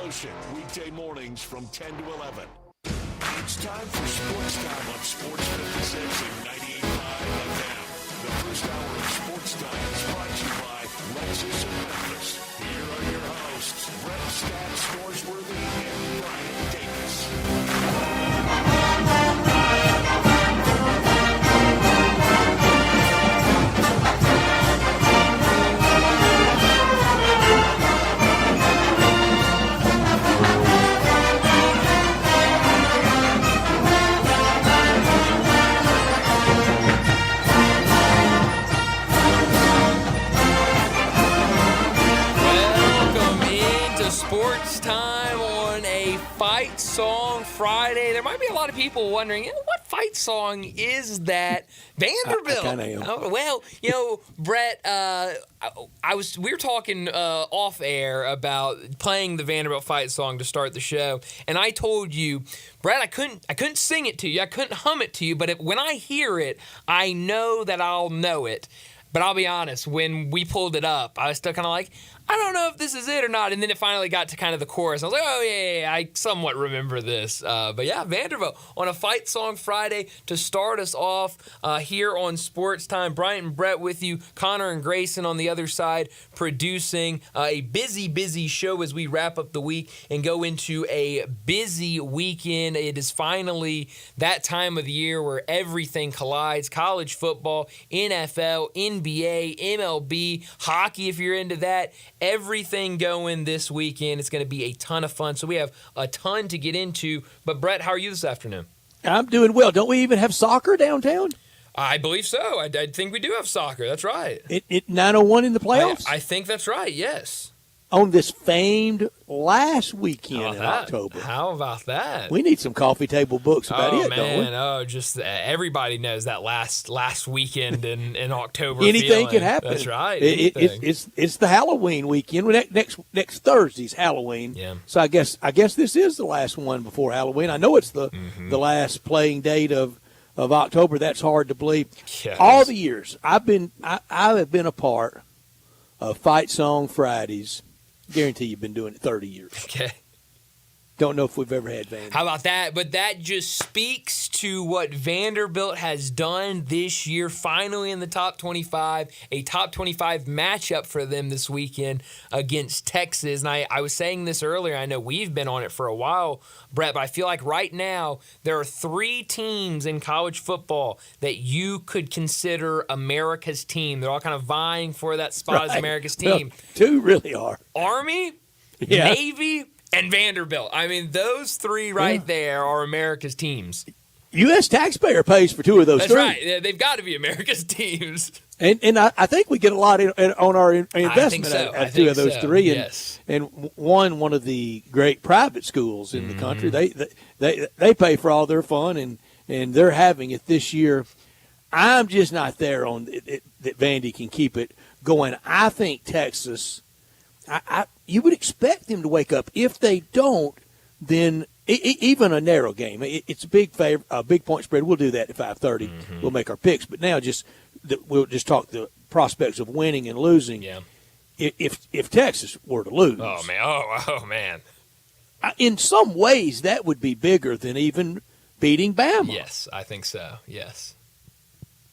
Motion, weekday mornings from 10 to 11. It's time for Sports Time on Sports 56 and 98.5 FM. The first hour of Sports Time is brought to you by Lexus of Memphis. Here are your hosts, Brett Stat Scoresworthy and Brian Davis. Sports Time on a Fight Song Friday. There might be a lot of people wondering, what fight song is that? Vanderbilt. I kind of am. Oh, well, Brett, we were talking off air about playing the Vanderbilt fight song to start the show, and I told you, Brett, I couldn't sing it to you, I couldn't hum it to you, but when I hear it, I know that I'll know it. But I'll be honest, when we pulled it up, I was still kind of like, I don't know if this is it or not. And then it finally got to kind of the chorus. I was like, oh, yeah, I somewhat remember this. But yeah, Vanderbilt on a Fight Song Friday to start us off here on Sports Time. Bryant and Brett with you, Connor and Grayson on the other side producing a busy, busy show as we wrap up the week and go into a busy weekend. It is finally that time of the year where everything collides. College football, NFL, NBA, MLB, hockey if you're into that. Everything going this weekend. It's going to be a ton of fun. So we have a ton to get into. But, Brett, how are you this afternoon? I'm doing well. Don't we even have soccer downtown? I believe so. I think we do have soccer. That's right. It 901 in the playoffs? I think that's right, yes. On this famed last weekend in October. How about that? We need some coffee table books about it, don't we? Oh, just everybody knows that last weekend in October. Anything can happen. That's right. It's the Halloween weekend. Next Thursday's Halloween. Yeah. So I guess this is the last one before Halloween. I know it's the last playing date of October. That's hard to believe. Yeah, all the years I have been a part of Fight Song Fridays. Guarantee you've been doing it 30 years. Okay. Don't know if we've ever had Vanderbilt. How about that? But that just speaks to what Vanderbilt has done this year, finally in the top 25, a top 25 matchup for them this weekend against Texas. And I was saying this earlier. I know we've been on it for a while, Brett, but I feel like right now there are three teams in college football that you could consider America's team. They're all kind of vying for that spot as America's team. Well, two really are. Army, Navy, and Vanderbilt. I mean, those three there are America's teams. U.S. taxpayer pays for two of those That's three. Right. They've got to be America's teams. And I think we get a lot on our investment at two of those three. And, yes. And one of the great private schools in the country, they pay for all their fun, and they're having it this year. I'm just not there on it, that Vandy can keep it going. I think Texas – you would expect them to wake up. If they don't, then even a narrow game, it's a big favor, a big point spread. We'll do that at 5:30. We'll make our picks. But now we'll just talk the prospects of winning and losing. Yeah. If Texas were to lose, oh man, in some ways that would be bigger than even beating Bama. Yes, I think so. Yes,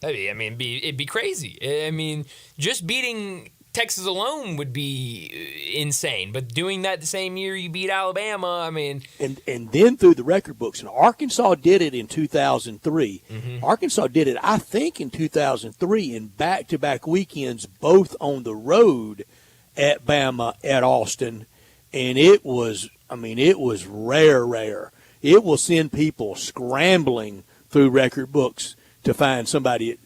it'd be crazy. I mean, just beating Texas alone would be insane, but doing that the same year you beat Alabama, I mean. And then through the record books, and Arkansas did it in 2003. Arkansas did it, I think, in 2003 in back-to-back weekends, both on the road at Bama, at Austin, and it was rare. It will send people scrambling through record books to find somebody,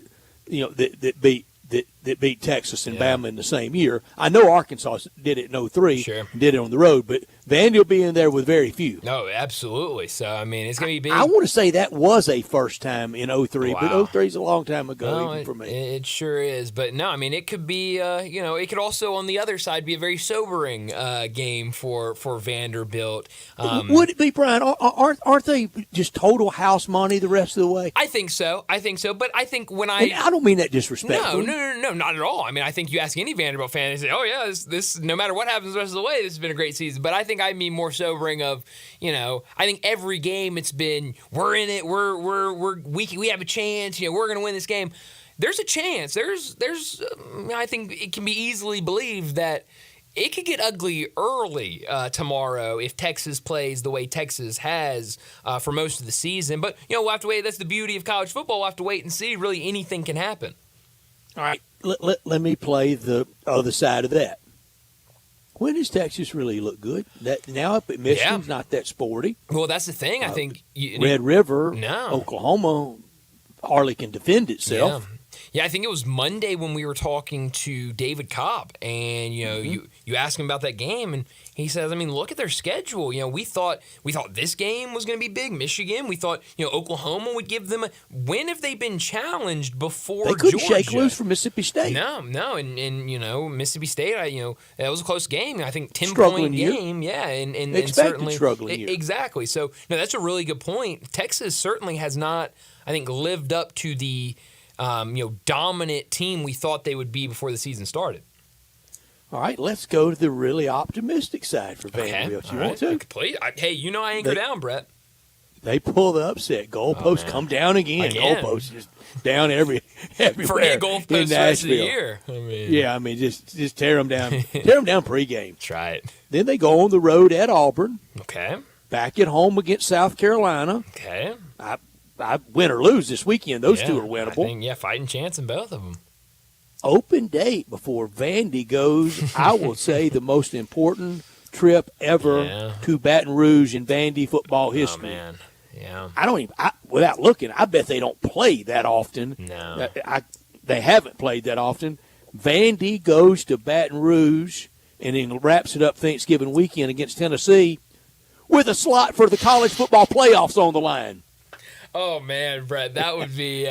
that beat Texas and Bama in the same year. I know Arkansas did it in 03, did it on the road, but Vandy will be in there with very few. No, absolutely. So, I mean, it's going to be big. I want to say that was a first time in 03, wow. but 03 is a long time ago even for me. It sure is. But, no, I mean, it could be, it could also, on the other side, be a very sobering game for Vanderbilt. Would it be, Brian? Aren't they just total house money the rest of the way? I think so. But I think when and I don't mean that disrespectfully. No. no, not at all. I mean, I think you ask any Vanderbilt fan, they say, "Oh yeah, this no matter what happens the rest of the way, this has been a great season." But I think I mean more sobering of, I think every game it's been we're in it, we have a chance, we're going to win this game. There's a chance. I think it can be easily believed that it could get ugly early tomorrow if Texas plays the way Texas has for most of the season. But, we'll have to wait. That's the beauty of college football. We'll have to wait and see. Really, anything can happen. All right, let me play the other side of that. When does Texas really look good? That now up at Michigan's not that sporty. Well, that's the thing. I think Red River, no. Oklahoma hardly can defend itself. Yeah, I think it was Monday when we were talking to David Cobb, and you asked him about that game, and he says, I mean, look at their schedule. We thought this game was going to be big. Michigan, we thought Oklahoma would give them a when have they been challenged before? They couldn't Georgia? shake loose from Mississippi State. No, and Mississippi State, that was a close game. I think 10-point game, and certainly struggling year. Exactly. So no, that's a really good point. Texas certainly has not, I think, lived up to the dominant team we thought they would be before the season started. All right, let's go to the really optimistic side for Vanderbilt. Okay. You want to? Please. Hey, I anchor down, Brett. They pull the upset. Goalposts come down again. Goalposts just down everywhere. Forget goalposts the rest of the year. I mean, just tear them down. Tear them down pregame. That's right. Then they go on the road at Auburn. Okay. Back at home against South Carolina. Okay. I win or lose this weekend. Those two are winnable. I think, fighting chance in both of them. Open date before Vandy goes, I will say the most important trip ever to Baton Rouge in Vandy football history. Oh, man. Yeah. Without looking, I bet they don't play that often. No. They haven't played that often. Vandy goes to Baton Rouge and then wraps it up Thanksgiving weekend against Tennessee with a slot for the college football playoffs on the line. Oh man, Brett, that would be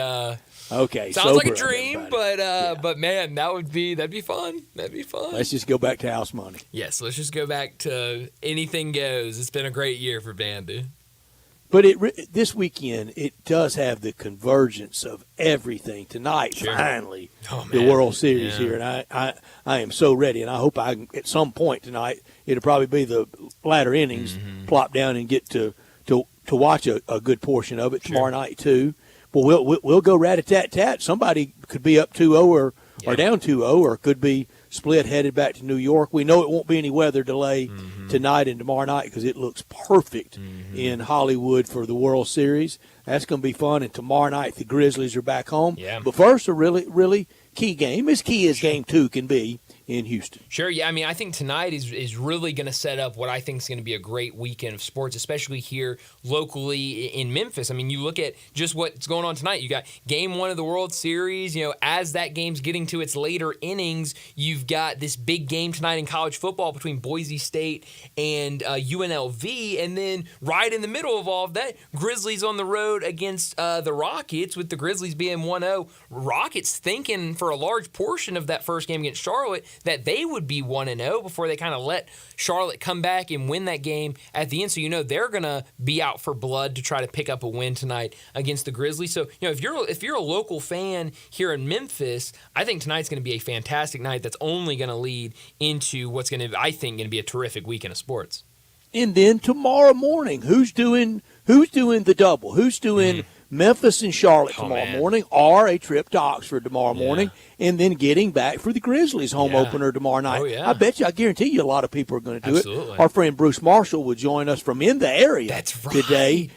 okay. Sounds like a dream, but man, that'd be fun. That'd be fun. Let's just go back to house money. Yes, let's just go back to anything goes. It's been a great year for Vandy. But this weekend, it does have the convergence of everything. Tonight, finally, the World Series here. And I am so ready. And I hope at some point tonight, it'll probably be the latter innings, plop down and get to watch a good portion of it tomorrow night, too. But we'll go rat-a-tat-tat. Somebody could be up 2-0 or down 2-0 or could be split headed back to New York. We know it won't be any weather delay tonight and tomorrow night because it looks perfect in Hollywood for the World Series. That's going to be fun. And tomorrow night the Grizzlies are back home. Yeah. But first, a really, really key game, as key as Game 2 can be in Houston. Sure, yeah. I mean, I think tonight is really going to set up what I think is going to be a great weekend of sports, especially here locally in Memphis. I mean, you look at just what's going on tonight. You got Game 1 of the World Series. As that game's getting to its later innings, you've got this big game tonight in college football between Boise State and UNLV. And then right in the middle of all of that, Grizzlies on the road against the Rockets, with the Grizzlies being 1-0. Rockets thinking for a large portion of that first game against Charlotte that they would be 1-0 before they kind of let Charlotte come back and win that game at the end. So they're going to be out for blood to try to pick up a win tonight against the Grizzlies. So if you're a local fan here in Memphis, I think tonight's going to be a fantastic night that's only going to lead into what's going to, I think, going to be a terrific weekend of sports. And then tomorrow morning, who's doing the double? Who's doing Memphis and Charlotte tomorrow morning, or a trip to Oxford tomorrow morning, and then getting back for the Grizzlies home opener tomorrow night? I guarantee you a lot of people are going to do it. Our friend Bruce Marshall will join us from in the area today.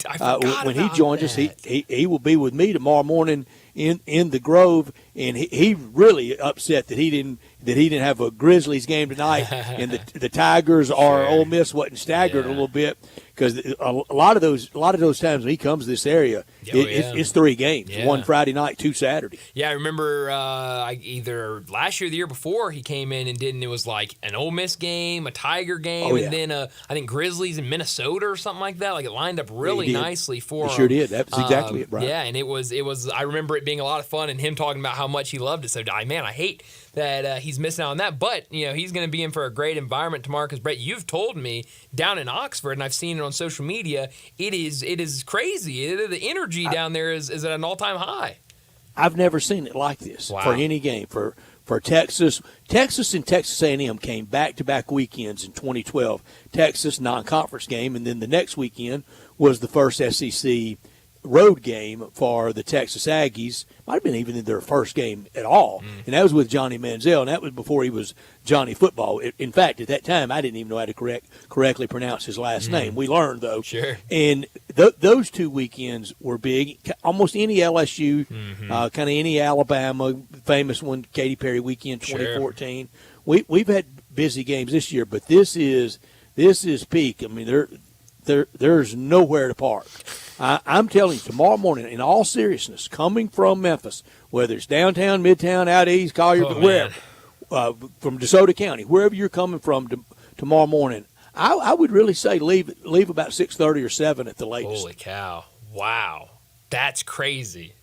When he joins us, he will be with me tomorrow morning in the Grove, and he really upset that he didn't have a Grizzlies game tonight, and the Tigers or Ole Miss wasn't staggered a little bit, because a lot of those times when he comes to this area, it's 3 games, 1 Friday night, 2 Saturday. Yeah, I remember either last year or the year before he came in and did, and it was like an Ole Miss game, a Tiger game, and then I think Grizzlies in Minnesota or something like that. Like it lined up really nicely for him. It sure did. That was exactly it, right? Yeah, and it was. I remember it being a lot of fun and him talking about how much he loved it. So, man, I hate that he's missing out on that. But, he's going to be in for a great environment tomorrow because, Brett, you've told me down in Oxford, and I've seen it on social media, it is crazy. The energy down there is at an all-time high. I've never seen it like this Wow. for any game. For Texas and Texas A&M came back-to-back weekends in 2012. Texas non-conference game, and then the next weekend was the first SEC road game for the Texas Aggies. Might have been even in their first game at all, and that was with Johnny Manziel, and that was before he was Johnny Football. In fact, at that time, I didn't even know how to correctly pronounce his last name. We learned, though. Sure. And those two weekends were big. Almost any LSU, kind of any Alabama, famous one, Katy Perry weekend 2014. Sure. We've had busy games this year, but this is peak. I mean, there's nowhere to park. I'm telling you, tomorrow morning, in all seriousness, coming from Memphis, whether it's downtown, midtown, out east, Collier, wherever, from DeSoto County, wherever you're coming from tomorrow morning, I would really say leave about 6:30 or 7 at the latest. Holy cow. Wow. That's crazy.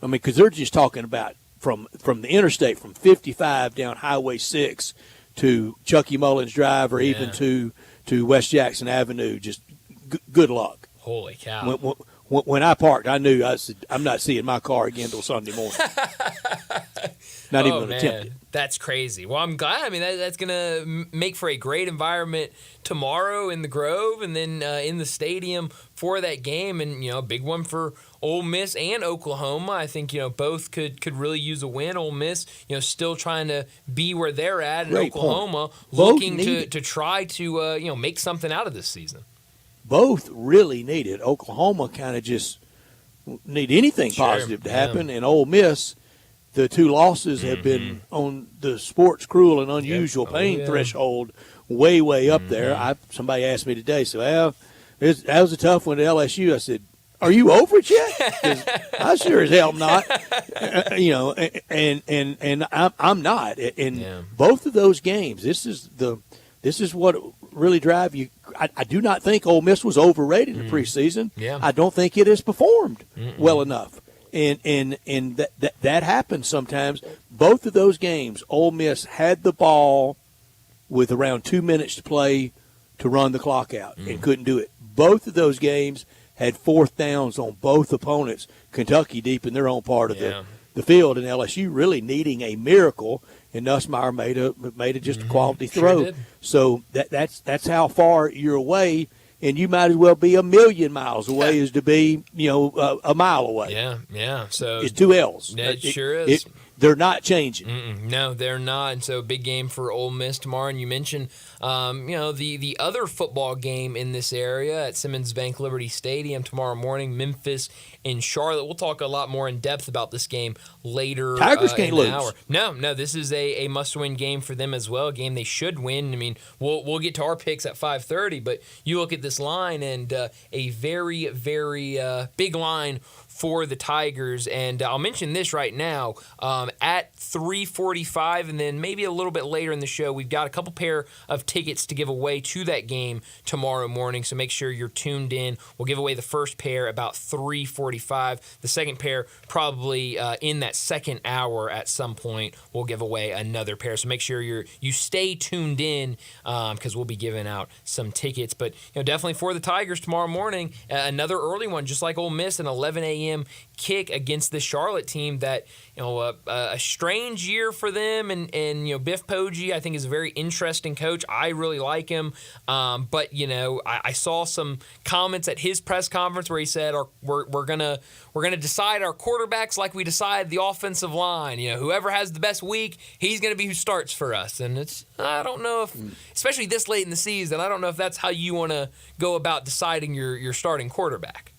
I mean, because they're just talking about from the interstate, from 55 down Highway 6 to Chucky Mullins Drive or even to West Jackson Avenue. Just good luck. Holy cow. When I parked, I knew I said, I'm not seeing my car again until Sunday morning. Not even going to attempt it. That's crazy. Well, I'm glad. I mean, that's going to make for a great environment tomorrow in the Grove and then in the stadium for that game. And, a big one for Ole Miss and Oklahoma. I think, both could really use a win. Ole Miss, still trying to be where they're at. And Great Oklahoma point. looking to try to, make something out of this season. Both really need it. Oklahoma kind of just need anything positive to happen. And Ole Miss, the two losses have been on the sports cruel and unusual pain threshold way, way up there. Somebody asked me today, so that was a tough one at LSU. I said, are you over it yet? 'Cause I sure as hell am not. And I'm not. And both of those games, this is what really drive you. I do not think Ole Miss was overrated in the preseason. Yeah. I don't think it has performed well enough. And that happens sometimes. Both of those games, Ole Miss had the ball with around 2 minutes to play to run the clock out and couldn't do it. Both of those games had fourth downs on both opponents. Kentucky deep in their own part of the field, and LSU really needing a miracle. And Nussmeier made it just a quality throw. Did. So that's how far you're away, and you might as well be a million miles away as to be a mile away. Yeah. So it's two L's. It sure is. They're not changing. No, they're not. And so big game for Ole Miss tomorrow. And you mentioned, the other football game in this area at Simmons Bank Liberty Stadium tomorrow morning, Memphis and Charlotte. We'll talk a lot more in depth about this game later. Tigers can't in lose. the hour. No, this is a must-win game for them as well. A game they should win. I mean, we'll get to our picks at 5:30, but you look at this line and a very, very big line for the Tigers. And I'll mention this right now. At 3:45 and then maybe a little bit later in the show, we've got a couple pair of tickets to give away to that game tomorrow morning. So make sure you're tuned in. We'll give away the first pair about 3:45. The second pair probably in that second hour at some point. We'll give away another pair. So make sure you stay tuned in because we'll be giving out some tickets. But definitely for the Tigers tomorrow morning, another early one, just like Ole Miss, an 11 a.m. kick against the Charlotte team that a strange year for them, and Biff Poggi I think is a very interesting coach. I really like him, but I saw some comments at his press conference where he said we're gonna decide our quarterbacks like we decide the offensive line. Whoever has the best week, he's gonna be who starts for us. And I don't know if, especially this late in the season, I don't know if that's how you want to go about deciding your starting quarterback.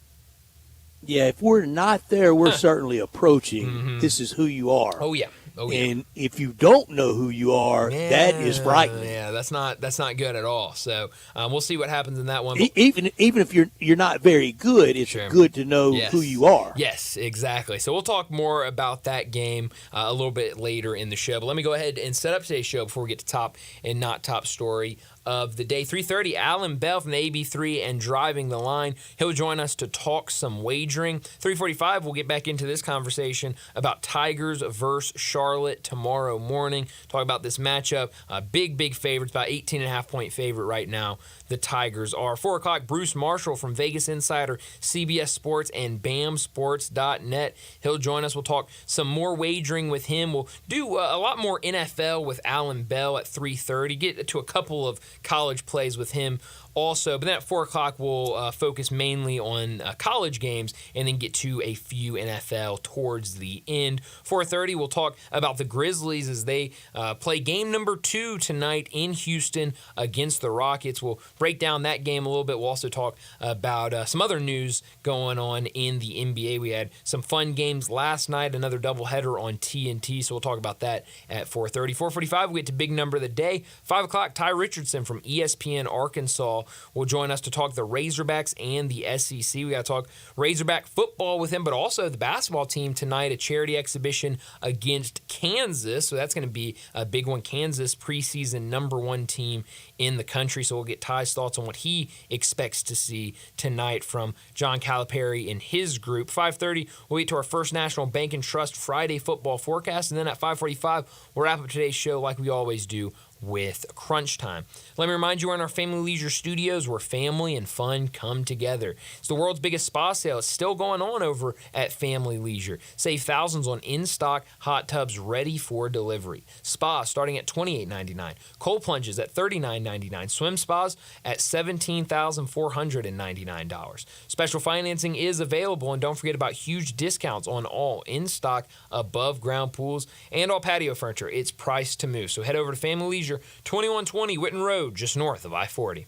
Yeah, if we're not there, we're certainly approaching. This is who you are. Oh yeah. And if you don't know who you are, that is frightening. Yeah, that's not good at all. So we'll see what happens in that one. Even if you're not very good, it's good to know who you are. Yes, exactly. So we'll talk more about that game a little bit later in the show. But let me go ahead and set up today's show before we get to top and not top story of the day. 3:30, Alan Bell from the AB3 and Driving the Line. He'll join us to talk some wagering. 3:45, we'll get back into this conversation about Tigers versus Charlotte tomorrow morning. Talk about this matchup. Big favorites, about 18.5-point favorite right now. the Tigers are. 4 o'clock, Bruce Marshall from Vegas Insider, CBS Sports, and BAMSports.net. He'll join us. We'll talk some more wagering with him. We'll do a lot more NFL with Alan Bell at 3:30. Get to a couple of college plays with him also. But then at 4 o'clock, we'll focus mainly on college games and then get to a few NFL towards the end. 4:30, we'll talk about the Grizzlies as they play game number 2 tonight in Houston against the Rockets. We'll break down that game a little bit. We'll also talk about some other news going on in the NBA. We had some fun games last night, another doubleheader on TNT, so we'll talk about that at 4:30. 4:45, we get to big number of the day. 5 o'clock, Ty Richardson from ESPN Arkansas will join us to talk the Razorbacks and the SEC. We got to talk Razorback football with him, but also the basketball team tonight, a charity exhibition against Kansas. So that's going to be a big one. Kansas, preseason number 1 team in the country. So we'll get Ty's thoughts on what he expects to see tonight from John Calipari and his group. 5:30, we'll get to our First National Bank and Trust Friday football forecast. And then at 5:45, we'll wrap up today's show like we always do with Crunch Time. Let me remind you, we're in our Family Leisure Studios where family and fun come together. It's the world's biggest spa sale. It's still going on over at Family Leisure. Save thousands on in-stock hot tubs ready for delivery. Spa starting at $28.99. Cold plunges at $39.99. Swim spas at $17,499. Special financing is available, and don't forget about huge discounts on all in-stock above-ground pools and all patio furniture. It's priced to move. So head over to Family Leisure, 2120 Witten Road, just north of I-40.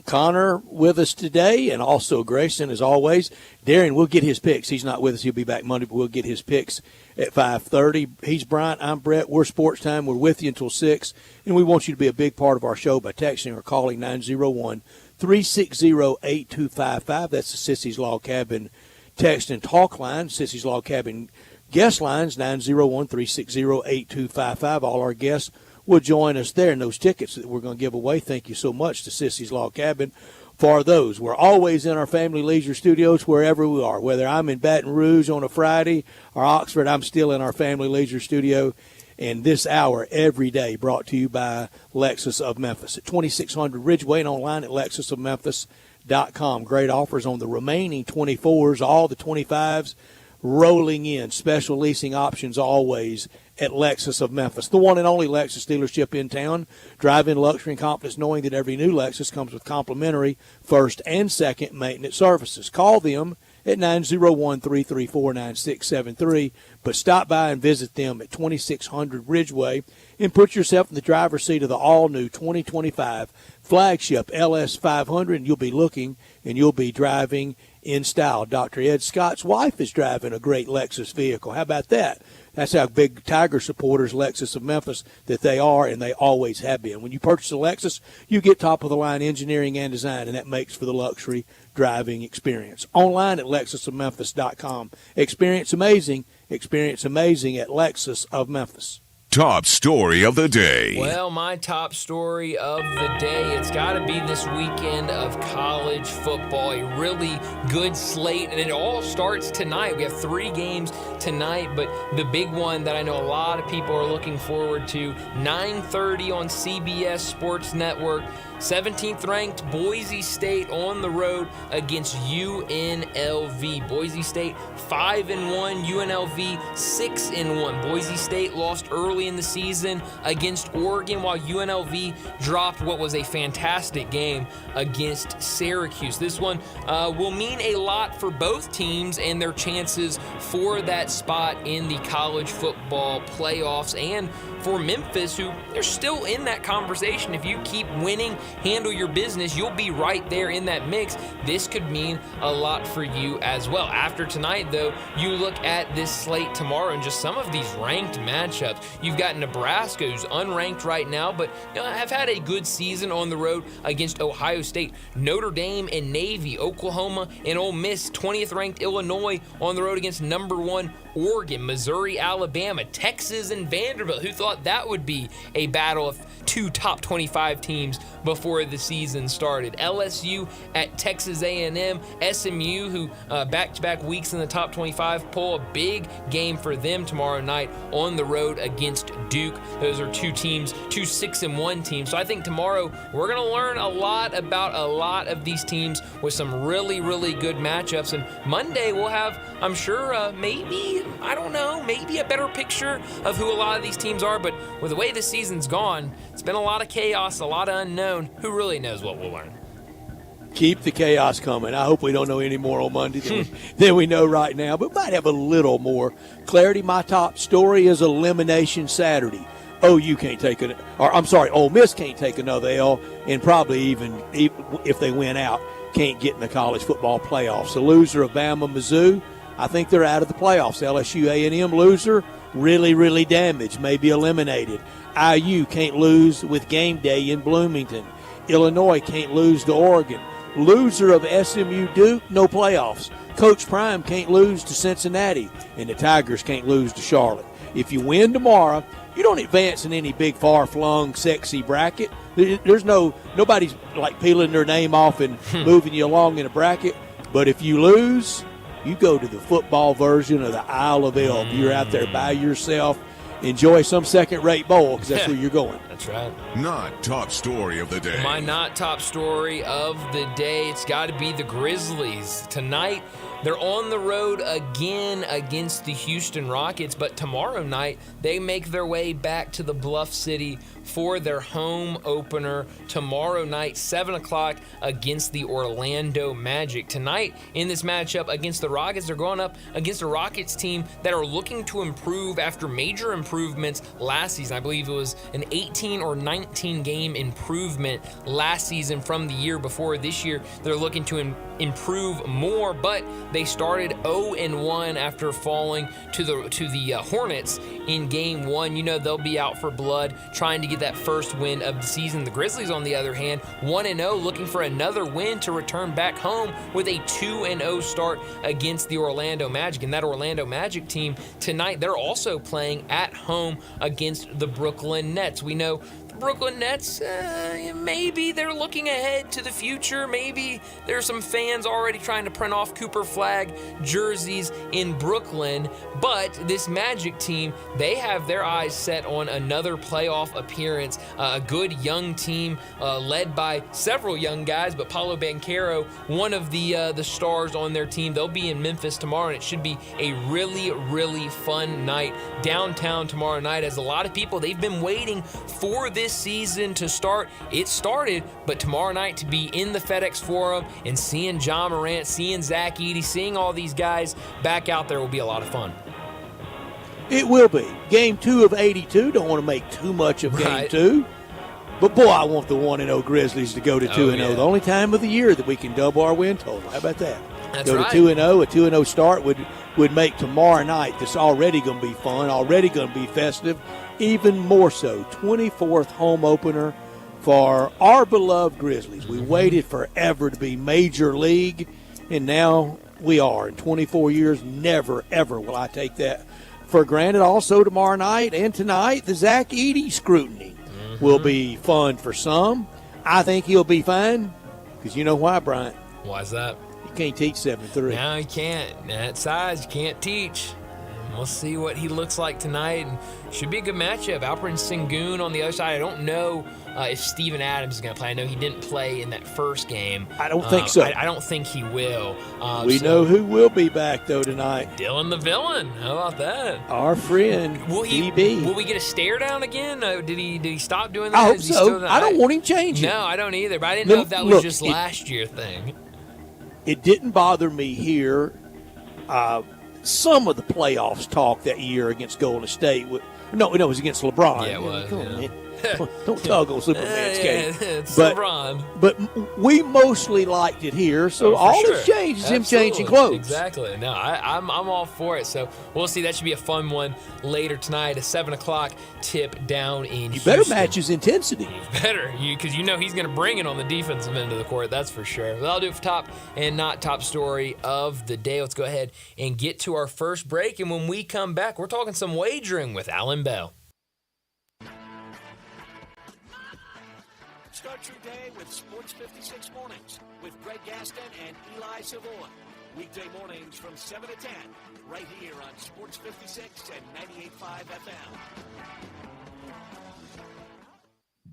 Connor with us today, and also Grayson, as always. Darren, we'll get his picks. He's not with us. He'll be back Monday, but we'll get his picks at 5:30. He's Bryant. I'm Brett. We're Sports Time. We're with you until 6, and we want you to be a big part of our show by texting or calling 901-360-8255. That's the Sissy's Log Cabin text and talk line. Sissy's Log Cabin guest lines, 901-360-8255. All our guests will join us there. And those tickets that we're going to give away, thank you so much to Sissy's Log Cabin for those. We're always in our Family Leisure Studios wherever we are. Whether I'm in Baton Rouge on a Friday or Oxford, I'm still in our Family Leisure Studio. And this hour every day brought to you by Lexus of Memphis at 2600 Ridgeway and online at lexusofmemphis.com. Great offers on the remaining 24s, all the 25s rolling in. Special leasing options always at Lexus of Memphis, the one and only Lexus dealership in town. Drive in luxury and confidence knowing that every new Lexus comes with complimentary first and second maintenance services. Call them at 901-334-9673, but stop by and visit them at 2600 Ridgeway and put yourself in the driver's seat of the all-new 2025 flagship LS500, and you'll be looking and you'll be driving in style. Dr. Ed Scott's wife is driving a great Lexus vehicle. How about that? That's how big Tiger supporters Lexus of Memphis that they are, and they always have been. When you purchase a Lexus, you get top-of-the-line engineering and design, and that makes for the luxury driving experience. Online at lexusofmemphis.com. Experience amazing at Lexus of Memphis. Top story of the day. Well, my top story of the day, it's got to be this weekend of college football. A really good slate, and it all starts tonight. We have 3 games tonight, but the big one that I know a lot of people are looking forward to, 9:30 on CBS Sports Network. 17th ranked Boise State on the road against UNLV. Boise State 5-1, UNLV 6-1. Boise State lost early in the season against Oregon, while UNLV dropped what was a fantastic game against Syracuse. This one will mean a lot for both teams and their chances for that spot in the college football playoffs, and for Memphis, who they're still in that conversation. If you keep winning, handle your business, you'll be right there in that mix. This could mean a lot for you as well. After tonight, though, you look at this slate tomorrow and just some of these ranked matchups. You've got Nebraska, who's unranked right now, but have had a good season on the road against Ohio State. Notre Dame and Navy, Oklahoma and Ole Miss, 20th ranked Illinois on the road against number 1 Oregon, Missouri, Alabama, Texas, and Vanderbilt. Who thought that would be a battle of two top 25 teams before the season started? LSU at Texas A&M, SMU, who back-to-back weeks in the top 25, pull a big game for them tomorrow night on the road against Duke. Those are two teams, two 6-1 teams. So I think tomorrow we're going to learn a lot about a lot of these teams with some really, really good matchups. And Monday we'll have, I'm sure, maybe a better picture of who a lot of these teams are. But with the way this season's gone, it's been a lot of chaos, a lot of unknown. Who really knows what we'll learn? Keep the chaos coming. I hope we don't know any more on Monday than we know right now, but might have a little more clarity. My top story is Elimination Saturday. Ole Miss can't take another L, and probably even if they win out, can't get in the college football playoffs. The loser of Bama, Mizzou, I think they're out of the playoffs. LSU, A&M loser, really, really damaged, maybe eliminated. IU can't lose with game day in Bloomington. Illinois can't lose to Oregon. Loser of SMU Duke, no playoffs. Coach Prime can't lose to Cincinnati, and the Tigers can't lose to Charlotte. If you win tomorrow, you don't advance in any big, far-flung, sexy bracket. There's nobody's like peeling their name off and moving you along in a bracket. But if you lose, you go to the football version of the Isle of Elk. You're out there by yourself. Enjoy some second-rate bowl because that's where you're going. That's right. Not top story of the day. My not top story of the day, it's got to be the Grizzlies. Tonight, they're on the road again against the Houston Rockets, but tomorrow night, they make their way back to the Bluff City for their home opener tomorrow night, 7 o'clock, against the Orlando Magic. Tonight, in this matchup against the Rockets, they're going up against a Rockets team that are looking to improve after major improvements last season. I believe it was an 18 or 19 game improvement last season from the year before. This year, they're looking to improve more, but they started 0-1 after falling to the Hornets in game 1. You know they'll be out for blood, trying to get that first win of the season. The Grizzlies, on the other hand, 1-0, looking for another win to return back home with a 2-0 start against the Orlando Magic. And that Orlando Magic team tonight, they're also playing at home against the Brooklyn Nets. We know Brooklyn Nets, maybe they're looking ahead to the future. Maybe there's some fans already trying to print off Cooper Flag jerseys in Brooklyn. But this Magic team, they have their eyes set on another playoff appearance. A good young team led by several young guys, but Paolo Banchero, one of the stars on their team. They'll be in Memphis tomorrow, and it should be a really, really fun night downtown tomorrow night, as a lot of people, they've been waiting for this season to start. It started, but tomorrow night to be in the FedEx Forum and seeing John Morant, seeing Zach Edey, seeing all these guys back out there will be a lot of fun. It will be. Game 2 of 82. Don't want to make too much of Game 2. But, boy, I want the 1-0 Grizzlies to go to 2-0. Yeah. The only time of the year that we can double our win total. How about that? That's go right. to 2-0. A 2-0 start would make tomorrow night, that's already going to be fun, already going to be festive, even more so. 24th home opener for our beloved Grizzlies. We waited forever to be Major League, and now we are. In 24 years, never, ever will I take that for granted. Also tomorrow night and tonight, the Zach Edey scrutiny will be fun for some. I think he'll be fine, because you know why, Bryant? Why's that? You can't teach 7-3. No, you can't. That size, you can't teach. We'll see what he looks like tonight. And should be a good matchup. Alperen Sengun on the other side. I don't know if Steven Adams is going to play. I know he didn't play in that first game. I don't think so. I don't think he will. We know who will be back, though, tonight. Dylan the Villain. How about that? Our friend, DB. Will we get a stare down again? Did he stop doing that? I hope Is he still so. I don't want him changing. No, I don't either. But I didn't know if that was just last year thing. It didn't bother me here. Some of the playoffs talk that year against Golden State. No, it was against LeBron. Yeah, it was. Come on, man. Don't tug on Superman's cape. It's But- LeBron. But we mostly liked it here, so Oh, for all sure. that's changed is him Absolutely. changing clothes. Exactly. No, I'm all for it. So we'll see. That should be a fun one later tonight. A 7 o'clock tip down in You better Houston. match his intensity. Better, because you know he's going to bring it on the defensive end of the court. That's for sure. That'll do it for top and not top story of the day. Let's go ahead and get to our first break. And when we come back, we're talking some wagering with Alan Bell. Start your day with Sports 56 Mornings with Greg Gaston and Eli Savoy. Weekday mornings from 7 to 10, right here on Sports 56 and 98.5 FM.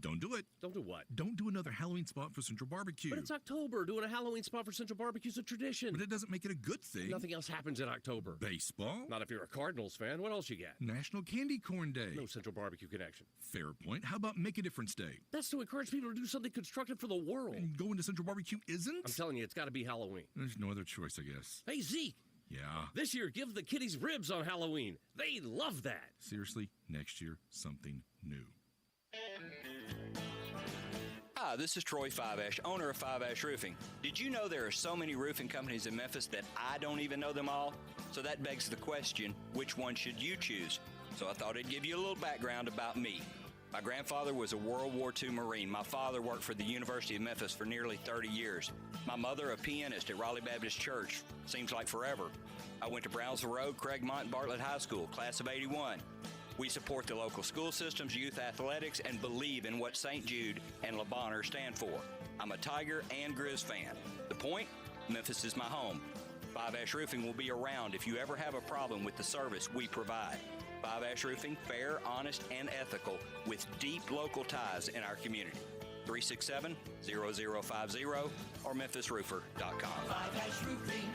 Don't do it. Don't do what? Don't do another Halloween spot for Central Barbecue. But it's October. Doing a Halloween spot for Central Barbecue is a tradition. But it doesn't make it a good thing. Nothing else happens in October. Baseball? Not if you're a Cardinals fan. What else you got? National Candy Corn Day. No Central Barbecue connection. Fair point. How about Make a Difference Day? That's to encourage people to do something constructive for the world. And going to Central Barbecue isn't? I'm telling you, it's got to be Halloween. There's no other choice, I guess. Hey, Zeke, Yeah. this year give the kiddies ribs on Halloween. They love that. Seriously, next year, something new. Hi, this is Troy Five-Ash, owner of Five-Ash Roofing. Did you know there are so many roofing companies in Memphis that I don't even know them all? So that begs the question, which one should you choose? So I thought I'd give you a little background about me. My grandfather was a World War II Marine. My father worked for the University of Memphis for nearly 30 years. My mother, a pianist at Raleigh Baptist Church. Seems like forever. I went to Brownsville Road, Craigmont, and Bartlett High School, class of 81. We support the local school systems, youth athletics, and believe in what St. Jude and Le Bonheur stand for. I'm a Tiger and Grizz fan. The point? Memphis is my home. Five-Ash Roofing will be around if you ever have a problem with the service we provide. Five-Ash Roofing, fair, honest, and ethical, with deep local ties in our community. 367-0050 or memphisroofer.com. Five-Ash Roofing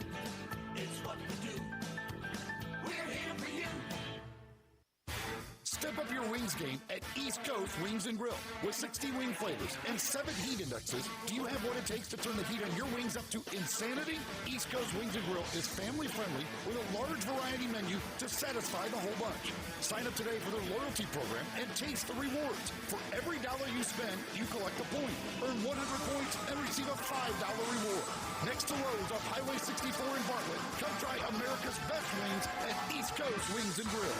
is what we do. We're here for you. Step up your wings game at East Coast Wings and Grill. With 60 wing flavors and 7 heat indexes, do you have what it takes to turn the heat on your wings up to insanity? East Coast Wings and Grill is family friendly with a large variety menu to satisfy the whole bunch. Sign up today for their loyalty program and taste the rewards. For every dollar you spend, you collect a point. Earn 100 points and receive a $5 reward. Next to Lowe's on Highway 64 in Bartlett, come try America's best wings at East Coast Wings and Grill.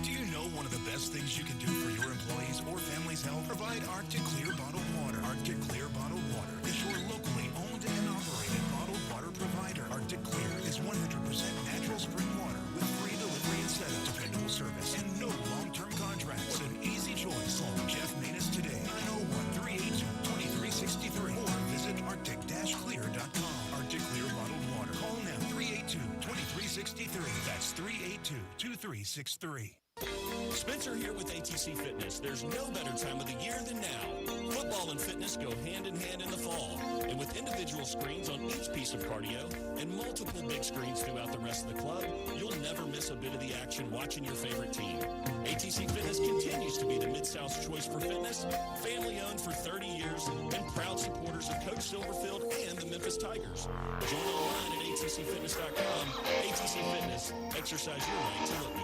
Do you know one of the best things you can do for your employees or family's health? Provide Arctic Clear bottled water. Arctic Clear bottled water is your locally owned and operated bottled water provider. Arctic Clear is 100% natural spring water with free delivery and setup, dependable service, and no long-term contracts. What an easy choice. Call Jeff Manus today, 901-382-2363, or visit arctic-clear.com. Arctic Clear bottled water. Call now, 382-2363. That's 382-2363. Spencer here with ATC Fitness. There's no better time of the year than now. Football and fitness go hand in hand in the fall. And with individual screens on each piece of cardio and multiple big screens throughout the rest of the club, you'll never miss a bit of the action watching your favorite team. ATC Fitness continues to be the Mid-South's choice for fitness, family-owned for 30 years, and proud supporters of Coach Silverfield and the Memphis Tigers. Join online at atcfitness.com. ATC Fitness. Exercise your way to look good.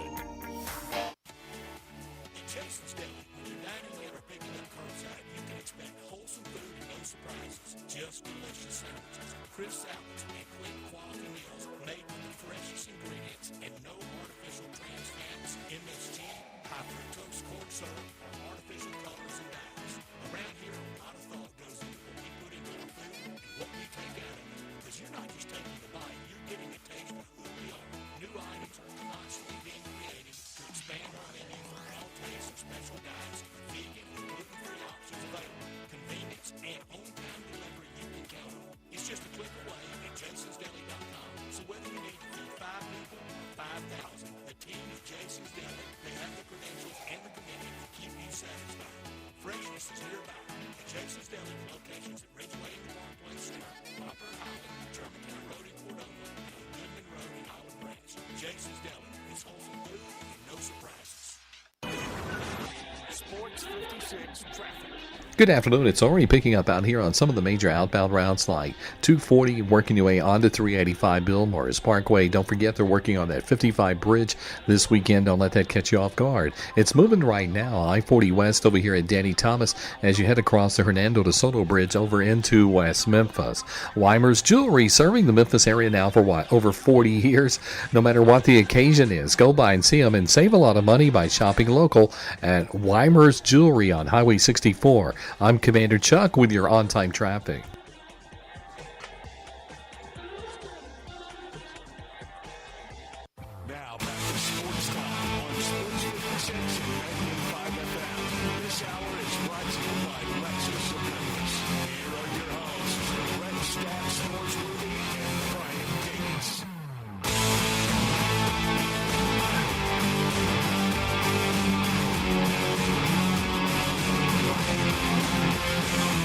Jason's Deli. When you're dining in or picking up curbside, you can expect wholesome food and no surprises. Just delicious sandwiches, crisp salads, and clean quality meals made with the freshest ingredients and no artificial trans fats, MSG, high fructose corn syrup, or artificial colors and dyes. Around here, a lot of thought goes into what we put into our food and what we take out of it. Because you're not just taking a bite, you're getting a taste of who we are. New items are constantly being created to expand our menu for all tastes and special diets, vegan and gluten-free options available, convenience, and on-time delivery you can count on. It's just a click away at jasonsdeli.com. So whether you need to feed 5 people or 5,000, the team at Jason's Deli, they have the credentials and the commitment to keep you satisfied. Freshness is nearby at Jason's Deli with locations at Ridgeway and the Park Place Center, Poplar Highland, Germantown Road in Cordova, and Goodman Road in Olive Branch. Jason's Deli is wholesome food and no surprises. Sports 56 traffic. Good afternoon. It's already picking up out here on some of the major outbound routes like 240, working your way onto 385 Bill Morris Parkway. Don't forget they're working on that 55 bridge this weekend. Don't let that catch you off guard. It's moving right now. I-40 West over here at Danny Thomas as you head across the Hernando de Soto Bridge over into West Memphis. Weimer's Jewelry, serving the Memphis area now for over 40 years. No matter what the occasion is, go by and see them and save a lot of money by shopping local at Weimer's Jewelry on Highway 64. I'm Commander Chuck with your on-time traffic. Now back to Sports Time on Sports 56 and 98.5 FM. This hour is brought to you by Lexus of Memphis. Here are your hosts, Brett Stack Snoresworthy and Brian Gates.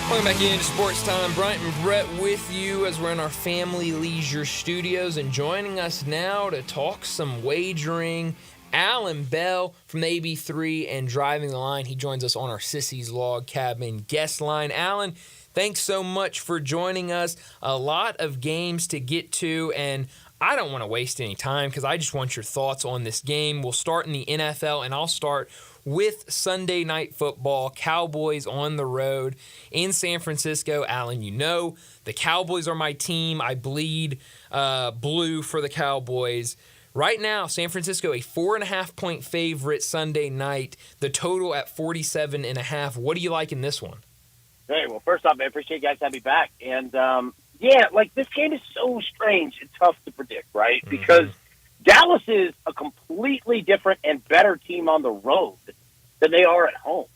Welcome back into Sports Time. Bryant and Brett with you as we're in our Family Leisure Studios, and joining us now to talk some wagering, Alan Bell from the AB3 and Driving the Line. He joins us on our Sissy's Log Cabin guest line. Alan, thanks so much for joining us. A lot of games to get to, and I don't want to waste any time because I just want your thoughts on this game. We'll start in the NFL, and I'll start with Sunday Night Football. Cowboys on the road in San Francisco. Alan, you know the Cowboys are my team. I bleed blue for the Cowboys. Right now, San Francisco, a 4.5-point favorite Sunday night. The total at 47.5. What do you like in this one? Hey, well, first off, I appreciate you guys having me back. And, this game is so strange and tough to predict, right? Mm-hmm. Because Dallas is a completely different and better team on the road than they are at home.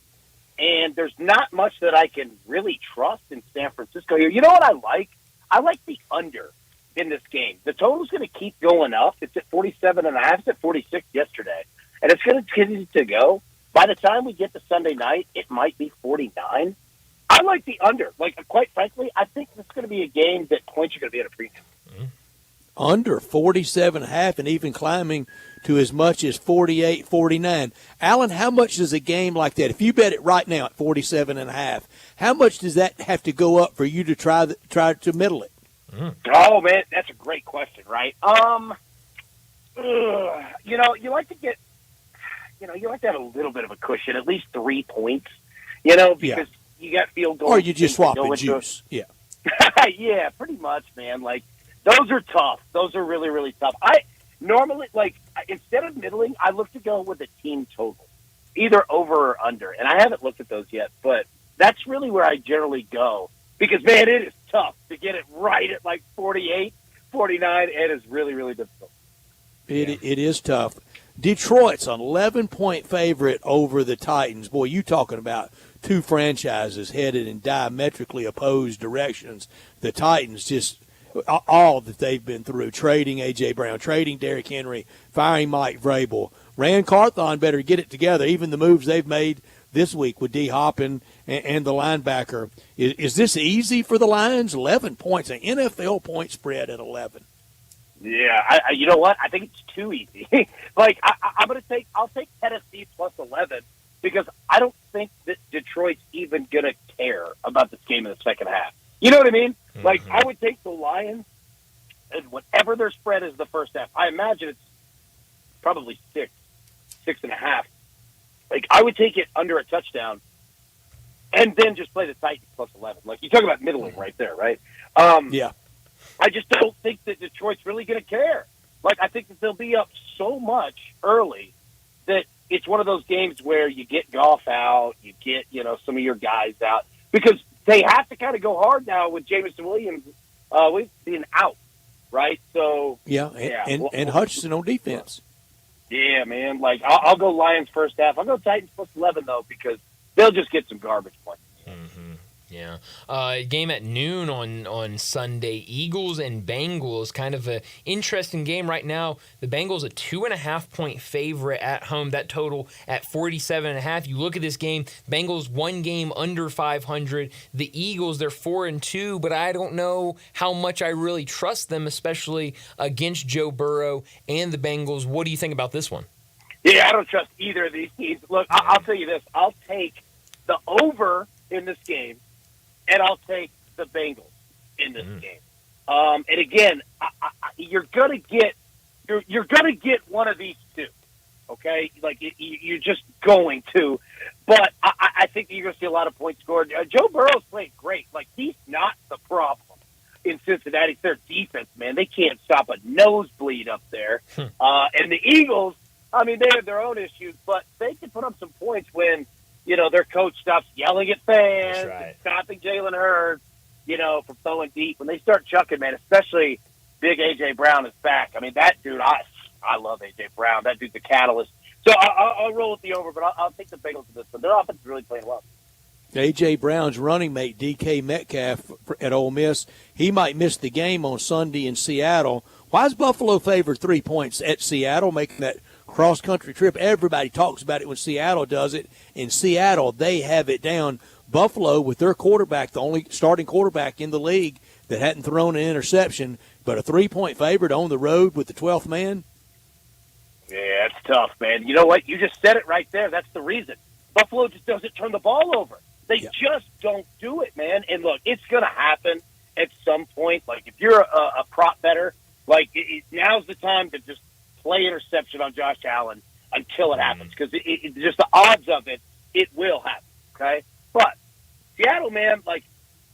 And there's not much that I can really trust in San Francisco here. You know what I like? I like the under in this game. The total's going to keep going up. It's at 47.5. It's at 46 yesterday. And it's going to continue to go. By the time we get to Sunday night, it might be 49. I like the under. Quite frankly, I think this is going to be a game that points are going to be at a premium. Mm-hmm. Under 47.5 and even climbing to as much as 48, 49. Alan, how much does a game like that, if you bet it right now at 47.5, how much does that have to go up for you to try to middle it? Mm. Oh, man, that's a great question, right? You like to get, you like to have a little bit of a cushion, at least 3 points, because you got field goals. Or you just swap and juice. Yeah. Yeah, pretty much, man. Those are tough. Those are really, really tough. I normally, instead of middling, I look to go with a team total, either over or under. And I haven't looked at those yet, but that's really where I generally go. Because, man, it is tough to get it right at 48, 49. It is really, really difficult. It is tough. Detroit's an 11-point favorite over the Titans. Boy, you talking about two franchises headed in diametrically opposed directions. The Titans just all that they've been through, trading A.J. Brown, trading Derrick Henry, firing Mike Vrabel. Rand Carthon better get it together. Even the moves they've made this week with D. Hoppin and the linebacker. Is this easy for the Lions? 11 points, an NFL point spread at 11. Yeah, you know what? I think it's too easy. I'll take Tennessee plus 11 because I don't think that Detroit's even going to care about this game in the second half. You know what I mean? Mm-hmm. I would take the Lions and whatever their spread is the first half. I imagine it's probably 6.5. I would take it under a touchdown and then just play the Titans plus 11. You talk about middling right there, right? Yeah. I just don't think that Detroit's really going to care. I think that they'll be up so much early that it's one of those games where you get Goff out, you get, some of your guys out. Because they have to kind of go hard now with Jameson Williams being out, right? So and Hutchinson on defense. Yeah, man. I'll go Lions first half. I'll go Titans plus 11 though because they'll just get some garbage points. Mm-hmm. Yeah. Game at noon on Sunday. Eagles and Bengals, kind of an interesting game right now. The Bengals a 2.5-point favorite at home. That total at 47.5. You look at this game, Bengals one game under 500. The Eagles, they're 4-2, but I don't know how much I really trust them, especially against Joe Burrow and the Bengals. What do you think about this one? Yeah, I don't trust either of these teams. Look, I'll tell you this. I'll take the over in this game, and I'll take the Bengals in this game. And again, you're gonna get one of these two. Okay, like you're just going to, but I think you're going to see a lot of points scored. Joe Burrow's playing great. Like, he's not the problem in Cincinnati. It's their defense, man. They can't stop a nosebleed up there. And the Eagles, I mean, they have their own issues, but they can put up some points when their coach stops yelling at fans, and stopping Jalen Hurts, from throwing deep. When they start chucking, man, especially big A.J. Brown is back. I mean, that dude, I love A.J. Brown. That dude's the catalyst. So I'll roll with the over, but I'll take the Bengals in this one. Their offense is really playing well. A.J. Brown's running mate, D.K. Metcalf at Ole Miss, he might miss the game on Sunday in Seattle. Why is Buffalo favored 3 points at Seattle, making that cross-country trip? Everybody talks about it when Seattle does it. In Seattle, they have it down. Buffalo, with their quarterback, the only starting quarterback in the league that hadn't thrown an interception, but a 3-point favorite on the road with the 12th man? Yeah, it's tough, man. You know what? You just said it right there. That's the reason. Buffalo just doesn't turn the ball over. They just don't do it, man. And look, it's going to happen at some point. Like, if you're a prop better, like, now's the time to just play interception on Josh Allen until it happens, because just the odds of it will happen, okay? But Seattle, man, like,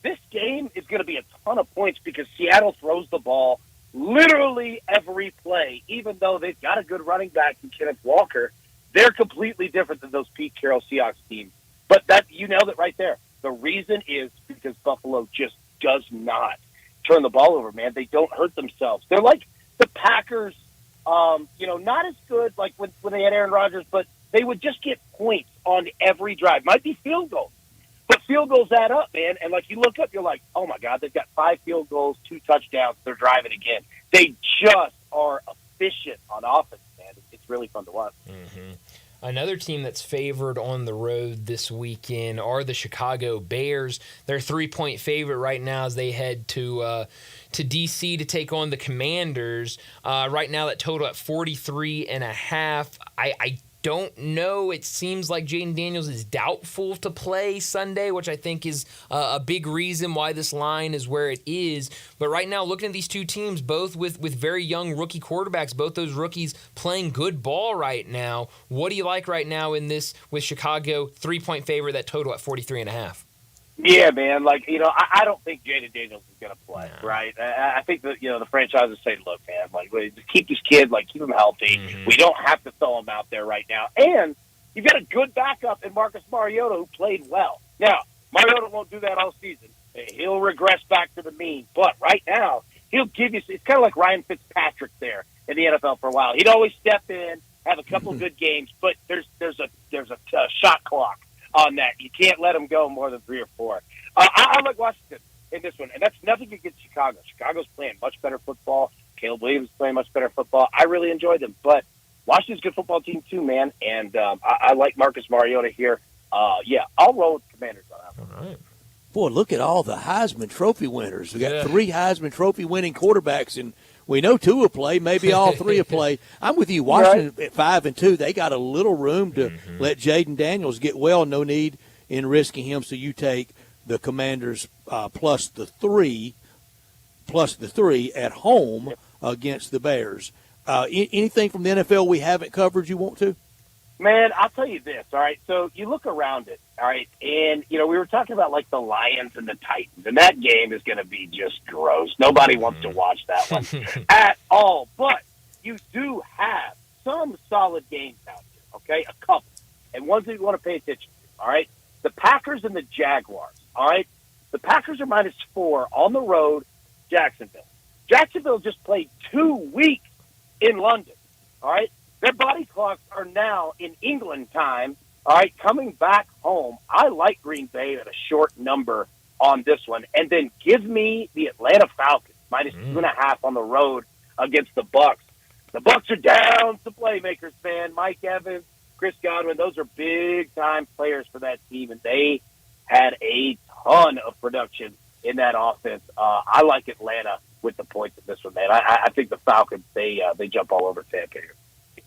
this game is going to be a ton of points because Seattle throws the ball literally every play. Even though they've got a good running back in Kenneth Walker, they're completely different than those Pete Carroll Seahawks teams. But that, you nailed it right there. The reason is because Buffalo just does not turn the ball over, man. They don't hurt themselves. They're like the Packers, not as good like when they had Aaron Rodgers, but they would just get points on every drive. Might be field goals, but field goals add up, man. And like, you look up, you're like, oh my God, they've got 5 field goals, 2 touchdowns. They're driving again. They just are efficient on offense, man. It's really fun to watch. Mm-hmm. Another team that's favored on the road this weekend are the Chicago Bears. They're a 3-point favorite right now as they head to D.C. to take on the Commanders. Right now, that total at 43.5. I don't know. It seems like Jaden Daniels is doubtful to play Sunday, which I think is a big reason why this line is where it is. But right now, looking at these two teams, both with very young rookie quarterbacks, both those rookies playing good ball right now. What do you like right now in this with Chicago 3-point favorite, that total at 43.5? Yeah, man. Like, I don't think Jaden Daniels is going to play, right? I think that, the franchises say, look, man, like, just keep this kid, like, keep him healthy. Mm-hmm. We don't have to throw him out there right now. And you've got a good backup in Marcus Mariota who played well. Now, Mariota won't do that all season. He'll regress back to the mean. But right now, he'll give you – it's kind of like Ryan Fitzpatrick there in the NFL for a while. He'd always step in, have a couple good games, but there's a shot clock on that. You can't let them go more than 3 or 4. I like Washington in this one, and that's nothing against Chicago. Chicago's playing much better football. Caleb Williams is playing much better football. I really enjoy them, but Washington's a good football team too, man, and I like Marcus Mariota here. I'll roll with the Commanders on that. All right. Boy, look at all the Heisman Trophy winners. We got 3 Heisman Trophy winning quarterbacks, and we know 2 will play, maybe all 3 will play. I'm with you. Washington at 5-2, they got a little room to let Jaden Daniels get well. No need in risking him. So you take the Commanders plus the 3 at home against the Bears. Anything from the NFL we haven't covered you want to? Man, I'll tell you this, all right? So you look around it, all right? And, we were talking about, like, the Lions and the Titans, and that game is going to be just gross. Nobody wants to watch that one at all. But you do have some solid games out there, okay? A couple. And ones that you want to pay attention to, all right? The Packers and the Jaguars, all right? The Packers are -4 on the road, Jacksonville. Jacksonville just played 2 weeks in London, all right? Their body clocks are now in England time, all right, coming back home. I like Green Bay at a short number on this one. And then give me the Atlanta Falcons, -2.5 on the road against the Bucs. The Bucs are down some playmakers, man. Mike Evans, Chris Godwin, those are big-time players for that team, and they had a ton of production in that offense. I like Atlanta with the points in this one, man. I think the Falcons, they jump all over Tampa here.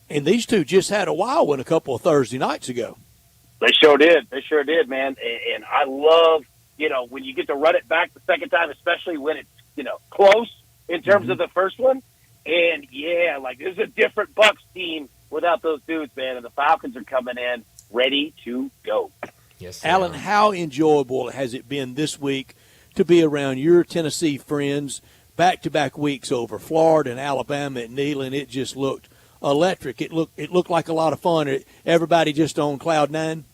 And these two just had a wild one a couple of Thursday nights ago. They sure did. They sure did, man. And I love, when you get to run it back the second time, especially when it's, close in terms of the first one. And, yeah, there's a different Bucks team without those dudes, man. And the Falcons are coming in ready to go. Yes, Alan, how enjoyable has it been this week to be around your Tennessee friends? Back-to-back weeks over Florida and Alabama at Neyland. It just looked electric. It looked like a lot of fun. Everybody just on cloud nine.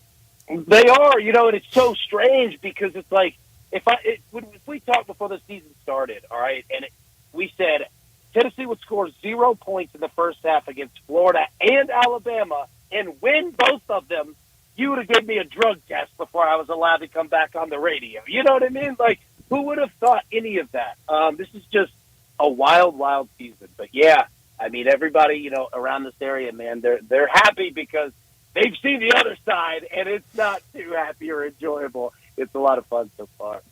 They are, and it's so strange because it's like if we talked before the season started, all right, and we said Tennessee would score 0 points in the first half against Florida and Alabama and win both of them, you would have given me a drug test before I was allowed to come back on the radio. You know what I mean? Who would have thought any of that? This is just a wild, wild season. But, yeah, I mean, everybody, around this area, man, they're happy because they've seen the other side, and it's not too happy or enjoyable. It's a lot of fun so far.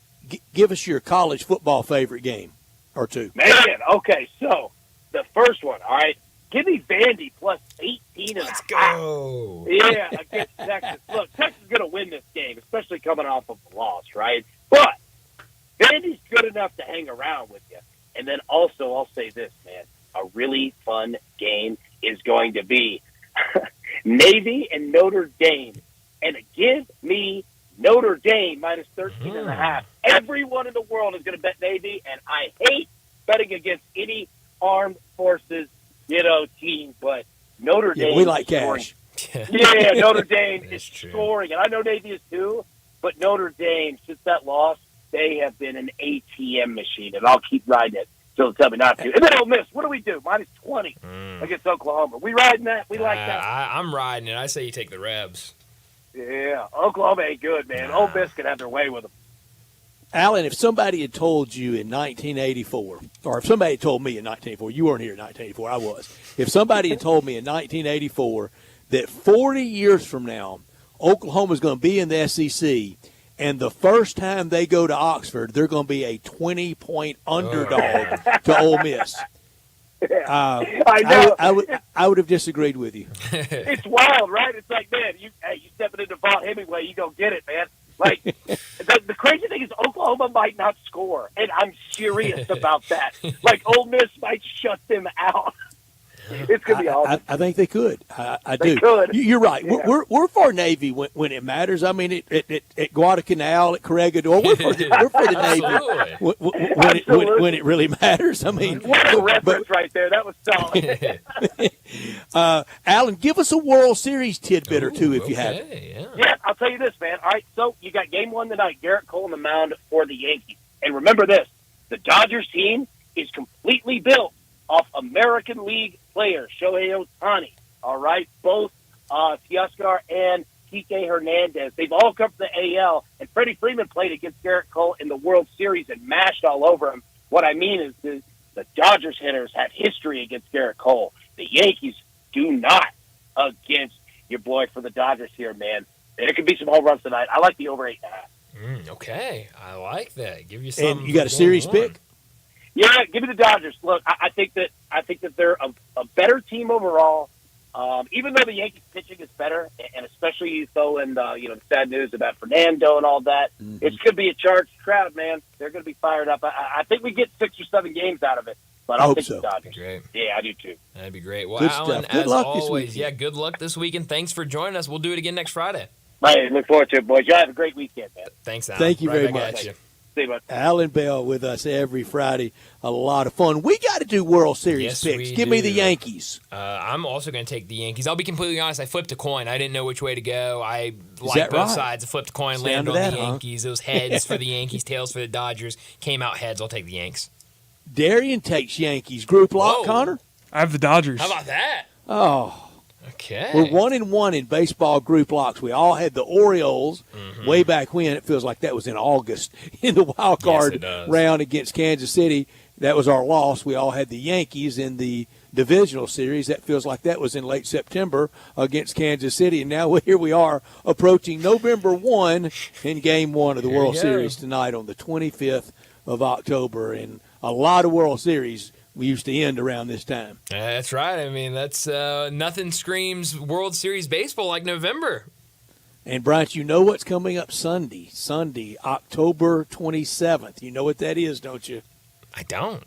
Give us your college football favorite game or two. Man, okay, so the first one, all right, give me Vandy plus 18 and Let's go. Yeah, against Texas. Look, Texas is going to win this game, especially coming off of a loss, right? But Vandy's good enough to hang around with you. And then also, I'll say this, man, a really fun game is going to be Navy and Notre Dame. And give me Notre Dame minus 13.5. Everyone in the world is going to bet Navy, and I hate betting against any armed forces, team, but Notre Dame. We like cash. Yeah, Notre Dame is scoring, and I know Navy is too, but Notre Dame, since that loss, they have been an ATM machine, and I'll keep riding it till they tell me not to. And then Ole Miss, what do we do? Minus 20 against Oklahoma. We riding that? We like that? I'm riding it. I say you take the Rebs. Yeah, Oklahoma ain't good, man. Ole Miss can have their way with them. Alan, if somebody had told you in 1984, or if somebody had told me in 1984, you weren't here in 1984, I was. If somebody had told me in 1984 that 40 years from now, Oklahoma's going to be in the SEC, and the first time they go to Oxford, they're going to be a 20-point underdog to Ole Miss. I know. I would have disagreed with you. It's wild, right? It's like, man, you stepping into Vaught Hemingway, you go get it, man. The crazy thing is Oklahoma might not score, and I'm serious about that. Ole Miss might shut them out. It's going to be awesome. I think they could. I do. Could. You're right. Yeah. We're for Navy when it matters. I mean, at Guadalcanal, at Corregidor, we're for the Navy when it really matters. I mean, what a reference right there. That was solid. Alan, give us a World Series tidbit or two if you have it. Yeah, I'll tell you this, man. All right, so you got game one tonight, Garrett Cole on the mound for the Yankees. And remember this, the Dodgers team is completely built off American League players, Shohei Ohtani, all right? Both Teoscar and Kike Hernandez. They've all come from the AL, and Freddie Freeman played against Garrett Cole in the World Series and mashed all over him. What I mean is the Dodgers hitters have history against Garrett Cole. The Yankees do not against your boy for the Dodgers here, man. There could be some home runs tonight. I like the over 8.5. Okay, I like that. Give you something. And you got a series pick? Yeah, give me the Dodgers. Look, I think that they're a better team overall. Even though the Yankees pitching is better, and especially you throw in the sad news about Fernando and all that, it's going to be a charged crowd, man. They're going to be fired up. I think we get 6 or 7 games out of it. But I'll take the Dodgers. Great. Yeah, I do too. That'd be great. Well, Good Alan, stuff. Good as luck always, this yeah, good luck this weekend. Thanks for joining us. We'll do it again next Friday. Right, look forward to it, boys. Y'all have a great weekend, man. Thanks, Alan. Thank you Right very back much. at you. See you, bud. Alan Bell with us every Friday. A lot of fun. We got to do World Series Yes, picks. we Give me do. the Yankees. I'm also going to take the Yankees. I'll be completely honest. I flipped a coin. I didn't know which way to go. I that liked both right? sides. I flipped a coin, Sound landed of on that, the huh? Yankees. It was heads for the Yankees, tails for the Dodgers. Came out heads. I'll take the Yanks. Darian takes Yankees. Group lock, Whoa. Connor? I have the Dodgers. How about that? Oh. Okay. We're 1-1 in baseball group locks. We all had the Orioles way back when. It feels like that was in August in the wild card round against Kansas City. That was our loss. We all had the Yankees in the divisional series. That feels like that was in late September against Kansas City. And now here we are approaching November 1 in Game 1 of the World Series tonight on the 25th of October. And a lot of World Series we used to end around this time. That's right. I mean, that's nothing screams World Series baseball like November. And, Bryant, you know what's coming up Sunday, October 27th. You know what that is, don't you? I don't.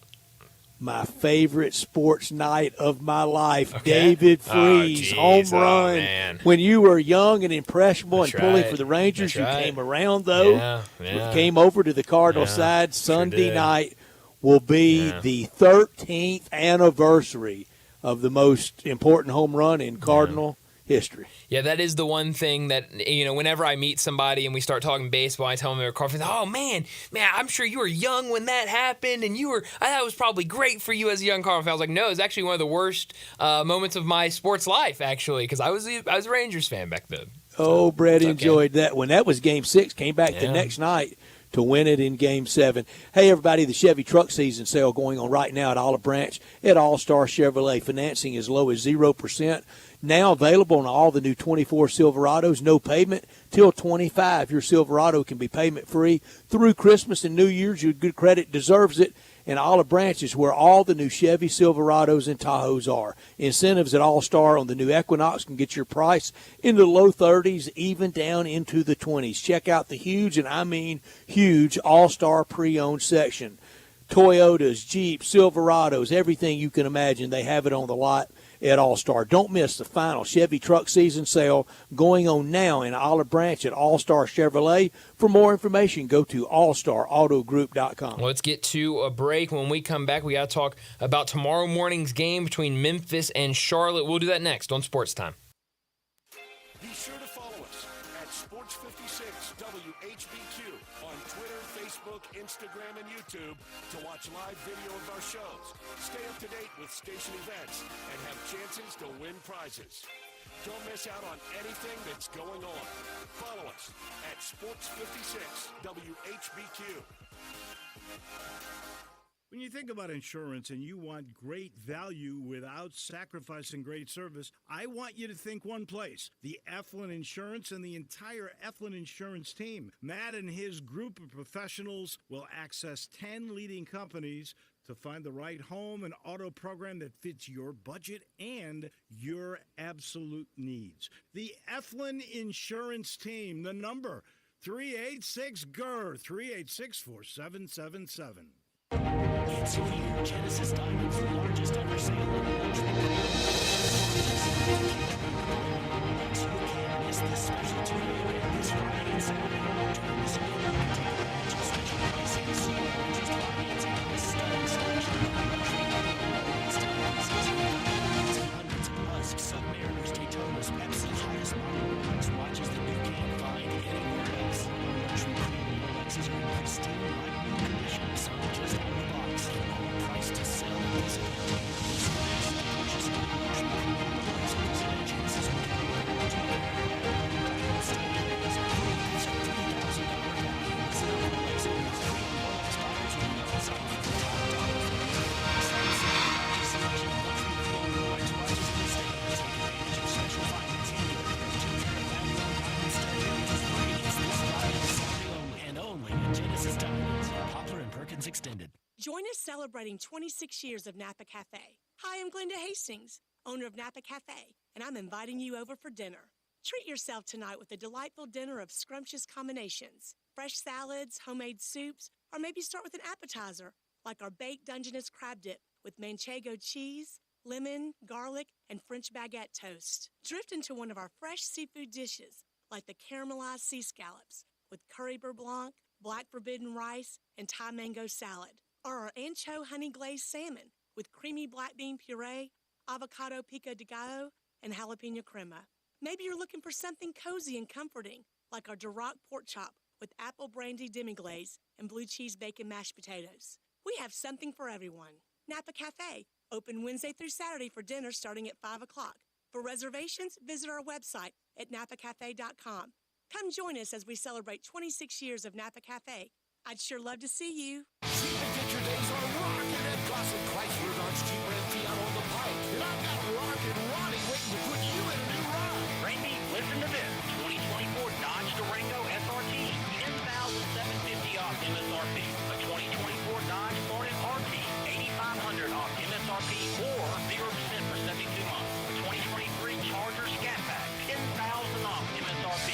My favorite sports night of my life, Okay. David Freese, home run. Man. When you were young and impressionable That's and pulling right. for the Rangers, That's you right. came around, though. Yeah. Came over to the Cardinal Yeah, side. Sunday did. night will be Yeah. the 13th anniversary of the most important home run in Cardinal history. Yeah, that is the one thing that, whenever I meet somebody and we start talking baseball, I tell them they're Cardinals. Oh, man, I'm sure you were young when that happened, and I thought it was probably great for you as a young Cardinal fan. I was like, no, it's actually one of the worst moments of my sports life, actually, because I was a Rangers fan back then. Oh, Brett it's okay. enjoyed that one. That was Game 6. Came back the next night to win it in Game 7. Hey, everybody, the Chevy truck season sale going on right now at Olive Branch at All-Star Chevrolet. Financing as low as 0%. Now available on all the new 24 Silverados. No payment till 25. Your Silverado can be payment-free through Christmas and New Year's. Your good credit deserves it. And Olive Branch is where all the new Chevy Silverados and Tahoes are. Incentives at All-Star on the new Equinox can get your price in the low 30s, even down into the 20s. Check out the huge, and I mean huge, All-Star pre-owned section. Toyotas, Jeeps, Silverados, everything you can imagine, they have it on the lot at All-Star. Don't miss the final Chevy truck season sale going on now in Olive Branch at All-Star Chevrolet. For more information, go to allstarautogroup.com. Let's get to a break. When we come back, we got to talk about tomorrow morning's game between Memphis and Charlotte. We'll do that next on Sports Time. Be sure to follow us at Sports56 WHBQ on Twitter, Facebook, Instagram, and YouTube to watch live video of our shows. Stay up to date with station events and have chances to win prizes. Don't miss out on anything that's going on. Follow us at Sports56 WHBQ. When you think about insurance and you want great value without sacrificing great service, I want you to think one place: the Eflin Insurance and the entire Eflin Insurance team. Matt and his group of professionals will access 10 leading companies to find the right home and auto program that fits your budget and your absolute needs. The Eflin Insurance team, the number 386-GER, 386-4777. It's here. Genesis Diamonds, the largest ever sale of luxury. You can't miss this special 2-day event this Friday and Saturday. During this event, you can take advantage of special pricing, see the largest clients, and the stunning selection of luxury diamonds, hundreds plus Submariners, Daytonas, Pepsi, highest model Rolex watches that you can't find anywhere else. Luxury premium Rolexes are in pristine, light blue condition, some just out of the box. All priced to sell at this event. Purchase a luxury premium Rolex or visit a Genesis Extended. Join us celebrating 26 years of Napa Cafe. Hi, I'm Glenda Hastings, owner of Napa Cafe, and I'm inviting you over for dinner. Treat yourself tonight with a delightful dinner of scrumptious combinations, fresh salads, homemade soups, or maybe start with an appetizer, like our baked Dungeness crab dip with manchego cheese, lemon, garlic, and French baguette toast. Drift into one of our fresh seafood dishes, like the caramelized sea scallops with curry beurre blanc, black forbidden rice, and Thai mango salad, or our ancho honey glazed salmon with creamy black bean puree, avocado pico de gallo, and jalapeno crema. Maybe you're looking for something cozy and comforting, like our Duroc pork chop with apple brandy demi-glaze and blue cheese bacon mashed potatoes. We have something for everyone. Napa Cafe, open Wednesday through Saturday for dinner starting at 5 o'clock. For reservations, visit our website at napacafe.com. Come join us as we celebrate 26 years of Napa Cafe. I'd sure love to see you. Adventure days are rocking at Gossip Chrysler Dodge Jeep Ram Fiat on the pike. And I've got Rockin' Ronnie waiting to put you in a new ride. Randy, listen to this. 2024 Dodge Durango SRT, $10,750 off MSRP. A 2024 Dodge Hornet RT, $8,500 off MSRP or 0% for 72 months. A 2023 Charger Scat Pack, $10,000 off MSRP.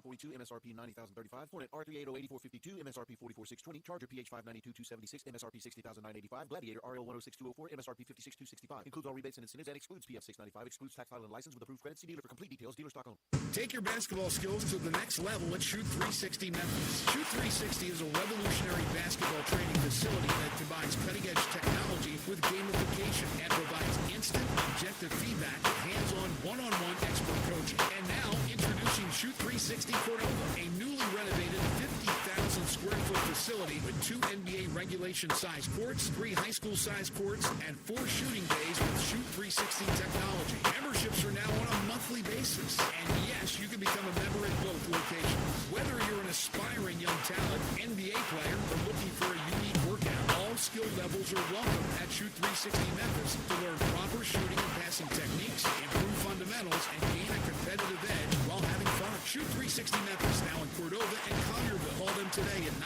$89,942, MSRP $90,035. Hornet R3808452, MSRP $44,620. Charger PH592,276, MSRP $60,985. Gladiator RL106204, MSRP $56,265. Includes all rebates and incentives and excludes PF695. Excludes tax title and license with approved credit. See dealer for complete details. Dealer stock only. Take your basketball skills to the next level at Shoot 360 Memphis. Shoot 360 is a revolutionary basketball training facility that combines cutting-edge technology with gamification and provides instant, objective feedback with hands-on, one-on-one expert coaching. And now, introducing Shoot 360 Cordova, a newly renovated 50,000 square foot facility with 2 NBA regulation-sized courts, 3 high school-sized courts, and 4 shooting bays with Shoot 360 technology. Memberships are now on a monthly basis. And yes, you can become a member at both locations. Whether you're an aspiring young talent, NBA player, or looking for a unique workout, all skill levels are welcome at Shoot 360 Memphis to learn proper shooting and passing techniques, improve fundamentals, and gain a competitive edge while having fun. Shoot 360 Memphis, now in Cordova and Collierville. Call them today at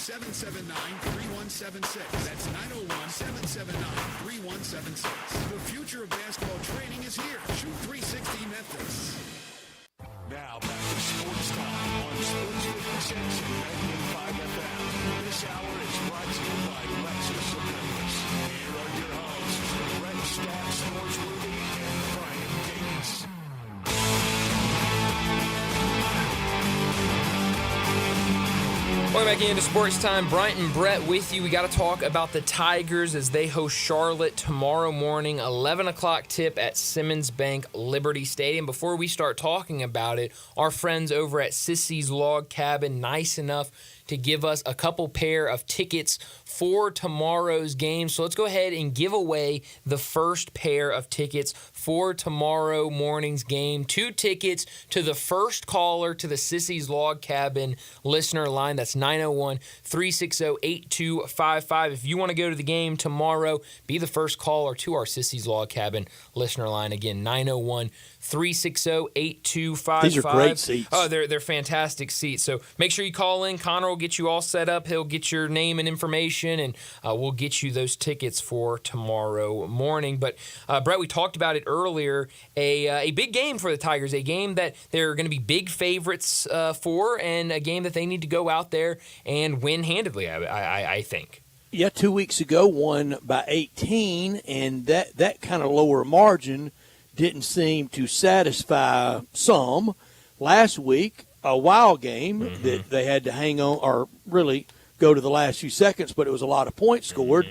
901-779-3176. That's 901-779-3176. The future of basketball training is here. Shoot 360 Memphis. Now back to Sports Time on Sports 56 and 98.5 FM. This hour is brought to you by Lexus of Memphis. Here are your hosts, Brett Stacks Norsworthy and Brian Gates. Welcome back into Sports Time. Bryant and Brett with you. We got to talk about the Tigers as they host Charlotte tomorrow morning, 11 o'clock tip at Simmons Bank Liberty Stadium. Before we start talking about it, our friends over at Sissy's Log Cabin, nice enough to give us a couple pair of tickets for tomorrow's game. So let's go ahead and give away the first pair of tickets for tomorrow morning's game. 2 tickets to the first caller to the Sissy's Log Cabin listener line. That's 901-360-8255. If you want to go to the game tomorrow, be the first caller to our Sissy's Log Cabin listener line. Again, 901-360-8255. These are great seats. Oh, they're fantastic seats. So make sure you call in. Connor will get you all set up. He'll get your name and information, and we'll get you those tickets for tomorrow morning. But, Brett, we talked about it earlier, a big game for the Tigers, a game that they're going to be big favorites for, and a game that they need to go out there and win handedly, I think. Yeah, 2 weeks ago, won by 18, and that kind of lower margin didn't seem to satisfy some. Last week, a wild game that they had to hang on or really go to the last few seconds, but it was a lot of points scored.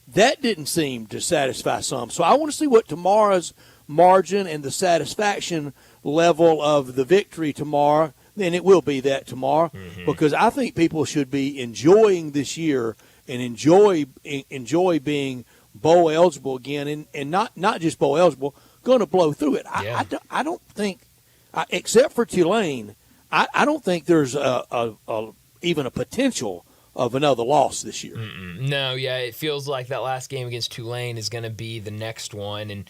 That didn't seem to satisfy some. So I want to see what tomorrow's margin and the satisfaction level of the victory tomorrow, and it will be that tomorrow, because I think people should be enjoying this year and enjoy being bowl eligible again, and not just bowl eligible, going to blow through it. I don't think, except for Tulane, I don't think there's even a potential of another loss this year. No, yeah, it feels like that last game against Tulane is going to be the next one. And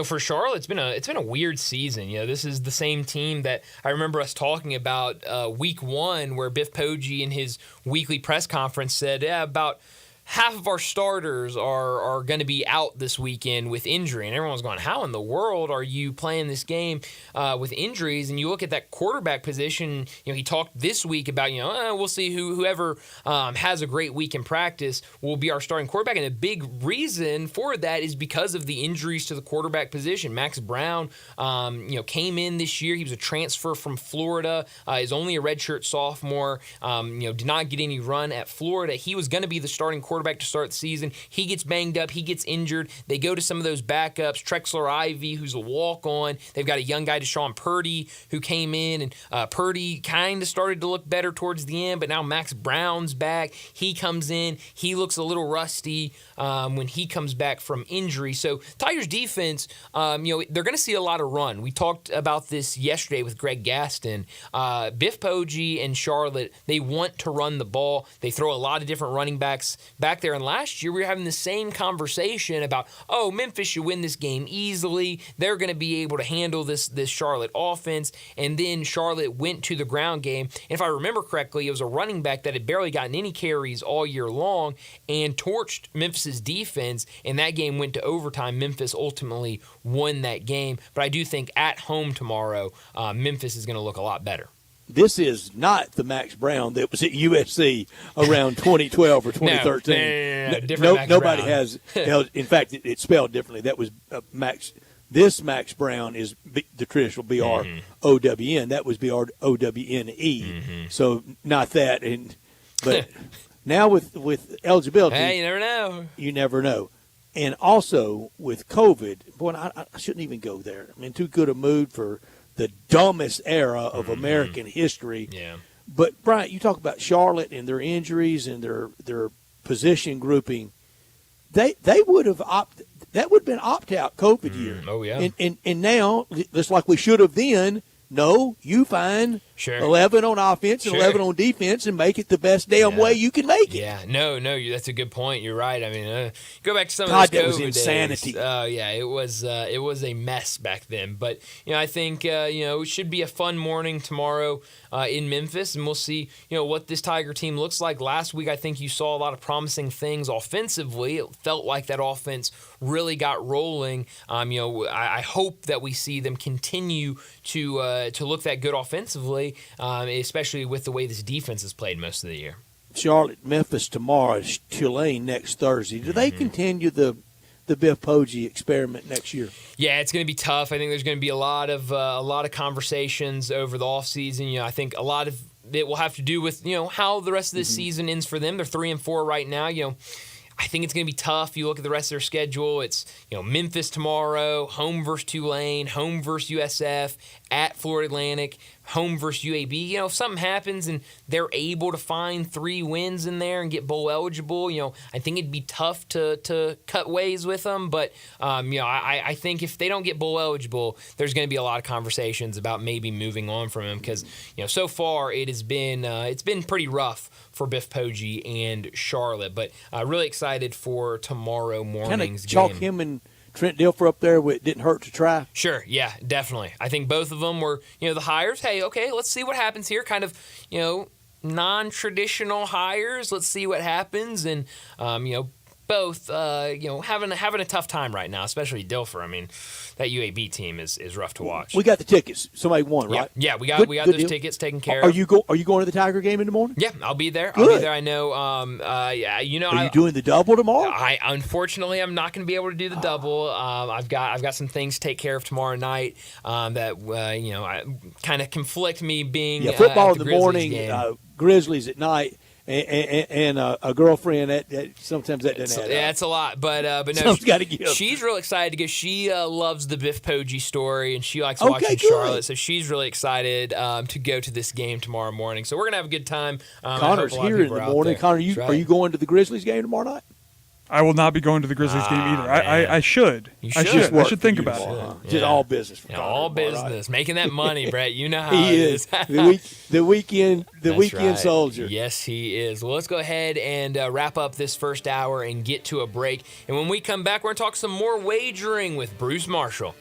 for Charlotte, it's been a weird season. This is the same team that I remember us talking about week 1, where Biff Poggi in his weekly press conference said, about half of our starters are going to be out this weekend with injury. And everyone's going, how in the world are you playing this game with injuries? And you look at that quarterback position, he talked this week about, we'll see whoever has a great week in practice will be our starting quarterback. And a big reason for that is because of the injuries to the quarterback position. Max Brown, came in this year. He was a transfer from Florida. Is only a redshirt sophomore. Did not get any run at Florida. He was going to be the starting quarterback to start the season. He gets banged up. He gets injured. They go to some of those backups. Trexler Ivy, who's a walk-on. They've got a young guy, Deshaun Purdy, who came in, and Purdy kind of started to look better towards the end, but now Max Brown's back. He comes in. He looks a little rusty when he comes back from injury. So Tigers defense, they're going to see a lot of run. We talked about this yesterday with Greg Gaston. Biff Poggi and Charlotte, they want to run the ball. They throw a lot of different running backs back there. And last year we were having the same conversation about, Memphis should win this game easily. They're going to be able to handle this Charlotte offense. And then Charlotte went to the ground game. And if I remember correctly, it was a running back that had barely gotten any carries all year long and torched Memphis's defense. And that game went to overtime. Memphis ultimately won that game. But I do think at home tomorrow, Memphis is going to look a lot better. this is not the Max Brown that was at USC around 2012 or 2013. No, different Max nobody Brown. has. In fact, it's spelled differently. That was Max. This Max Brown is the traditional BROWN. That was BROWNE. So not that. But now with eligibility, hey, you never know. You never know. And also with COVID, boy, I shouldn't even go there. I'm in too good a mood for the dumbest era of American history. Yeah. But Bryant, you talk about Charlotte and their injuries and their position grouping. They would have that would have been opt-out COVID year. Oh yeah. And now, just like we should have then. No, you find 11 on offense and 11 on defense and make it the best damn way you can make it. Yeah, no, that's a good point. You're right. I mean, go back to some God, of those that was COVID insanity. days. Oh, yeah, it was a mess back then. But, I think, it should be a fun morning tomorrow in Memphis, and we'll see, what this Tiger team looks like. Last week, I think you saw a lot of promising things offensively. It felt like that offense really got rolling. I hope that we see them continue to look that good offensively, especially with the way this defense has played most of the year. Charlotte, Memphis tomorrow, Tulane next Thursday. Do they continue the Biff Poggi experiment next year? Yeah, it's going to be tough. I think there's going to be a lot of conversations over the offseason. I think a lot of it will have to do with how the rest of this season ends for them. They're 3-4 right now. I think it's going to be tough. You look at the rest of their schedule. It's Memphis tomorrow, home versus Tulane, home versus USF, at Florida Atlantic, home versus UAB. If something happens and they're able to find 3 wins in there and get bowl eligible, I think it'd be tough to cut ways with them. But I think if they don't get bowl eligible, there's going to be a lot of conversations about maybe moving on from him because so far it's been pretty rough for Biff Poggi and Charlotte. But really excited for tomorrow morning's game. Chalk him and Trent Dilfer up there, it didn't hurt to try. Sure, yeah, definitely. I think both of them were, the hires. Hey, okay, let's see what happens here. Kind of, non-traditional hires. Let's see what happens. And, both, having a tough time right now, especially Dilfer. I mean, that UAB team is rough to watch. We got the tickets. Somebody won, right? Yeah, we got those tickets taken care of. Are you going to the Tiger game in the morning? Yeah, I'll be there. Good. I'll be there. I know. Are you doing the double tomorrow? Unfortunately, I'm not going to be able to do the double. I've got some things to take care of tomorrow night that kind of conflict me being football at the in the morning, game. Grizzlies at night. And a girlfriend that sometimes that doesn't add up. Yeah, it's a lot, but no, Someone's gotta give. She's real excited because she loves the Biff Poggi story and she likes watching Charlotte, so she's really excited to go to this game tomorrow morning. So we're gonna have a good time. Connor's here in the morning. Connor, are you going to the Grizzlies game tomorrow night? I will not be going to the Grizzlies game either. I should. I should think about it. Just all business. For all business. Right? Making that money, Brett. You know how he it is. the weekend right. soldier. Yes, he is. Well, let's go ahead and wrap up this first hour and get to a break. And when we come back, we're going to talk some more wagering with Bruce Marshall.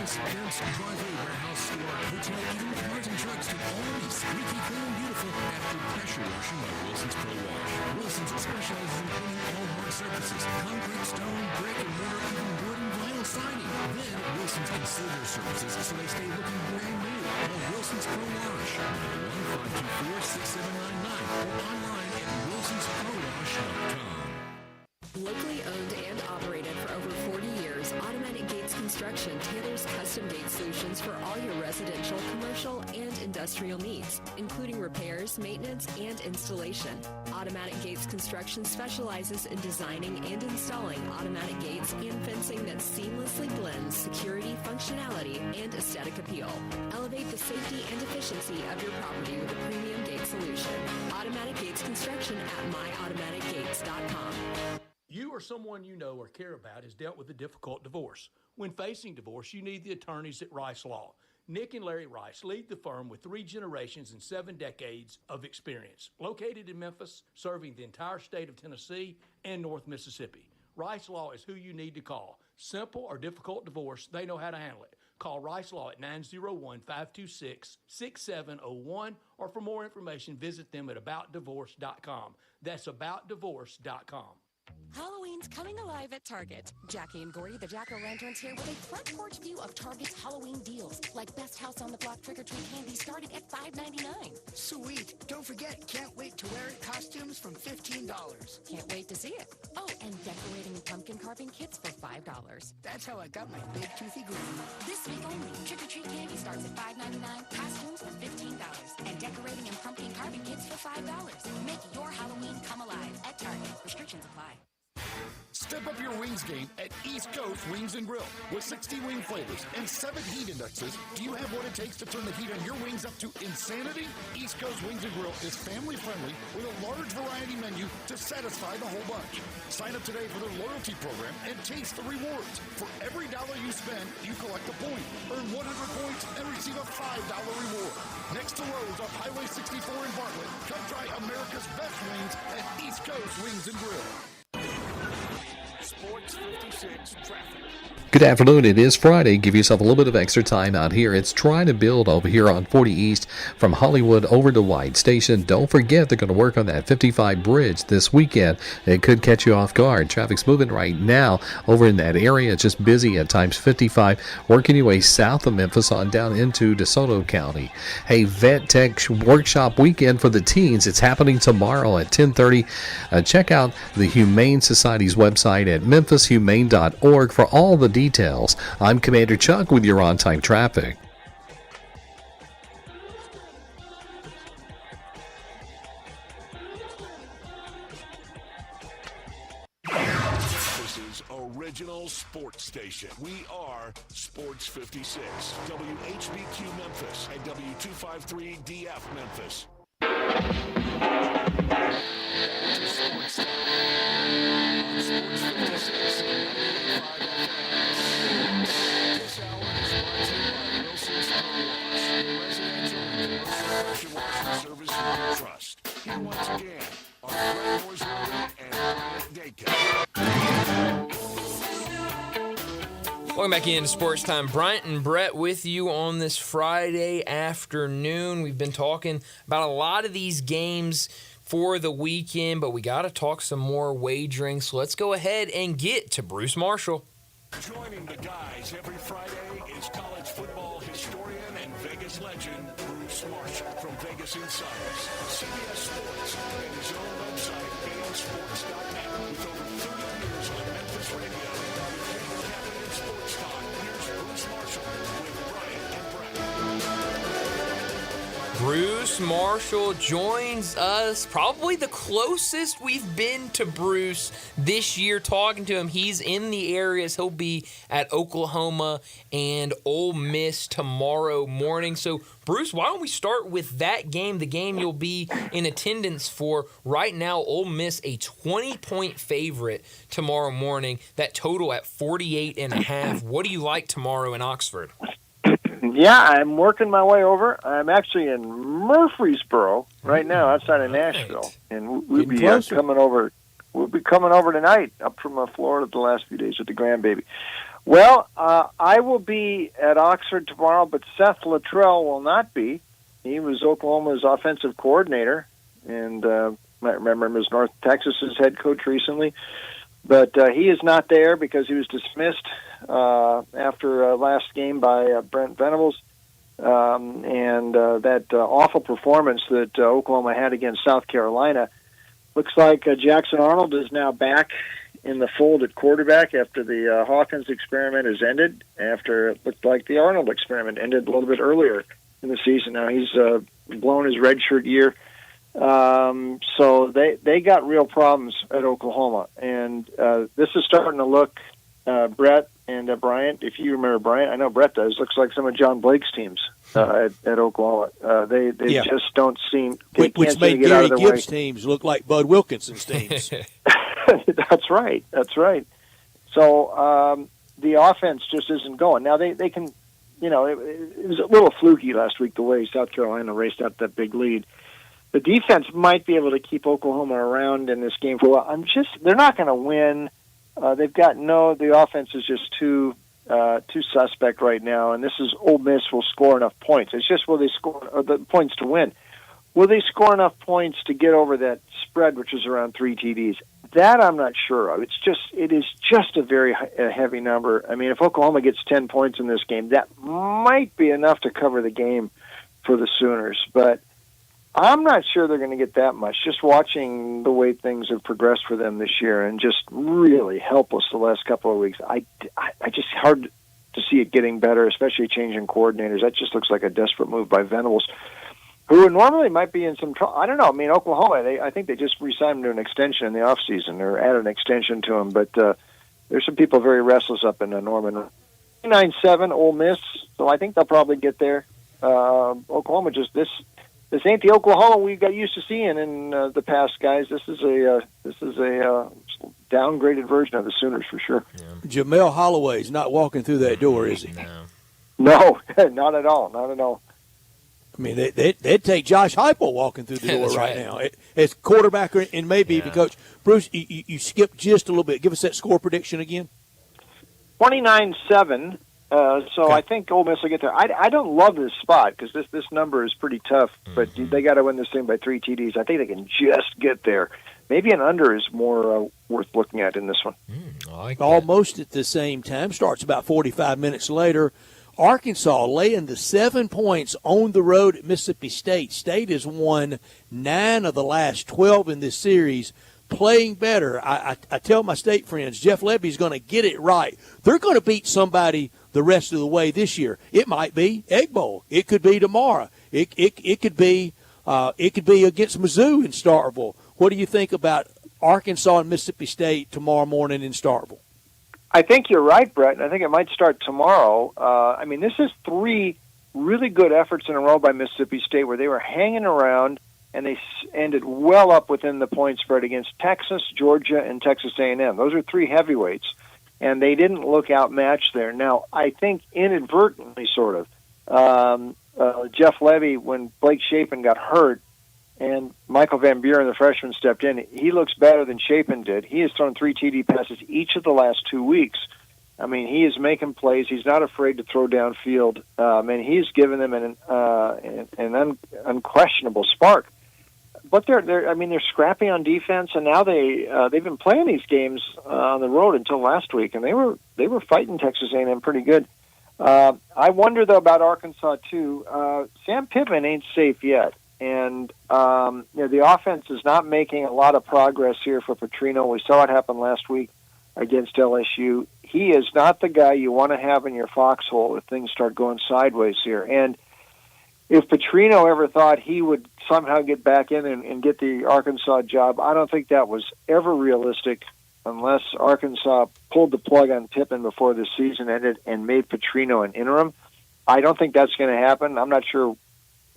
Fence, driveway, warehouse, store, hotel, even cars and trucks to always squeaky clean and beautiful after pressure washing by Wilson's Pro Wash. Wilson's specializes in cleaning all hard surfaces, concrete, stone, brick, and mortar, even wood and vinyl siding. Then Wilson's conceals their surfaces so they stay looking brand new. Call Wilson's Pro Wash, 901-524-6799, or online at wilsonsprowash.com. Locally owned and operated for over 40 years, Automatic Gates Construction tailors custom gate solutions for all your residential, commercial, and industrial needs, including repairs, maintenance, and installation. Automatic Gates Construction specializes in designing and installing automatic gates and fencing that seamlessly blends security, functionality, and aesthetic appeal. Elevate the safety and efficiency of your property with a premium gate solution. Automatic Gates Construction at myautomaticgates.com. You or someone you know or care about has dealt with a difficult divorce. When facing divorce, you need the attorneys at Rice Law. Nick and Larry Rice lead the firm with 3 generations and 7 decades of experience. Located in Memphis, serving the entire state of Tennessee and North Mississippi. Rice Law is who you need to call. Simple or difficult divorce, they know how to handle it. Call Rice Law at 901-526-6701, or for more information, visit them at aboutdivorce.com. That's aboutdivorce.com. Halloween's coming alive at Target. Jackie and Gordy, the Jack-O-Lanterns, here with a front porch view of Target's Halloween deals. Like Best House on the Block trick-or-treat candy starting at $5.99. Sweet. Don't forget, can't wait to wear it costumes from $15. Can't wait to see it. Oh, and decorating and pumpkin carving kits for $5. That's how I got my big toothy grin. This week only, trick-or-treat candy starts at $5.99, costumes for $15, and decorating and pumpkin carving kits for $5. Make your Halloween come alive at Target. Restrictions apply. Step up your wings game at East Coast Wings and Grill. With 60 wing flavors and 7 heat indexes, do you have what it takes to turn the heat on your wings up to insanity? East Coast Wings and Grill is family friendly with a large variety menu to satisfy the whole bunch. Sign up today for their loyalty program and taste the rewards. For every dollar you spend, you collect a point. Earn 100 points and receive a $5 reward. Next to Lowe's on Highway 64 in Bartlett, come try America's best wings at East Coast Wings and Grill. Sports 56 traffic. Good afternoon. It is Friday. Give yourself a little bit of extra time out here. It's trying to build over here on 40 East from Hollywood over to White Station. Don't forget they're going to work on that 55 bridge this weekend. It could catch you off guard. Traffic's moving right now over in that area. It's just busy at times 55, working your way south of Memphis on down into DeSoto County. Hey, Vet Tech Workshop Weekend for the teens. It's happening tomorrow at 10:30. Check out the Humane Society's website at memphishumane.org for all the details. I'm Commander Chuck with your on-time traffic. This is Original Sports Station. We are Sports 56, WHBQ Memphis, and W253 DF Memphis. Sports Time. Sports 56. This hour is brought to you by Wilson's Car Wash, residential and commercial pressure washing service you can trust. Here once again are Brett Norsworthy and Bryant Dacre. Welcome back into Sports Time. Bryant and Brett with you on this Friday afternoon. We've been talking about a lot of these games for the weekend, but we got to talk some more wagering. So let's go ahead and get to Bruce Marshall. Joining the guys every Friday is college football historian and Vegas legend Bruce Marshall from Vegas Insiders, CBS Sports, and his own website, VegasSports.net. With over 30 years on Memphis radio, Captain in Sports Talk, here's Bruce Marshall with Bryant and Brett. Bruce Marshall joins us, probably the closest we've been to Bruce this year, talking to him. He's in the areas. He'll be at Oklahoma and Ole Miss tomorrow morning. So, Bruce, why don't we start with that game, the game you'll be in attendance for. Right now, Ole Miss a 20-point favorite tomorrow morning. That total at 48.5. What do you like tomorrow in Oxford? Yeah, I'm working my way over. I'm actually in Murfreesboro right now, outside of Nashville, and we'll be coming over. We'll be coming over tonight, up from Florida the last few days with the grandbaby. Well, I will be at Oxford tomorrow, but Seth Luttrell will not be. He was Oklahoma's offensive coordinator, and might remember him as North Texas's head coach recently. But he is not there because he was dismissed after last game by Brent Venables. And that awful performance that Oklahoma had against South Carolina. Looks like Jackson Arnold is now back in the fold at quarterback after the Hawkins experiment has ended, after it looked like the Arnold experiment ended a little bit earlier in the season. Now he's blown his redshirt year. So they got real problems at Oklahoma, and this is starting to look, Brett and Bryant, if you remember Bryant, I know Brett does, looks like some of John Blake's teams at Oklahoma. They just don't seem, which made Gary Gibbs' teams look like Bud Wilkinson's teams. That's right. So the offense just isn't going. Now they can, it was a little fluky last week the way South Carolina raced out that big lead. The defense might be able to keep Oklahoma around in this game for a while. They're not going to win. The offense is just too too suspect right now, and this is Ole Miss will score enough points. It's just will they score the points to win? Will they score enough points to get over that spread, which is around 3 TDs? That I'm not sure of. It is just a very heavy number. I mean, if Oklahoma gets 10 points in this game, that might be enough to cover the game for the Sooners. But I'm not sure they're going to get that much. Just watching the way things have progressed for them this year, and just really helpless the last couple of weeks. I just hard to see it getting better, especially changing coordinators. That just looks like a desperate move by Venables, who normally might be in some trouble. I don't know. I mean, Oklahoma, I think they just re-signed him to an extension in the offseason, or added an extension to him. But there's some people very restless up in Norman. 9-7, Ole Miss, so I think they'll probably get there. Oklahoma this ain't the Oklahoma we got used to seeing in the past, guys. This is a downgraded version of the Sooners for sure. Yeah. Jamel Holloway's not walking through that door, is he? No, not at all. Not at all. I mean, they'd take Josh Heupel walking through the door right now as quarterback and maybe even coach. Bruce, you skipped just a little bit. Give us that score prediction again. 29-7. So I think Ole Miss will get there. I don't love this spot because this number is pretty tough, but they got to win this thing by 3 TDs. I think they can just get there. Maybe an under is more worth looking at in this one. Almost at the same time. Starts about 45 minutes later. Arkansas laying the 7 points on the road at Mississippi State. State has won 9 of the last 12 in this series, playing better. I tell my State friends, Jeff Levy's going to get it right. They're going to beat somebody the rest of the way this year. It might be Egg Bowl. It could be tomorrow. It could be against Mizzou in Starkville. What do you think about Arkansas and Mississippi State tomorrow morning in Starkville? I think you're right, Brett, and I think it might start tomorrow. I mean, this is 3 really good efforts in a row by Mississippi State where they were hanging around, and they ended well up within the point spread against Texas, Georgia, and Texas A&M. Those are 3 heavyweights, and they didn't look outmatched there. Now, I think inadvertently, sort of, Jeff Levy, when Blake Shapen got hurt, and Michael Van Buren, the freshman, stepped in. He looks better than Shapen did. He has thrown 3 TD passes each of the last 2 weeks. I mean, he is making plays. He's not afraid to throw downfield, and he's given them an unquestionable spark. But they're scrappy on defense, and now they've been playing these games on the road until last week, and they were fighting Texas A&M pretty good. I wonder though about Arkansas too. Sam Pittman ain't safe yet. And the offense is not making a lot of progress here for Petrino. We saw it happen last week against LSU. He is not the guy you want to have in your foxhole if things start going sideways here. And if Petrino ever thought he would somehow get back in and get the Arkansas job, I don't think that was ever realistic unless Arkansas pulled the plug on Pittman before the season ended and made Petrino an interim. I don't think that's going to happen. I'm not sure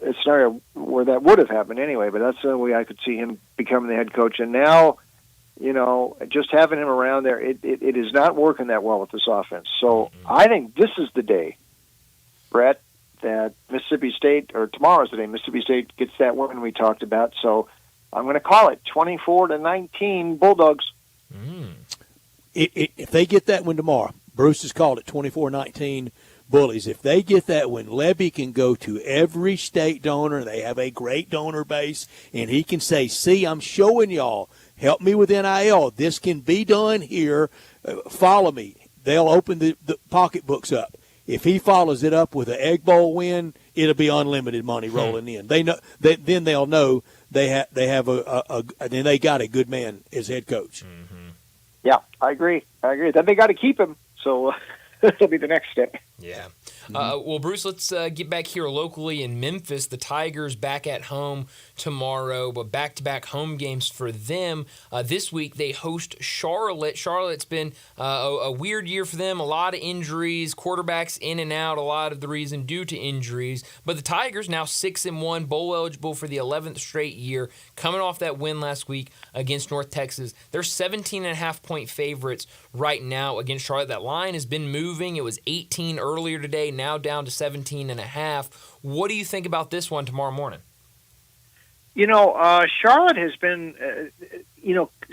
a scenario where that would have happened anyway, but that's the only way I could see him becoming the head coach. And now, just having him around there, it is not working that well with this offense. So I think this is the day, Brett, that Mississippi State, or tomorrow's the day Mississippi State gets that win we talked about. So I'm going to call it 24-19 Bulldogs. If they get that win tomorrow, Bruce has called it 24-19 Bullies. If they get that win, Levy can go to every state donor. They have a great donor base, and he can say, see, I'm showing y'all. Help me with NIL. This can be done here. Follow me. They'll open the pocketbooks up. If he follows it up with an Egg Bowl win, it'll be unlimited money rolling in. They know. Then they'll know they have then they got a good man as head coach. Yeah, I agree. Then they got to keep him. So that'll be the next step. Yeah. Well, Bruce, let's get back here locally in Memphis. The Tigers back at home tomorrow, but back-to-back home games for them. This week they host Charlotte. Charlotte's been a weird year for them. A lot of injuries, quarterbacks in and out, a lot of the reason due to injuries. But the Tigers now 6-1, bowl eligible for the 11th straight year, coming off that win last week against North Texas. They're 17.5-point favorites right now against Charlotte. That line has been moving. It was 18 earlier today, now down to 17.5. What do you think about this one tomorrow morning? Charlotte has been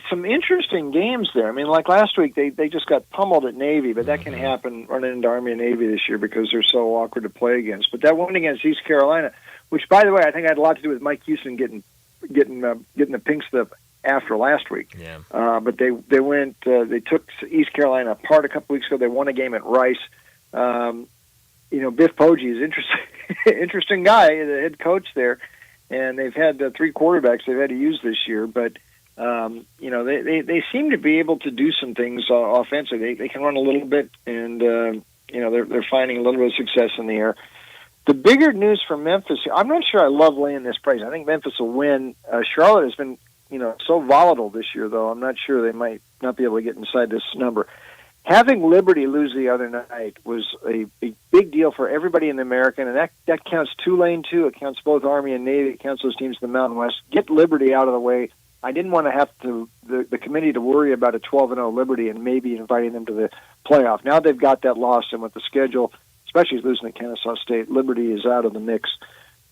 some interesting games there. I mean, like last week, they just got pummeled at Navy, but that can happen running into Army and Navy this year because they're so awkward to play against. But that one against East Carolina, which, by the way, I think had a lot to do with Mike Houston getting the pink slip after last week. Yeah. But they took East Carolina apart a couple weeks ago. They won a game at Rice. Biff Poggi is interesting guy, the head coach there, and they've had 3 quarterbacks they've had to use this year, but. They seem to be able to do some things offensively. They can run a little bit, and they're finding a little bit of success in the air. The bigger news for Memphis, I'm not sure I love laying this price. I think Memphis will win. Charlotte has been so volatile this year, though. I'm not sure they might not be able to get inside this number. Having Liberty lose the other night was a big deal for everybody in the American, and that counts Tulane too. It counts both Army and Navy. It counts those teams in the Mountain West. Get Liberty out of the way. I didn't want to have the committee to worry about a 12-0 Liberty and maybe inviting them to the playoff. Now they've got that loss, and with the schedule, especially losing to Kennesaw State, Liberty is out of the mix.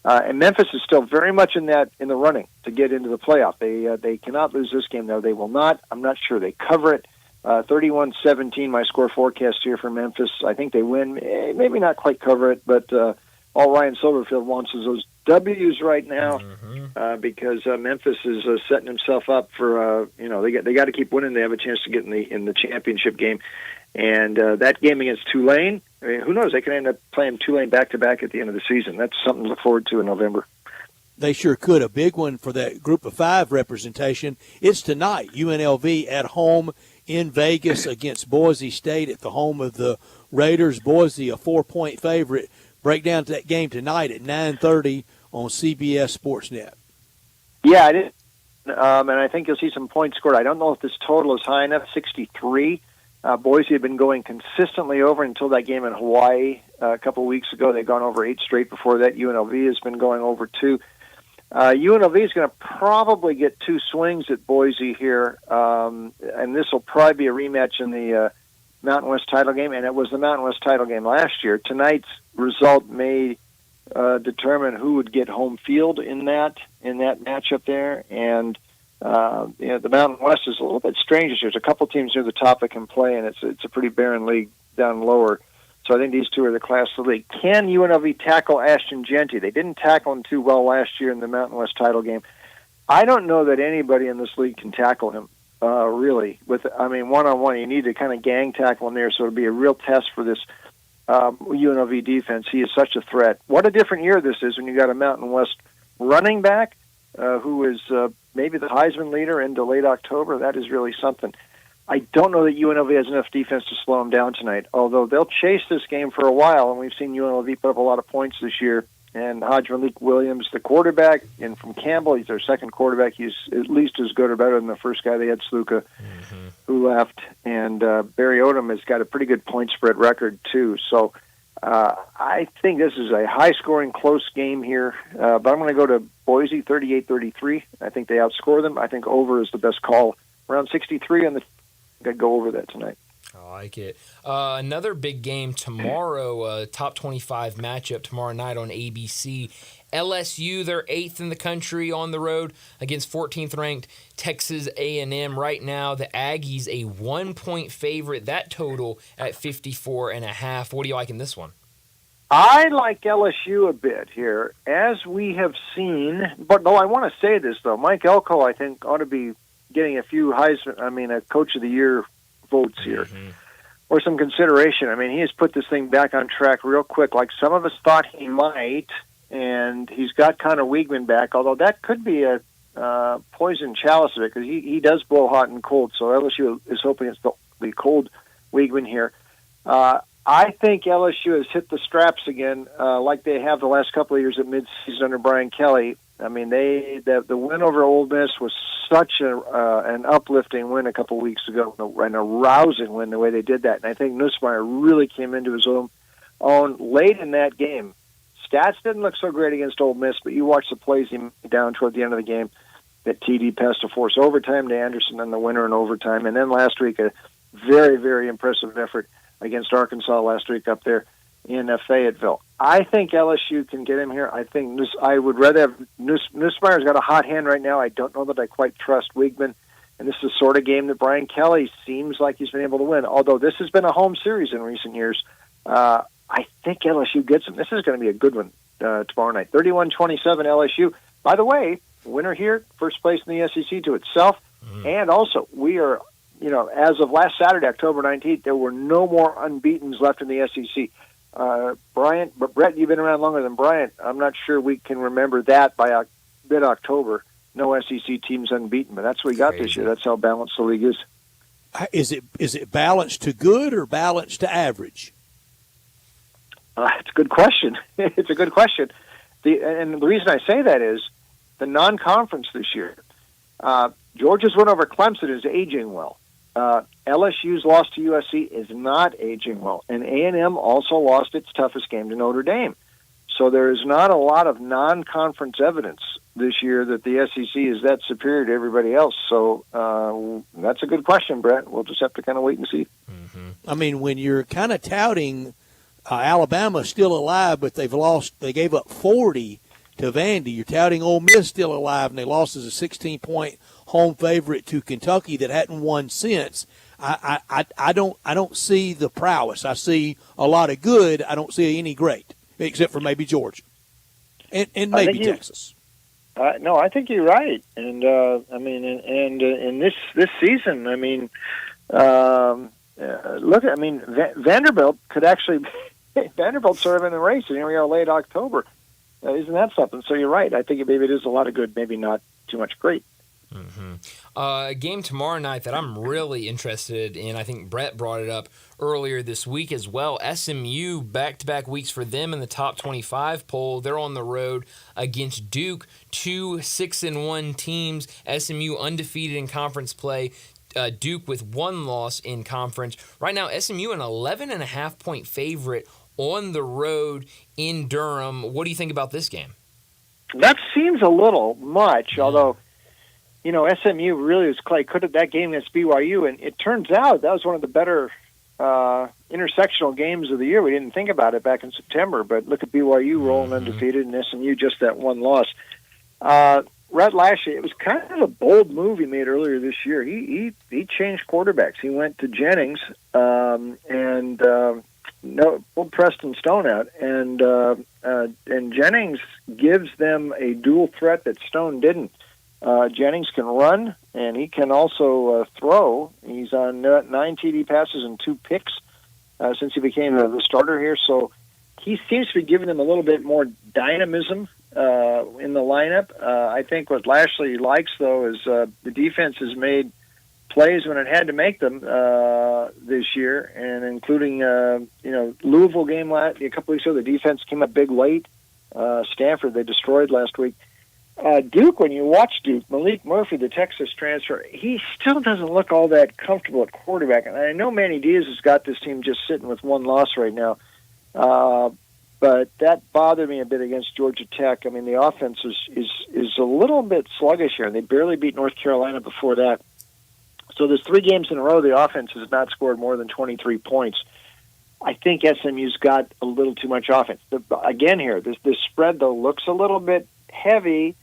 And Memphis is still very much in the running to get into the playoff. They cannot lose this game, though. They will not. I'm not sure they cover it. 31-17, my score forecast here for Memphis. I think they win. Maybe not quite cover it, but all Ryan Silverfield wants is those W's right now because Memphis is setting himself up for they got to keep winning. They have a chance to get in the championship game, and that game against Tulane. I mean, who knows? They can end up playing Tulane back to back at the end of the season. That's something to look forward to in November. They sure could. A big one for that Group of 5 representation. It's tonight. UNLV at home in Vegas against Boise State at the home of the Raiders. Boise, a 4-point favorite. Break down to that game tonight at 9:30 on CBS Sportsnet. Yeah, it is. And I think you'll see some points scored. I don't know if this total is high enough, 63. Boise had been going consistently over until that game in Hawaii a couple of weeks ago. They'd gone over 8 straight before that. UNLV has been going over 2. UNLV is going to probably get 2 swings at Boise here, and this will probably be a rematch in the Mountain West title game, and it was the Mountain West title game last year. Tonight's result may determine who would get home field in that matchup there, and the Mountain West is a little bit strange. There's a couple teams near the top that can play, and it's a pretty barren league down lower. So I think these two are the class of the league. Can UNLV tackle Ashton Genty? They didn't tackle him too well last year in the Mountain West title game. I don't know that anybody in this league can tackle him, really. One-on-one, you need to kind of gang tackle him there, so it'll be a real test for this UNLV defense. He is such a threat. What a different year this is when you got a Mountain West running back who is maybe the Heisman leader into late October. That is really something. I don't know that UNLV has enough defense to slow them down tonight, although they'll chase this game for a while, and we've seen UNLV put up a lot of points this year. And Hodge Malik Williams, the quarterback, and from Campbell, he's their second quarterback. He's at least as good or better than the first guy they had, Sluka, who left. And Barry Odom has got a pretty good point spread record, too. So I think this is a high-scoring, close game here. But I'm going to go to Boise, 38-33. I think they outscore them. I think over is the best call. Around 63 on the I'd go over that tonight. I like it. Another big game tomorrow, top 25 matchup tomorrow night on ABC. LSU, they're 8th in the country on the road against 14th ranked Texas A&M. Right now, the Aggies a 1-point favorite. That total at 54.5. What do you like in this one? I like LSU a bit here, as we have seen. But no, I want to say this though. Mike Elko, I think, ought to be getting a few a Coach of the Year votes here, or some consideration. I mean, he has put this thing back on track real quick, like some of us thought he might, and he's got Connor Weigman back, although that could be a poison chalice of it, because he does blow hot and cold, so LSU is hoping it's the cold Weigman here. I think LSU has hit the straps again, like they have the last couple of years at midseason under Brian Kelly. I mean, the win over Ole Miss was such an uplifting win a couple weeks ago, and a rousing win the way they did that. And I think Nussmeier really came into his own late in that game. Stats didn't look so great against Ole Miss, but you watch the plays he made down toward the end of the game. That TD pass to force overtime to Anderson, and the winner in overtime. And then last week, a very, very impressive effort against Arkansas last week up there in Fayetteville. I think LSU can get him here. I think I would rather have Nussmeier's got a hot hand right now. I don't know that I quite trust Weigman. and this is the sort of game that Brian Kelly seems like he's been able to win. Although this has been a home series in recent years, I think LSU gets them. This is going to be a good one tomorrow night. 31-27 LSU. By the way, winner here, first place in the SEC to itself. And also, we are, as of last Saturday, October 19th, there were no more unbeatens left in the SEC. Brett, you've been around longer than Bryant. I'm not sure we can remember that by mid-October. No SEC teams unbeaten, but that's what we got this year. That's how balanced the league is. Is it balanced to good or balanced to average? It's a good question. It's a good question. And the reason I say that is the non-conference this year. Georgia's win over Clemson is aging well. LSU's loss to USC is not aging well. And A&M also lost its toughest game to Notre Dame. So there is not a lot of non-conference evidence this year that the SEC is that superior to everybody else. So that's a good question, Brett. We'll just have to kind of wait and see. I mean, when you're kind of touting Alabama still alive, but they gave up 40 to Vandy. You're touting Ole Miss still alive, and they lost as a 16-point home favorite to Kentucky that hadn't won since. I don't see the prowess. I see a lot of good. I don't see any great, except for maybe Georgia and maybe Texas. No, I think you're right. And in this season, look, Vanderbilt could actually. Vanderbilt's sort of in the race, and here we are late October. Isn't that something? So you're right. I think maybe it is a lot of good, maybe not too much great. A game tomorrow night that I'm really interested in, I think Brett brought it up earlier this week as well. SMU, back-to-back weeks for them in the top 25 poll. They're on the road against Duke, 2 6-1 teams. SMU undefeated in conference play. Duke with 1 loss in conference. Right now, SMU an 11.5-point favorite on the road in Durham. What do you think about this game? That seems a little much, although, SMU really was could have that game against BYU, and it turns out that was one of the better intersectional games of the year. We didn't think about it back in September, but look at BYU rolling undefeated and SMU just that 1 loss. Rhett Lashlee, it was kind of a bold move he made earlier this year. He changed quarterbacks. He went to Jennings and pulled Preston Stone out, and Jennings gives them a dual threat that Stone didn't. Jennings can run, and he can also throw. He's on 9 TD passes and 2 picks since he became the starter here. So he seems to be giving them a little bit more dynamism in the lineup. I think what Lashlee likes, though, is the defense has made plays when it had to make them this year, and including Louisville game a couple weeks ago, the defense came up big late. Stanford they destroyed last week. Duke, when you watch Duke, Malik Murphy, the Texas transfer, he still doesn't look all that comfortable at quarterback. And I know Manny Diaz has got this team just sitting with 1 loss right now. But that bothered me a bit against Georgia Tech. I mean, the offense is a little bit sluggish here, and they barely beat North Carolina before that. So there's 3 games in a row the offense has not scored more than 23 points. I think SMU's got a little too much offense. Again here, this spread, though, looks a little bit heavy,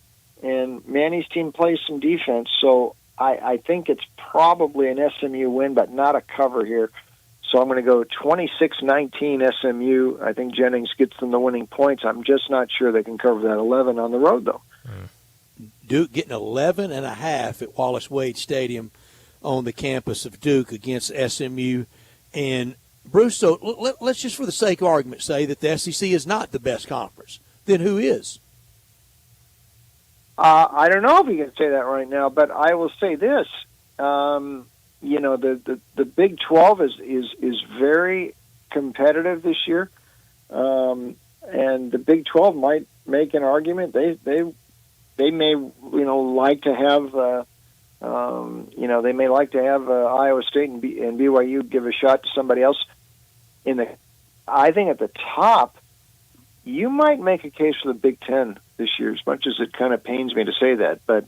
and Manny's team plays some defense. So I think it's probably an SMU win, but not a cover here. So I'm going to go 26-19 SMU. I think Jennings gets them the winning points. I'm just not sure they can cover that 11 on the road, though. Duke getting 11.5 at Wallace Wade Stadium on the campus of Duke against SMU. And, Bruce, so let's just for the sake of argument say that the SEC is not the best conference. Then who is? I don't know if you can say that right now, but I will say this. The Big 12 is very competitive this year, and the Big 12 might make an argument. They may like to have Iowa State and BYU give a shot to somebody else. I think at the top, you might make a case for the Big 10 this year, as much as it kind of pains me to say that. But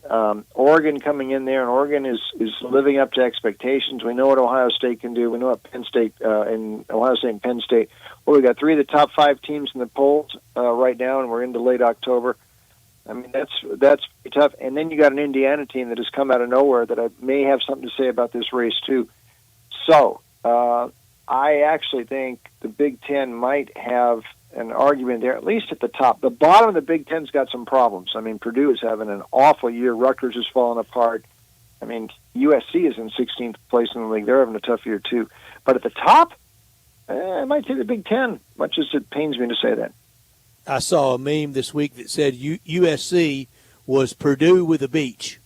Oregon coming in there, and Oregon is living up to expectations. We know what Ohio State can do. We know what Penn State and Ohio State and Penn State. Well, we got 3 of the top 5 teams in the polls right now, and we're into late October. I mean, that's tough. And then you got an Indiana team that has come out of nowhere that I may have something to say about this race too. So I actually think the Big Ten might have an argument there, at least at the top. The bottom of the Big Ten's got some problems. I mean, Purdue is having an awful year. Rutgers is falling apart. I mean, USC is in 16th place in the league. They're having a tough year too. But at the top, I might say the Big Ten, much as it pains me to say that. I saw a meme this week that said USC was Purdue with a beach.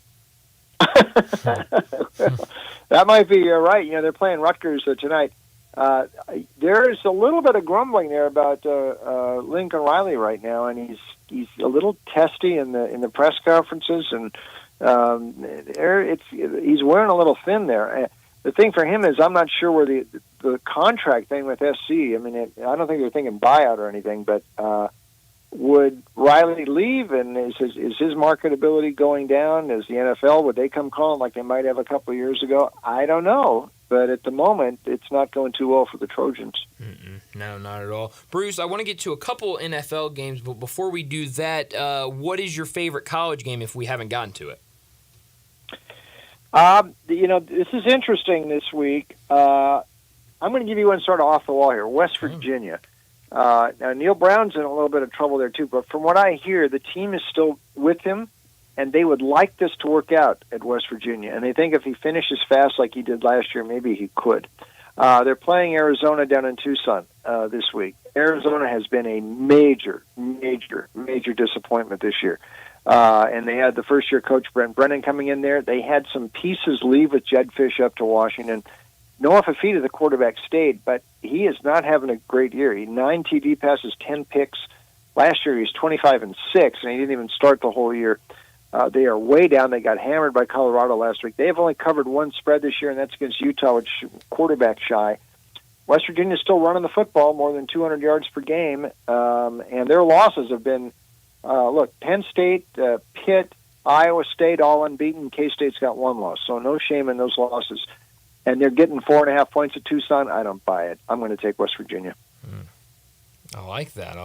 That might be right. You know, they're playing Rutgers tonight. There's a little bit of grumbling there about Lincoln Riley right now, and he's a little testy in the press conferences, and he's wearing a little thin there. The thing for him is I'm not sure where the contract thing with SC. I mean, I don't think they're thinking buyout or anything, but would Riley leave, and is his marketability going down? Is the NFL, would they come calling like they might have a couple of years ago? I don't know, but at the moment, it's not going too well for the Trojans. No, not at all. Bruce, I want to get to a couple NFL games, but before we do that, what is your favorite college game if we haven't gotten to it? You know, this is interesting this week. I'm going to give you one sort of off the wall here. West Virginia. Now, Neil Brown's in a little bit of trouble there, too. But from what I hear, the team is still with him, and they would like this to work out at West Virginia. And they think if he finishes fast like he did last year, maybe he could. They're playing Arizona down in Tucson this week. Arizona has been a major, major, major disappointment this year. And they had the first-year coach, Brent Brennan, coming in there. They had some pieces leave with Jed Fish up to Washington. Noah Fafita, the quarterback, stayed, but he is not having a great year. 9 TD passes, 10 picks. Last year he was 25-6, and he didn't even start the whole year. They are way down. They got hammered by Colorado last week. They have only covered one spread this year, and that's against Utah, which is quarterback shy. West Virginia is still running the football more than 200 yards per game, and their losses have been, Penn State, Pitt, Iowa State, all unbeaten. K-State's got one loss, so no shame in those losses. And they're getting 4.5 points at Tucson. I don't buy it. I'm going to take West Virginia. I like that.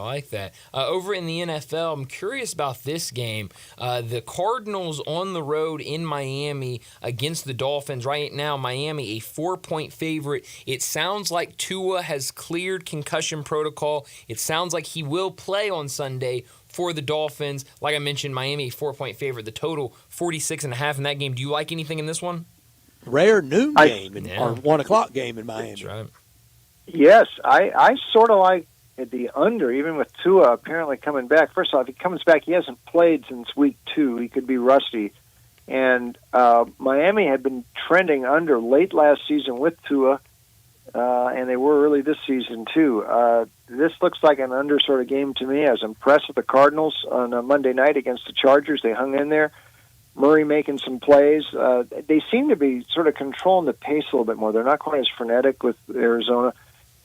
Over in the NFL, I'm curious about this game. The Cardinals on the road in Miami against the Dolphins. Right now, Miami, a 4-point favorite. It sounds like Tua has cleared concussion protocol. It sounds like he will play on Sunday for the Dolphins. Like I mentioned, Miami, a 4-point favorite. The total, 46.5 in that game. Do you like anything in this one? Rare noon game or 1 o'clock game in Miami. That's right. Yes, I sort of like the under, even with Tua apparently coming back. First off, he comes back. He hasn't played since week 2. He could be rusty. And Miami had been trending under late last season with Tua, and they were early this season too. This looks like an under sort of game to me. I was impressed with the Cardinals on a Monday night against the Chargers. They hung in there. Murray making some plays. They seem to be sort of controlling the pace a little bit more. They're not quite as frenetic with Arizona.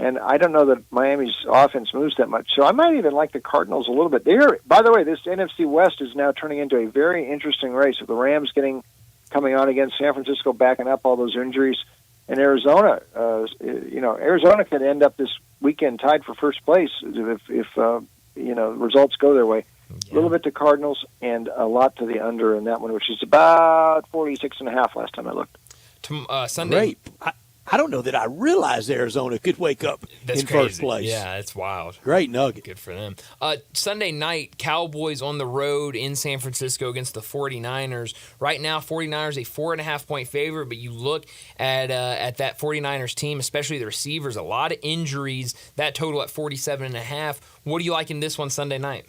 And I don't know that Miami's offense moves that much. So I might even like the Cardinals a little bit. By the way, this NFC West is now turning into a very interesting race with the Rams coming on against San Francisco, backing up all those injuries. And Arizona, Arizona could end up this weekend tied for first place if results go their way. A little bit to Cardinals and a lot to the under in that one, which is about 46.5 last time I looked. Sunday. Great. I don't know that I realized Arizona could wake up in first place. Yeah, it's wild. Great nugget. Good for them. Sunday night, Cowboys on the road in San Francisco against the 49ers. Right now, 49ers a 4.5-point favorite, but you look at that 49ers team, especially the receivers, a lot of injuries. That total at 47.5. What do you like in this one Sunday night?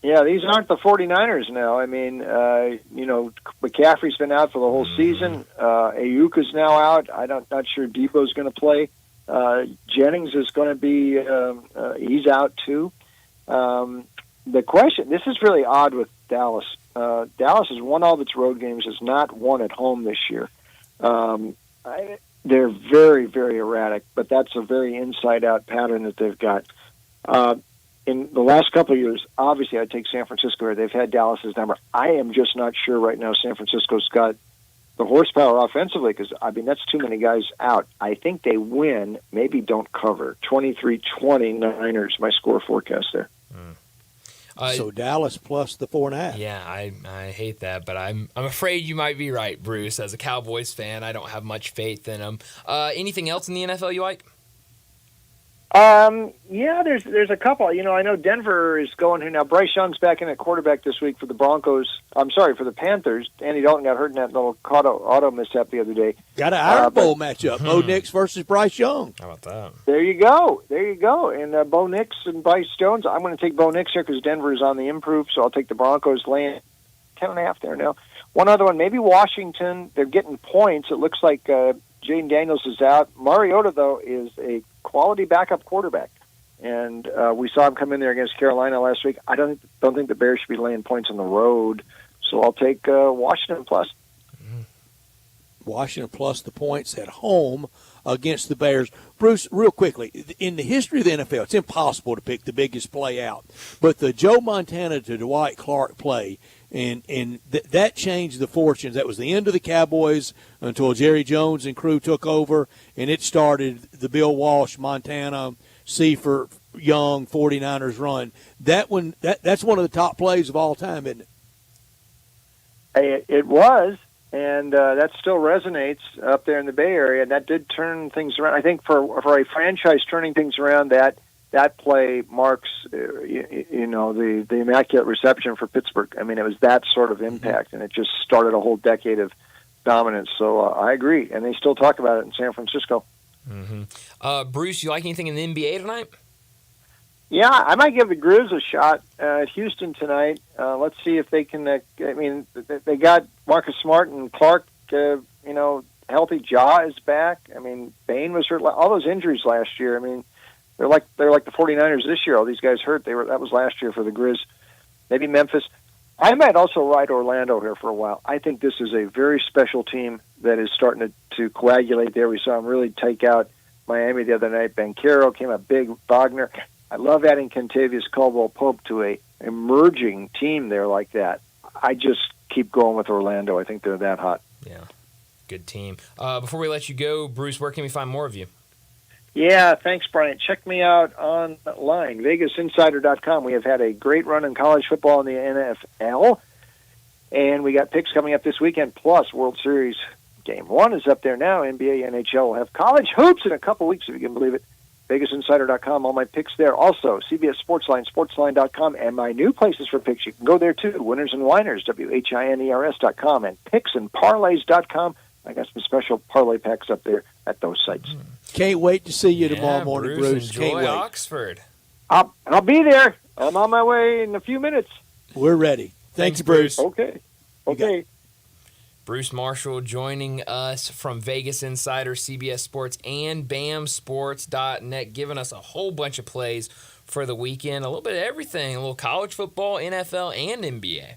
Yeah, these aren't the 49ers now. I mean, McCaffrey's been out for the whole season. Ayuka's now out. Not sure Debo's going to play. Jennings is going to be he's out too. The question, this is really odd with Dallas. Dallas has won all of its road games, has not won at home this year. They're very, very erratic, but that's a very inside-out pattern that they've got. In the last couple of years, obviously I'd take San Francisco here. They've had Dallas's number. I am just not sure right now San Francisco's got the horsepower offensively because, that's too many guys out. I think they win, maybe don't cover. 23-20 Niners, my score forecast there. So Dallas plus the 4.5. Yeah, I hate that, but I'm afraid you might be right, Bruce. As a Cowboys fan, I don't have much faith in them. Anything else in the NFL you like? Yeah, there's a couple. You know, I know Denver is going here now. Bryce Young's back in at quarterback this week for the Broncos. I'm sorry, for the Panthers. Andy Dalton got hurt in that little auto mishap the other day. Got an Iron Bowl matchup. Bo Nix versus Bryce Young. How about that? There you go. And Bo Nix and Bryce Jones. I'm going to take Bo Nix here because Denver is on the improve, so I'll take the Broncos laying 10.5 there now. One other one, maybe Washington. They're getting points. It looks like Jaden Daniels is out. Mariota, though, is a quality backup quarterback, and we saw him come in there against Carolina last week. I don't think the Bears should be laying points on the road, so I'll take Washington plus. Washington plus the points at home against the Bears. Bruce, real quickly, in the history of the NFL, it's impossible to pick the biggest play out, but the Joe Montana to Dwight Clark play, and that changed the fortunes. That was the end of the Cowboys until Jerry Jones and crew took over, and it started the Bill Walsh, Montana, Seifert, Young 49ers run. That's one of the top plays of all time, isn't it? It was, and that still resonates up there in the Bay Area, and that did turn things around. I think for a franchise turning things around, that play marks, the immaculate reception for Pittsburgh. I mean, it was that sort of impact, and it just started a whole decade of dominance. So I agree, and they still talk about it in San Francisco. Mm-hmm. Bruce, you like anything in the NBA tonight? Yeah, I might give the Grizz a shot at Houston tonight. Let's see if they can. They got Marcus Smart and Clark. Healthy. Ja is back. I mean, Bain was hurt. All those injuries last year. I mean, they're like the 49ers this year. All these guys hurt. That was last year for the Grizz. Maybe Memphis. I might also ride Orlando here for a while. I think this is a very special team that is starting to coagulate there. We saw them really take out Miami the other night. Banchero came up big. Wagner. I love adding Kentavious Caldwell-Pope to a emerging team there like that. I just keep going with Orlando. I think they're that hot. Yeah, good team. Before we let you go, Bruce, where can we find more of you? Yeah, thanks, Brian. Check me out online, VegasInsider.com. We have had a great run in college football in the NFL, and we got picks coming up this weekend, plus World Series Game 1 is up there now. NBA, NHL will have college hoops in a couple weeks, if you can believe it. VegasInsider.com, all my picks there. Also, CBS Sportsline, Sportsline.com, and my new places for picks. You can go there, too. Winners and Winers, WHINERS.com, and PicksandParlays.com. I got some special parlay packs up there at those sites. Can't wait to see you tomorrow morning, Bruce. Enjoy Can't wait. Oxford. I'll be there. I'm on my way in a few minutes. We're ready. Thanks, Bruce. Okay. Bruce Marshall joining us from Vegas Insider, CBS Sports, and BAMSports.net, giving us a whole bunch of plays for the weekend. A little bit of everything, a little college football, NFL, and NBA.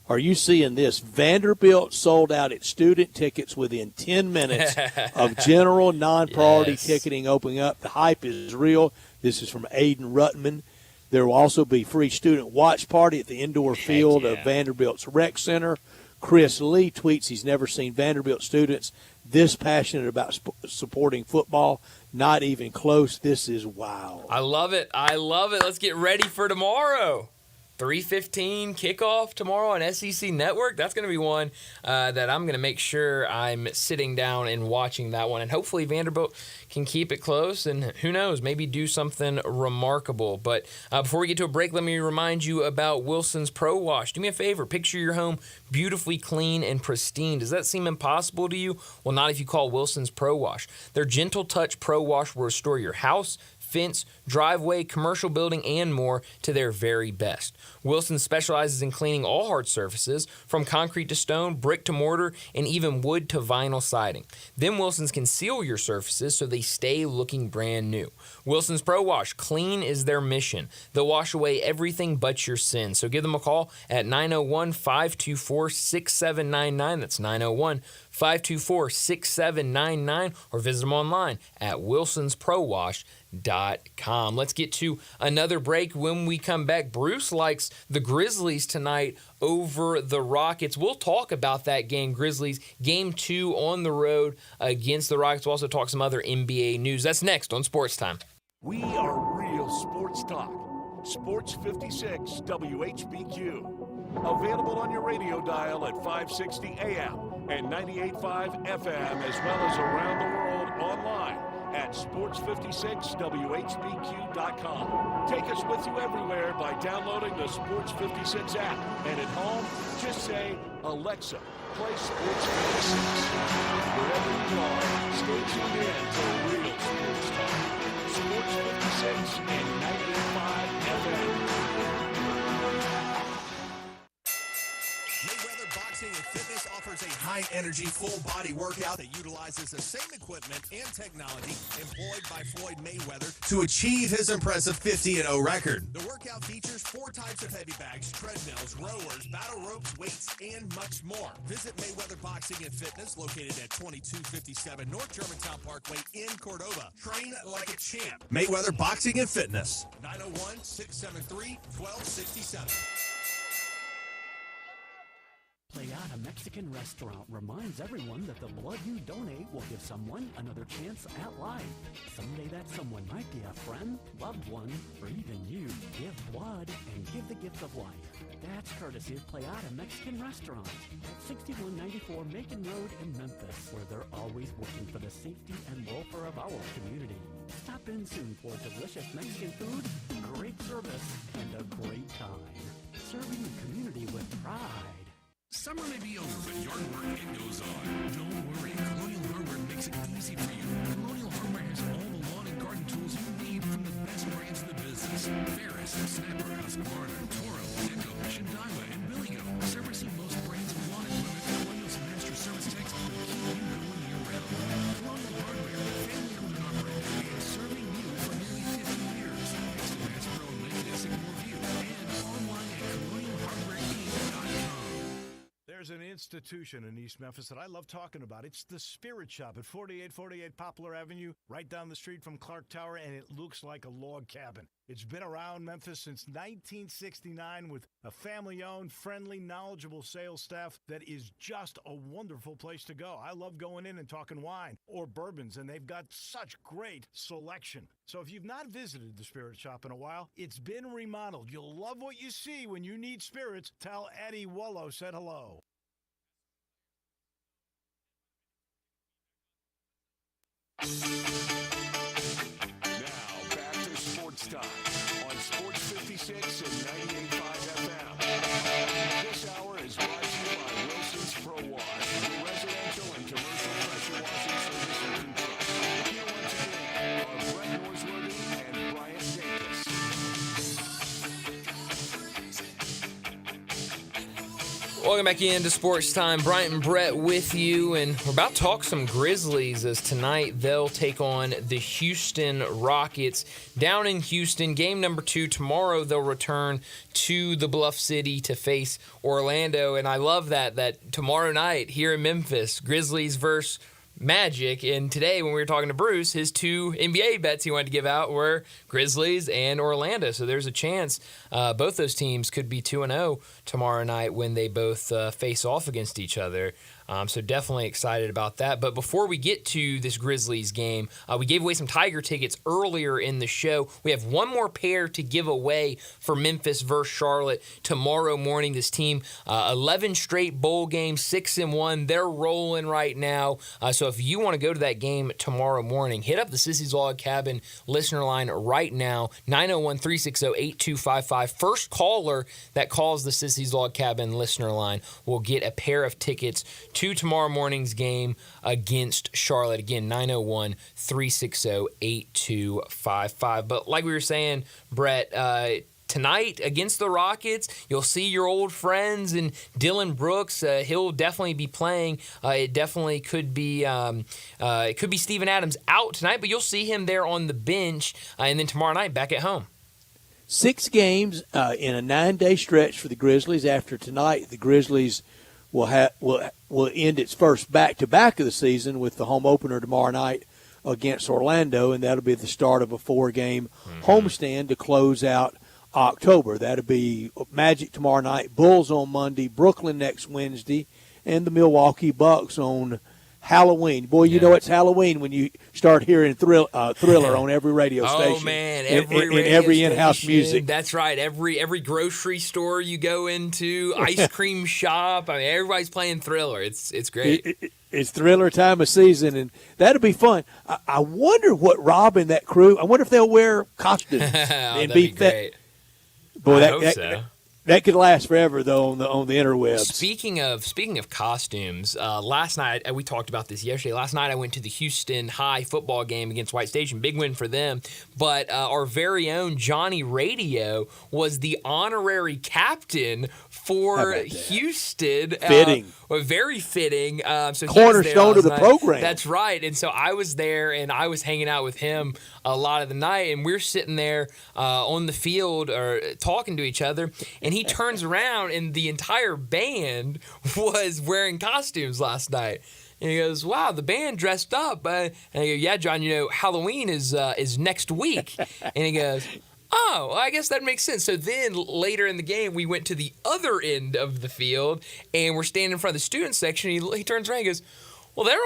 Are you seeing this? Vanderbilt sold out its student tickets within 10 minutes of general non-priority ticketing opening up. The hype is real. This is from Aiden Ruttman. There will also be free student watch party at the indoor field of Vanderbilt's rec center. Chris Lee tweets he's never seen Vanderbilt students this passionate about supporting football. Not even close. This is wild. I love it. Let's get ready for tomorrow. 3:15 kickoff tomorrow on SEC Network. That's going to be one that I'm going to make sure I'm sitting down and watching that one. And hopefully Vanderbilt can keep it close and who knows, maybe do something remarkable. But before we get to a break, let me remind you about Wilson's Pro Wash. Do me a favor. Picture your home beautifully clean and pristine. Does that seem impossible to you? Well, not if you call Wilson's Pro Wash. Their Gentle Touch Pro Wash will restore your house, fence, driveway, commercial building, and more to their very best. Wilson specializes in cleaning all hard surfaces, from concrete to stone, brick to mortar, and even wood to vinyl siding. Then Wilson's can seal your surfaces so they stay looking brand new. Wilson's Pro Wash, clean is their mission. They'll wash away everything but your sins. So give them a call at 901-524-6799. That's 901-524-6799, or visit them online at wilsonsprowash.com. Let's get to another break. When we come back, Bruce likes the Grizzlies tonight over the Rockets. We'll talk about that game, Grizzlies, Game 2 on the road against the Rockets. We'll also talk some other NBA news. That's next on Sports Time. We are real sports talk. Sports 56 WHBQ. Available on your radio dial at 560 AM and 98.5 FM, as well as around the world online at sports56whbq.com. Take us with you everywhere by downloading the Sports 56 app. And at home, just say, Alexa, play Sports 56. Wherever you are, stay tuned in to real sports talk. Sports 56 and 98.5 FM. Mayweather Boxing and Fitness offers a high-energy, full-body workout that utilizes the same equipment and technology employed by Floyd Mayweather to achieve his impressive 50-0 record. The workout features 4 types of heavy bags, treadmills, rowers, battle ropes, weights, and much more. Visit Mayweather Boxing and Fitness, located at 2257 North Germantown Parkway in Cordova. Train like a champ. Mayweather Boxing and Fitness, 901-673-1267. Playata Mexican Restaurant reminds everyone that the blood you donate will give someone another chance at life. Someday that someone might be a friend, loved one, or even you. Give blood and give the gift of life. That's courtesy of Playata Mexican Restaurant at 6194 Macon Road in Memphis, where they're always working for the safety and welfare of our community. Stop in soon for delicious Mexican food, great service, and a great time. Serving the community with pride. Summer may be over, but yard work, it goes on. Don't worry, Colonial Hardware makes it easy for you. Colonial Hardware has all the lawn and garden tools you need from the best brands in the business. Ferris, Snapper, Husqvarna, Toro, Echo, Shindaiwa, and Billigo. Servicing most brands of lawn equipment, Colonial's master service techs will keep you going year-round. Colonial Hardware, family-owned and operated, and serving you for nearly 50 years. Next to Bass Pro and Lincoln at Sycamore View, and online at colonialhardwareinc.com. There's an institution in East Memphis that I love talking about. It's the Spirit Shop at 4848 Poplar Avenue, right down the street from Clark Tower, and it looks like a log cabin. It's been around Memphis since 1969 with a family-owned, friendly, knowledgeable sales staff that is just a wonderful place to go. I love going in and talking wine or bourbons, and they've got such great selection. So if you've not visited the Spirit Shop in a while, it's been remodeled. You'll love what you see when you need spirits. Tell Eddie Wollo said hello. Now, back to Sports Time on Sports 56 and 98.5 FM. This hour is brought to you by Wilson's Pro Wash, your residential and commercial pressure washing service you can trust. Here once again are Brett Norsworthy and Bryant Dacus. Welcome back into Sports Time. Bryant and Brett with you, and we're about to talk some Grizzlies as tonight they'll take on the Houston Rockets down in Houston. Game number 2 tomorrow. They'll return to the Bluff City to face Orlando, and I love that tomorrow night here in Memphis, Grizzlies versus Magic. And today when we were talking to Bruce, his 2 NBA bets he wanted to give out were Grizzlies and Orlando. So there's a chance both those teams could be 2-0 tomorrow night when they both face off against each other. So definitely excited about that. But before we get to this Grizzlies game, we gave away some Tiger tickets earlier in the show. We have one more pair to give away for Memphis versus Charlotte tomorrow morning. This team, 11 straight bowl games, 6-1. They're rolling right now. So if you want to go to that game tomorrow morning, hit up the Sissy's Log Cabin listener line right now, 901-360-8255. First caller that calls the Sissy's Log Cabin listener line will get a pair of tickets to tomorrow morning's game against Charlotte. Again, 901-360-8255. But like we were saying, Brett, tonight against the Rockets, you'll see your old friends and Dylan Brooks. He'll definitely be playing. It definitely could be Steven Adams out tonight, but you'll see him there on the bench. And then tomorrow night back at home. 6 games in a 9-day stretch for the Grizzlies. After tonight, the Grizzlies will end its first back-to-back of the season with the home opener tomorrow night against Orlando, and that'll be the start of a 4-game homestand to close out October. That'll be Magic tomorrow night, Bulls on Monday, Brooklyn next Wednesday, and the Milwaukee Bucks on Halloween. Boy, you know it's Halloween when you start hearing Thriller on every radio station. Oh man, every in-house music. That's right. Every grocery store you go into, ice cream shop. I mean, everybody's playing Thriller. It's great. It's Thriller time of season, and that'll be fun. I wonder what Rob and that crew. I wonder if they'll wear costumes and that'd be great. Boy, I hope so. That could last forever, though, on the interwebs. Speaking of costumes, last night we talked about this yesterday. Last night I went to the Houston High football game against White Station. Big win for them. But our very own Johnny Radio was the honorary captain for Houston. Fitting. Very fitting. So cornerstone of the program. That's right. And so I was there, and I was hanging out with him a lot of the night, and we're sitting there on the field or talking to each other, and he turns around, and the entire band was wearing costumes last night. And he goes, "Wow, the band dressed up." And I go, "Yeah, John, Halloween is next week." And he goes, "Oh, I guess that makes sense." So then later in the game, we went to the other end of the field, and we're standing in front of the student section. He turns around and goes, "Well, they're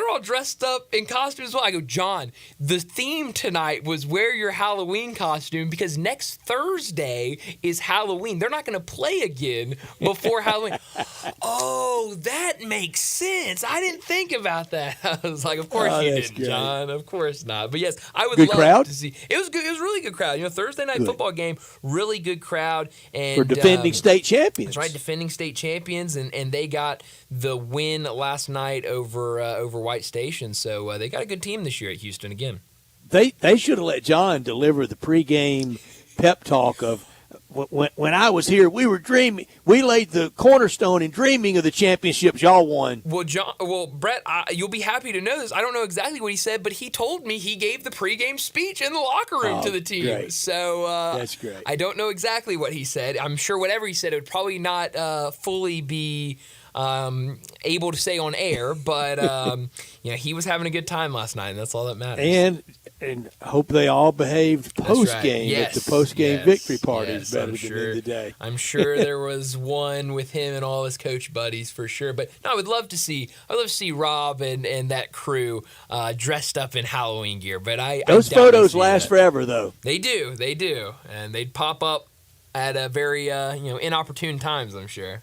all dressed up in costumes." Well, I go, "John, the theme tonight was wear your Halloween costume because next Thursday is Halloween. They're not going to play again before Halloween." "Oh, that makes sense. I didn't think about that." I was like, "Of course you didn't, John. Of course not." But yes, I would love to see. It was good. It was a really good crowd. Thursday night football game, really good crowd, and for defending state champions. That's right, defending state champions, and they got the win last night over White Station. So they got a good team this year at Houston again. They should have let John deliver the pregame pep talk of when I was here, we were dreaming. We laid the cornerstone in dreaming of the championships y'all won. Well, Brett, you'll be happy to know this. I don't know exactly what he said, but he told me he gave the pregame speech in the locker room to the team. Great. So that's great. I don't know exactly what he said. I'm sure whatever he said, it would probably not fully be able to say on air, but he was having a good time last night, and that's all that matters. And hope they all behaved post game at the post game victory parties better than in the day. I'm sure there was one with him and all his coach buddies for sure. But no, I would love to see Rob and that crew dressed up in Halloween gear. But those photos last forever, though. They do, and they'd pop up at a very inopportune times, I'm sure.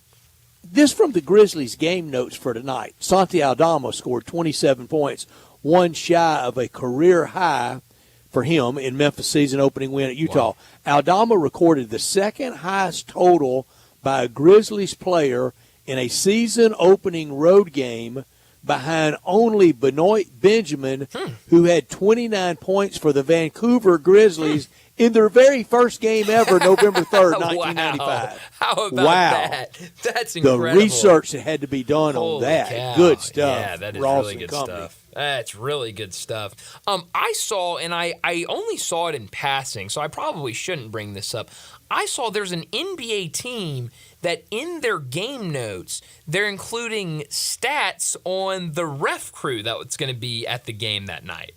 This from the Grizzlies game notes for tonight. Santi Aldama scored 27 points, one shy of a career high for him in Memphis' season opening win at Utah. Wow. Aldama recorded the second highest total by a Grizzlies player in a season opening road game behind only Benoit Benjamin, who had 29 points for the Vancouver Grizzlies in their very first game ever, November 3rd, 1995. Wow. How about that? That's incredible. The research that had to be done on that. Cow. Good stuff. Yeah, that is Ross really good Company. stuff. That's really good stuff. I saw, and I only saw it in passing, so I probably shouldn't bring this up. I saw there's an NBA team that in their game notes, they're including stats on the ref crew that's going to be at the game that night.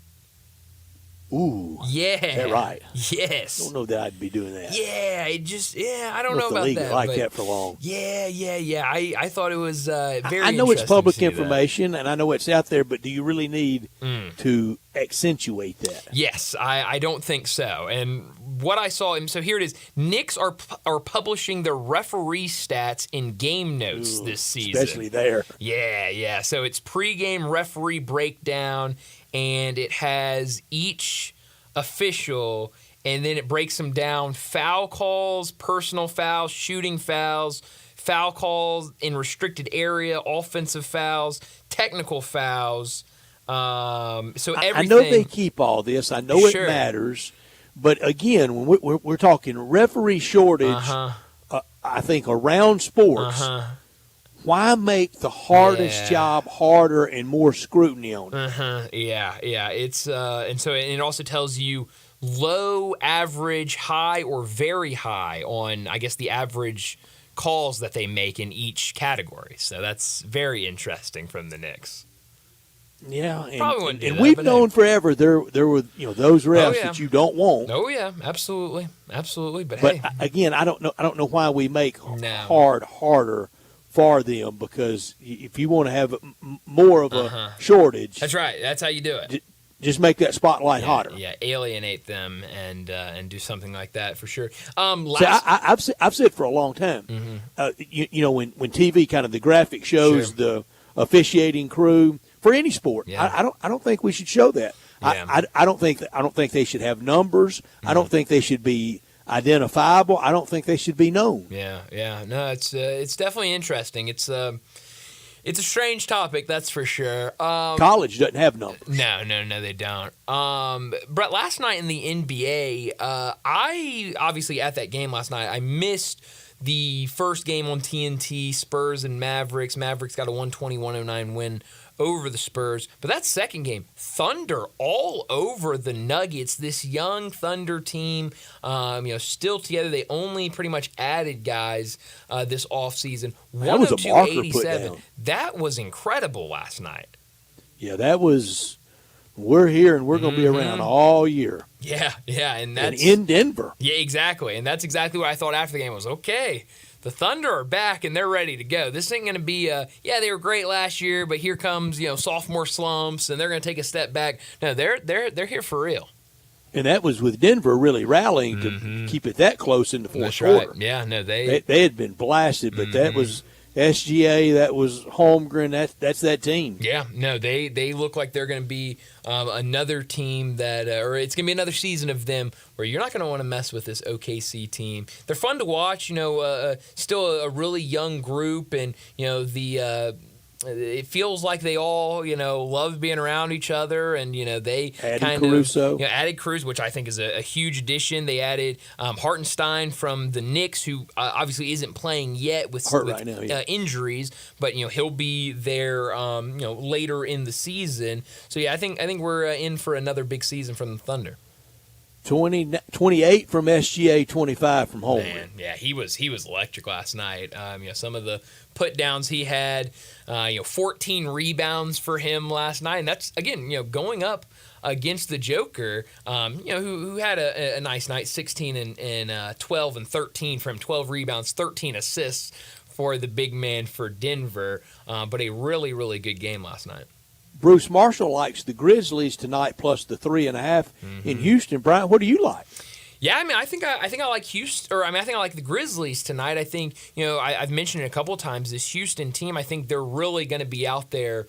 Ooh. Yeah. Is that right? Yes. I don't know that I'd be doing that. Yeah, I don't know about the that. Like that for long. Yeah. I thought it was very I know it's public interesting information, and I know it's out there, but do you really need to accentuate that? Yes, I don't think so. And what I saw, so here it is. Knicks are publishing their referee stats in game notes this season. Especially there. Yeah. So it's pregame referee breakdown, and it has each official, and then it breaks them down: foul calls, personal fouls, shooting fouls, foul calls in restricted area, offensive fouls, technical fouls. So everything. I know they keep all this. I know it matters. But again, when we're talking referee shortage, I think around sports, why make the hardest job harder and more scrutiny on it? Yeah. It's and it also tells you low, average, high, or very high on, I guess, the average calls that they make in each category. So that's very interesting from the Knicks. Yeah, and we've known forever there were those refs that you don't want. Oh yeah, absolutely. But hey, hey, again, I don't know why we make hard harder for them, because if you want to have more of a shortage, That's right. That's how you do it. Just make that spotlight hotter. Yeah, alienate them and do something like that for sure. I've said for a long time, you know, when TV kind of the graphic shows the officiating crew for any sport, I don't think we should show that. Yeah. I don't think they should have numbers. I don't think they should be identifiable. I don't think they should be known. Yeah. No, it's definitely interesting. It's a strange topic, that's for sure. College doesn't have numbers. No, they don't. Brett, last night in the NBA, I obviously at that game last night, I missed the first game on TNT, Spurs and Mavericks. Mavericks got a 120-109 win over the Spurs. But that second game, Thunder all over the Nuggets. This young Thunder team, still together. They only pretty much added guys this offseason. That was a marker put down. That was incredible last night. Yeah, that was. We're here and we're going to be around all year. Yeah, and that's in Denver. Yeah, exactly. And that's exactly what I thought after the game was, okay, the Thunder are back and they're ready to go. This ain't going to be they were great last year, but here comes, sophomore slumps and they're going to take a step back. No, they're here for real. And that was with Denver really rallying to keep it that close in the fourth quarter. Right. Yeah, no, they had been blasted, but that was SGA, that was Holmgren, that's that team. Yeah, no, they look like they're going to be another team that, or it's going to be another season of them where you're not going to want to mess with this OKC team. They're fun to watch, still a really young group, and it feels like they all, love being around each other, and they added Caruso, which I think is a huge addition. They added Hartenstein from the Knicks, who obviously isn't playing yet with right now, injuries, but he'll be there, later in the season. So yeah, I think we're in for another big season from the Thunder. 28 from SGA, 25 from Holmgren. Man, yeah, he was electric last night. Some of the put downs he had, 14 rebounds for him last night, and that's again, going up against the Joker, who had a nice night, 16 and 12 and 13 from 12 rebounds, 13 assists for the big man for Denver, but a really, really good game last night. Bruce Marshall likes the Grizzlies tonight plus the 3.5 in Houston. Brian, what do you like? Yeah, I think I like Houston, or I think I like the Grizzlies tonight. I think I've mentioned it a couple of times. This Houston team, I think they're really going to be out there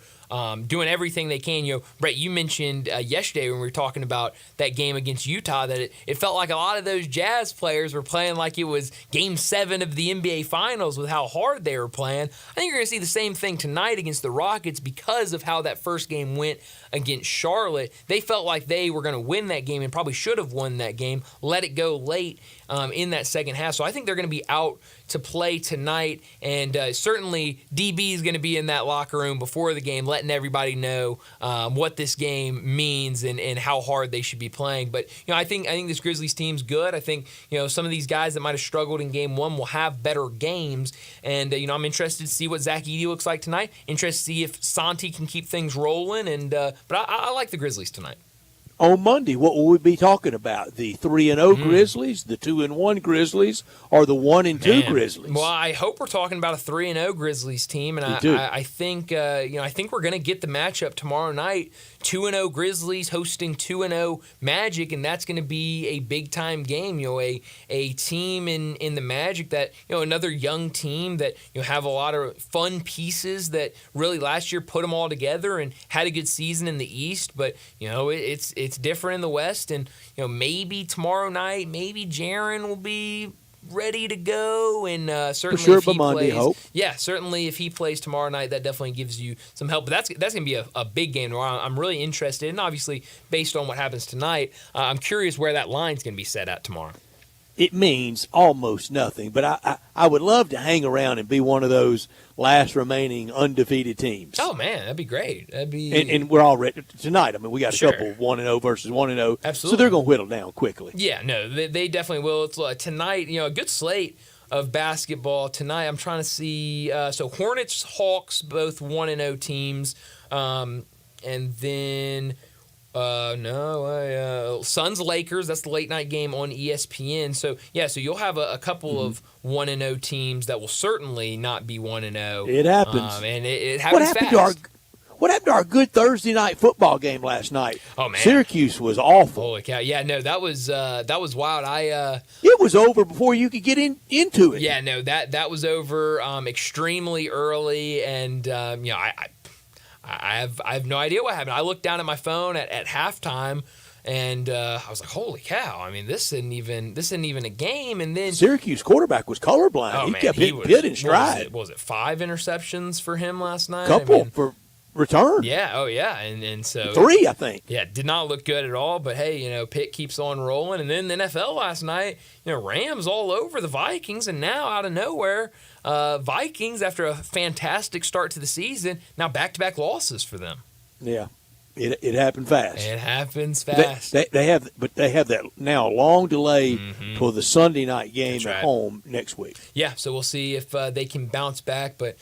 doing everything they can. Brett, you mentioned yesterday when we were talking about that game against Utah that it felt like a lot of those Jazz players were playing like it was Game 7 of the NBA Finals with how hard they were playing. I think you're going to see the same thing tonight against the Rockets because of how that first game went against Charlotte. They felt like they were going to win that game and probably should have won that game, let it go late in that second half. So I think they're going to be out to play tonight, and certainly DB is going to be in that locker room before the game, letting everybody know what this game means and how hard they should be playing. But I think this Grizzlies team's good. I think some of these guys that might have struggled in Game 1 will have better games, and I'm interested to see what Zach Edey looks like tonight. Interested to see if Santi can keep things rolling, and but I like the Grizzlies tonight. On Monday, what will we be talking about? The 3-0 Grizzlies, the 2-1 Grizzlies, or the 1-2 Grizzlies? Well, I hope we're talking about a 3-0 Grizzlies team, and I think I think we're going to get the matchup tomorrow night. 2-0 Grizzlies hosting 2-0 Magic, and that's going to be a big time game. A team in the Magic that another young team that have a lot of fun pieces that really last year put them all together and had a good season in the East, but it's different in the West, and maybe tomorrow night, maybe Jaren will be ready to go, and certainly for sure if he Monday, plays, hope. Yeah, certainly if he plays tomorrow night, that definitely gives you some help. But that's going to be a big game. I'm really interested, and obviously based on what happens tonight, I'm curious where that line's going to be set at tomorrow. It means almost nothing, but I would love to hang around and be one of those last remaining undefeated teams. Oh man, that'd be great. That'd be and we're all ready tonight. I mean, we got a couple 1-0 versus 1-0, absolutely. So they're going to whittle down quickly. Yeah, no, they definitely will. It's tonight. A good slate of basketball tonight. I'm trying to see. So Hornets, Hawks, both 1-0 teams, and then No. Suns Lakers. That's the late night game on ESPN. So you'll have a couple of 1-0 teams that will certainly not be 1-0. It happens, and it happens What happened to our good Thursday night football game last night? Oh man, Syracuse was awful. Holy cow! Yeah, no, that was wild. It was over before you could get into it. Yeah, no, that was over extremely early, and I have no idea what happened. I looked down at my phone at halftime, and I was like, "Holy cow!" I mean, this isn't even a game. And then Syracuse quarterback was colorblind. He kept hitting Pitt in stride. Was it 5 interceptions for him last night? Couple for return. Yeah. Oh yeah. And so 3, I think. Yeah, did not look good at all. But hey, Pitt keeps on rolling. And then the NFL last night, Rams all over the Vikings, and now out of nowhere, Vikings after a fantastic start to the season, now back-to-back losses for them. Yeah. It happened fast. It happens fast. They have that now long delay for the Sunday night game at home next week. Yeah, so we'll see if they can bounce back. But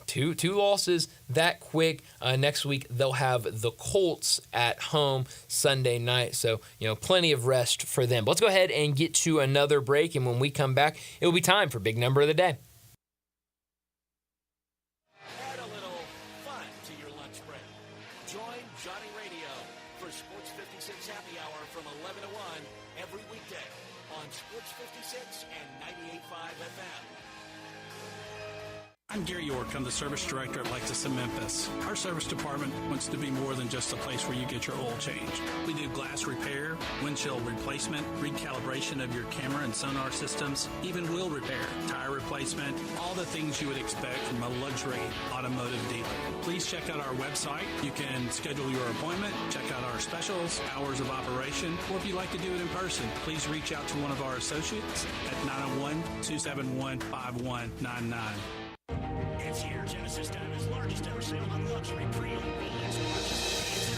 two losses that quick. Next week they'll have the Colts at home Sunday night. So plenty of rest for them. But let's go ahead and get to another break, and when we come back, it will be time for Big Number of the Day. I'm Gary York. I'm the service director at Lexus in Memphis. Our service department wants to be more than just a place where you get your oil changed. We do glass repair, windshield replacement, recalibration of your camera and sonar systems, even wheel repair, tire replacement, all the things you would expect from a luxury automotive dealer. Please check out our website. You can schedule your appointment, check out our specials, hours of operation, or if you'd like to do it in person, please reach out to one of our associates at 901-271-5199. It's here, Genesis Diamond's largest ever sale on luxury pre-owned Rolex watches.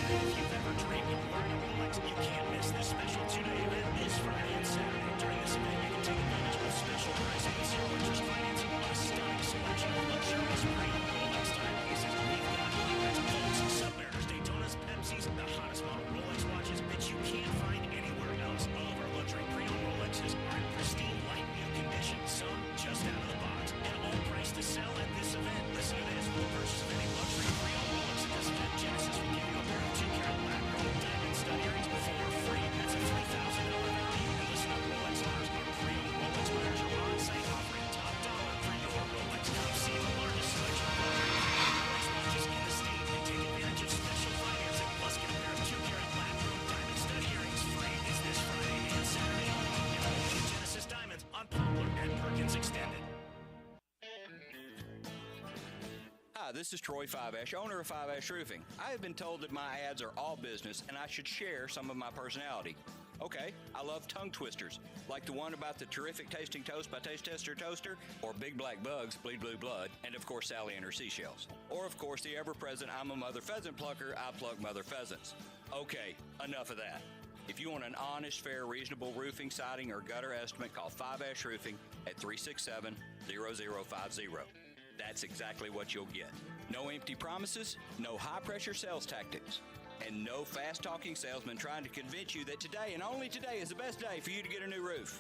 If you've ever dreamed of wearing a Rolex, you can't miss this special 2-day event this Friday and Saturday. During this event, you can take advantage of special pricing and zero interest financing on a stunning selection of luxurious pre-owned Rolex timepieces. We've got Rolex Volts, Submariners, Daytonas, Pepsis, the hottest model Rolex watches that you can't find anywhere else. All of our luxury pre-owned Rolexes are in pristine, light new condition, some just out of the box, and all priced to sell at this event. Listen to this: we'll purchase of any luxury pre-owned Rolex at this event, Genesis will give you a pair of 2-carat black gold diamond stud earrings for free. That's a $3,000 value. And listen up, Rolex owners, our pre-owned Rolex buyers are on site offering top dollar for your Rolex. Come see the largest selection of Rolex watches in the state and take advantage of special financing. Plus, get a pair of 2-carat black gold diamond stud earrings free. It's this Friday and Saturday only at Genesis Diamonds on Poplar and Perkins Extended. Hi, this is Troy Fiveash, owner of Fiveash Roofing. I have been told that my ads are all business and I should share some of my personality. Okay, I love tongue twisters, like the one about the terrific tasting toast by Taste Tester Toaster, or Big Black Bugs, Bleed Blue Blood, and of course Sally and her seashells. Or of course the ever-present I'm a Mother Pheasant Plucker, I Pluck Mother Pheasants. Okay, enough of that. If you want an honest, fair, reasonable roofing, siding, or gutter estimate, call Fiveash Roofing at 367-0050. That's exactly what you'll get. No empty promises, no high-pressure sales tactics, and no fast-talking salesman trying to convince you that today and only today is the best day for you to get a new roof.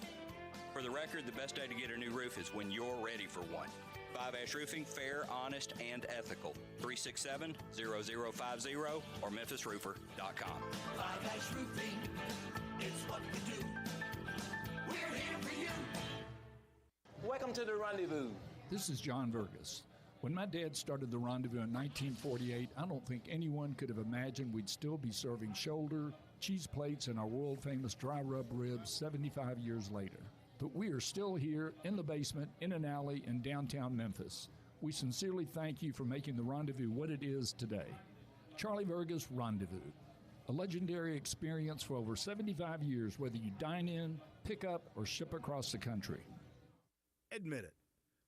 For the record, the best day to get a new roof is when you're ready for one. Fiveash Roofing, fair, honest, and ethical. 367-0050 or memphisroofer.com. Fiveash Roofing is what we do. We're here for you. Welcome to the Rendezvous. This is John Vergas. When my dad started the Rendezvous in 1948, I don't think anyone could have imagined we'd still be serving shoulder, cheese plates, and our world-famous dry rub ribs 75 years later. But we are still here in the basement, in an alley in downtown Memphis. We sincerely thank you for making the Rendezvous what it is today. Charlie Vergas Rendezvous, a legendary experience for over 75 years, whether you dine in, pick up, or ship across the country. Admit it.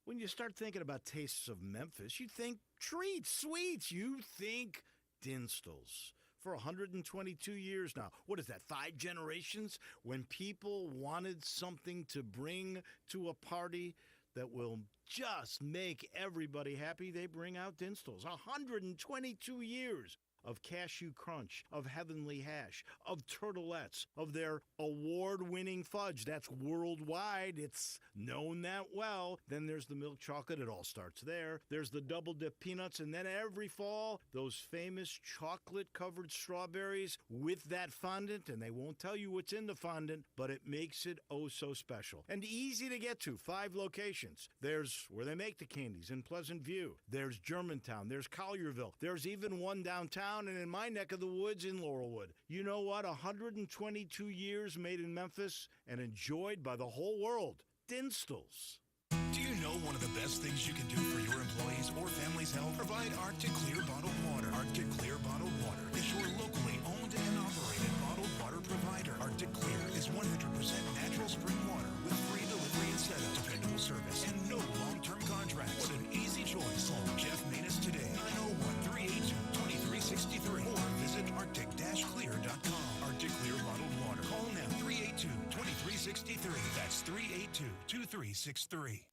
When you start thinking about tastes of Memphis, you think treats, sweets. You think Dinstall's. For 122 years now. What is that, 5 generations? When people wanted something to bring to a party that will just make everybody happy, they bring out Dinstall's. 122 years of Cashew Crunch, of Heavenly Hash, of Turtlettes, of their award-winning fudge. That's worldwide. It's known that well. Then there's the milk chocolate. It all starts there. There's the double dip peanuts. And then every fall, those famous chocolate-covered strawberries with that fondant. And they won't tell you what's in the fondant, but it makes it oh so special. And easy to get to. 5 locations. There's where they make the candies in Pleasant View. There's Germantown. There's Collierville. There's even one downtown and in my neck of the woods in Laurelwood. You know what? 122 years made in Memphis and enjoyed by the whole world. Dinstall's. Do you know one of the best things you can do for your employees or family's health? Provide Arctic Clear bottled water. Arctic Clear bottled water is your locally owned and operated bottled water provider. Arctic Clear is 100% natural spring water with free delivery and setup, dependable service, and no long-term contracts. What an easy choice. Call Jeff Manus today, 901-382-2363, or visit arctic-clear.com. Arctic Clear bottled water. Call now, 382-2363. That's 382-2363.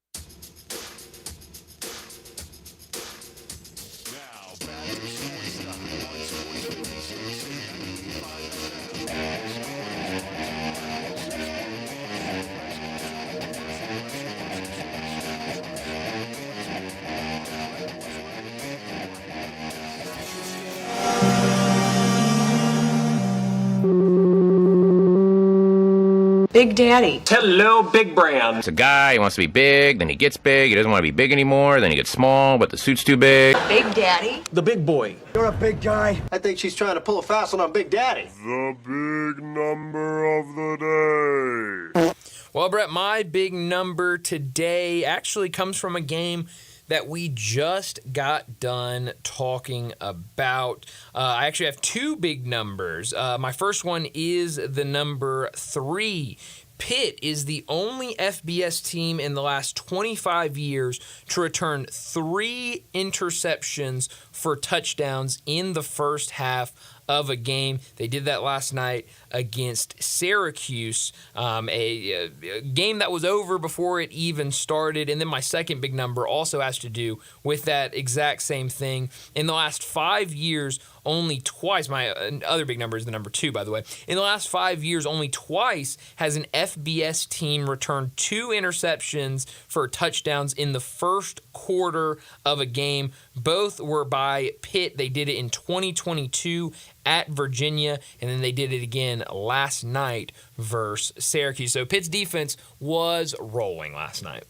Now, back to Sportstime on Sports 56 and 95.7. Big Daddy. Hello, Big Brand. It's a guy, he wants to be big, then he gets big, he doesn't want to be big anymore, then he gets small, but the suit's too big. Big Daddy. The big boy. You're a big guy. I think she's trying to pull a fast one on Big Daddy. The big number of the day. Well, Brett, my big number today actually comes from a game that we just got done talking about. I actually have 2 big numbers. My first one is the number 3. Pitt is the only FBS team in the last 25 years to return 3 interceptions for touchdowns in the first half of a game. They did that last night against Syracuse, a game that was over before it even started. And then my second big number also has to do with that exact same thing. In the last 5 years, only twice, my other big number is the number 2, by the way. In the last 5 years, only twice has an FBS team returned 2 interceptions for touchdowns in the first quarter of a game. Both were by Pitt. They did it in 2022 at Virginia, and then they did it again last night versus Syracuse. So Pitt's defense was rolling last night.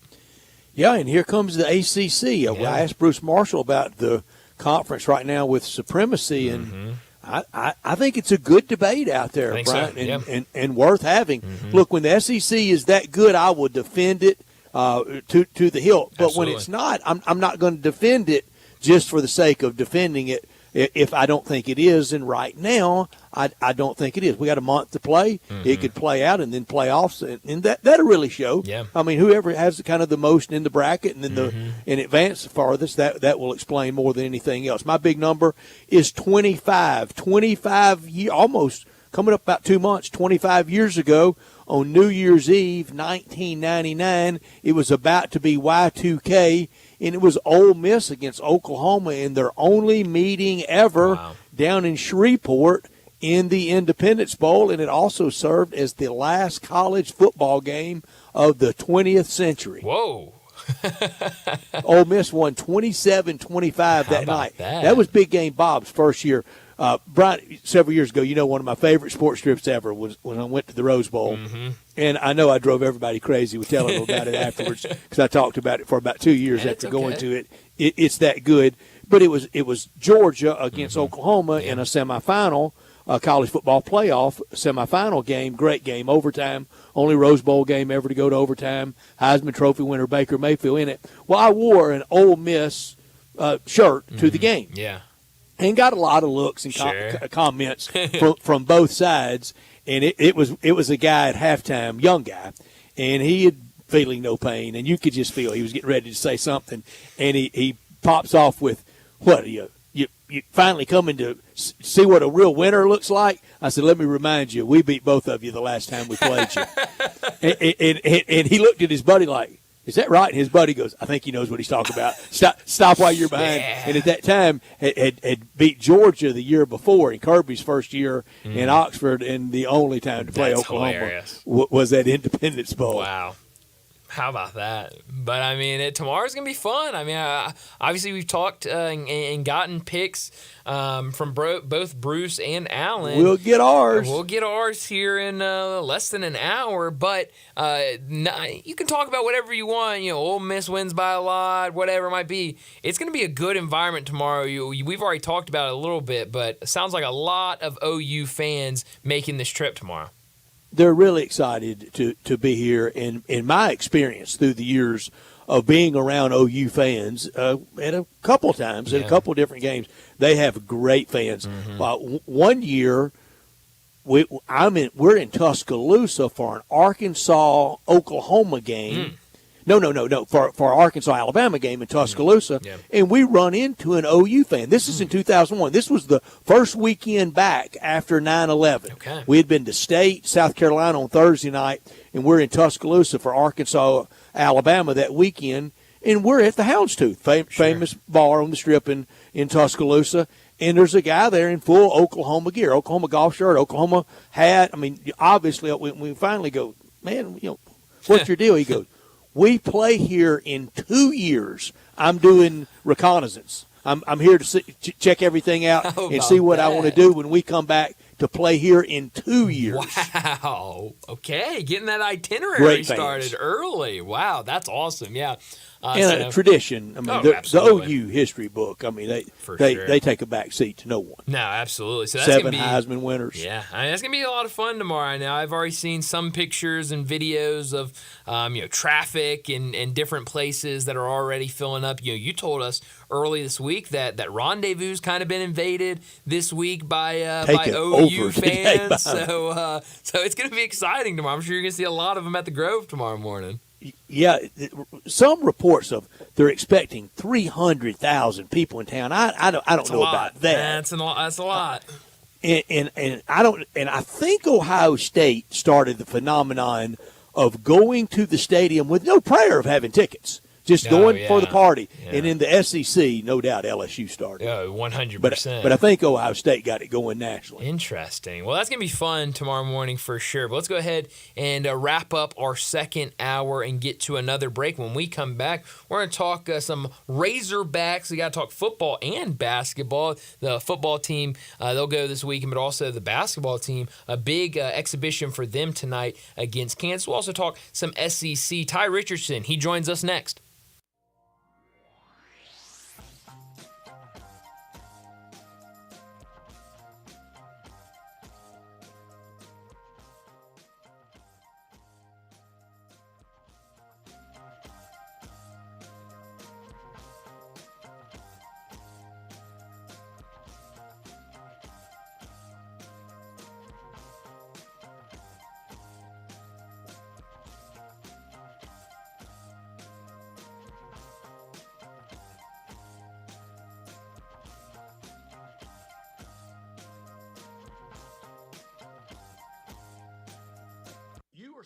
Yeah, and here comes the ACC. I asked Bruce Marshall about the conference right now with supremacy, and I think it's a good debate out there, Brian, so. and worth having. Look, when the SEC is that good, I will defend it to the hilt. But when it's not, I'm not going to defend it just for the sake of defending it if I don't think it is. And right now, I don't think it is. We got a month to play. It could play out and then playoffs, and that'll really show. Yeah. I mean, whoever has kind of the most in the bracket and then in advance farthest, that will explain more than anything else. My big number is 25. 25 years, almost coming up about 2 months, 25 years ago on New Year's Eve, 1999, it was about to be Y2K, and it was Ole Miss against Oklahoma in their only meeting ever down in Shreveport in the Independence Bowl, and it also served as the last college football game of the 20th century. Whoa. Ole Miss won 27-25 that night. That was Big Game Bob's first year. Brian, several years ago, one of my favorite sports trips ever was when I went to the Rose Bowl. And I know I drove everybody crazy with telling them about it afterwards because I talked about it for about 2 years after going to it. It's that good. But it was Georgia against Oklahoma in a semifinal, college football playoff semifinal game. Great game, overtime. Only Rose Bowl game ever to go to overtime. Heisman Trophy winner Baker Mayfield in it. Well, I wore an Ole Miss shirt to the game. Yeah. And got a lot of looks and comments from both sides. And it was a guy at halftime, young guy, and he had feeling no pain, and you could just feel he was getting ready to say something. And he pops off with, "What are you finally coming to see what a real winner looks like?" I said, "Let me remind you, we beat both of you the last time we played you." and he looked at his buddy like, Is that right? And his buddy goes, I think he knows what he's talking about. Stop while you're behind. Yeah. And at that time, had beat Georgia the year before in Kirby's first year in Oxford, and the only time to play That's Oklahoma hilarious. was at Independence Bowl. Wow. How about that? But, I mean, tomorrow's going to be fun. I mean, obviously we've talked and gotten picks from both Bruce and Alan. We'll get ours. We'll get ours here in less than an hour. But you can talk about whatever you want. Ole Miss wins by a lot, whatever it might be. It's going to be a good environment tomorrow. We've already talked about it a little bit, but it sounds like a lot of OU fans making this trip tomorrow. They're really excited to be here. And in my experience through the years of being around OU fans at a couple times, at a couple different games, they have great fans. One year, we're in Tuscaloosa for an Arkansas-Oklahoma game. No. For our Arkansas-Alabama game in Tuscaloosa, and we run into an OU fan. This is in 2001. This was the first weekend back after 9/11. Okay. We had been to State, South Carolina on Thursday night, and we're in Tuscaloosa for Arkansas-Alabama that weekend, and we're at the Houndstooth, famous bar on the Strip in Tuscaloosa. And there's a guy there in full Oklahoma gear, Oklahoma golf shirt, Oklahoma hat. I mean, obviously, we finally go, man, what's your deal? He goes, we play here in 2 years. I'm doing reconnaissance. I'm here to check everything out and see what I want to do when we come back to play here in 2 years. Wow. Okay, getting that itinerary Great started fans. early. Wow, that's awesome. Yeah. And a tradition. I mean, the OU history book. I mean, they take a back seat to no one. No, absolutely. So that's 7 gonna be, Heisman winners. Yeah, I mean, that's gonna be a lot of fun tomorrow. Now, I've already seen some pictures and videos of traffic and different places that are already filling up. You told us early this week that Rendezvous's kind of been invaded this week by OU fans. So it's gonna be exciting tomorrow. I'm sure you're gonna see a lot of them at the Grove tomorrow morning. Yeah, some reports of they're expecting 300,000 people in town. I don't know about that. That's a lot. And I think Ohio State started the phenomenon of going to the stadium with no prayer of having tickets. Just going for the party. Yeah. And in the SEC, no doubt LSU started. Yeah, 100%. But I think Ohio State got it going nationally. Interesting. Well, that's going to be fun tomorrow morning for sure. But let's go ahead and wrap up our second hour and get to another break. When we come back, we're going to talk some Razorbacks. We got to talk football and basketball. The football team, they'll go this weekend, but also the basketball team, a big exhibition for them tonight against Kansas. We'll also talk some SEC. Ty Richardson, he joins us next.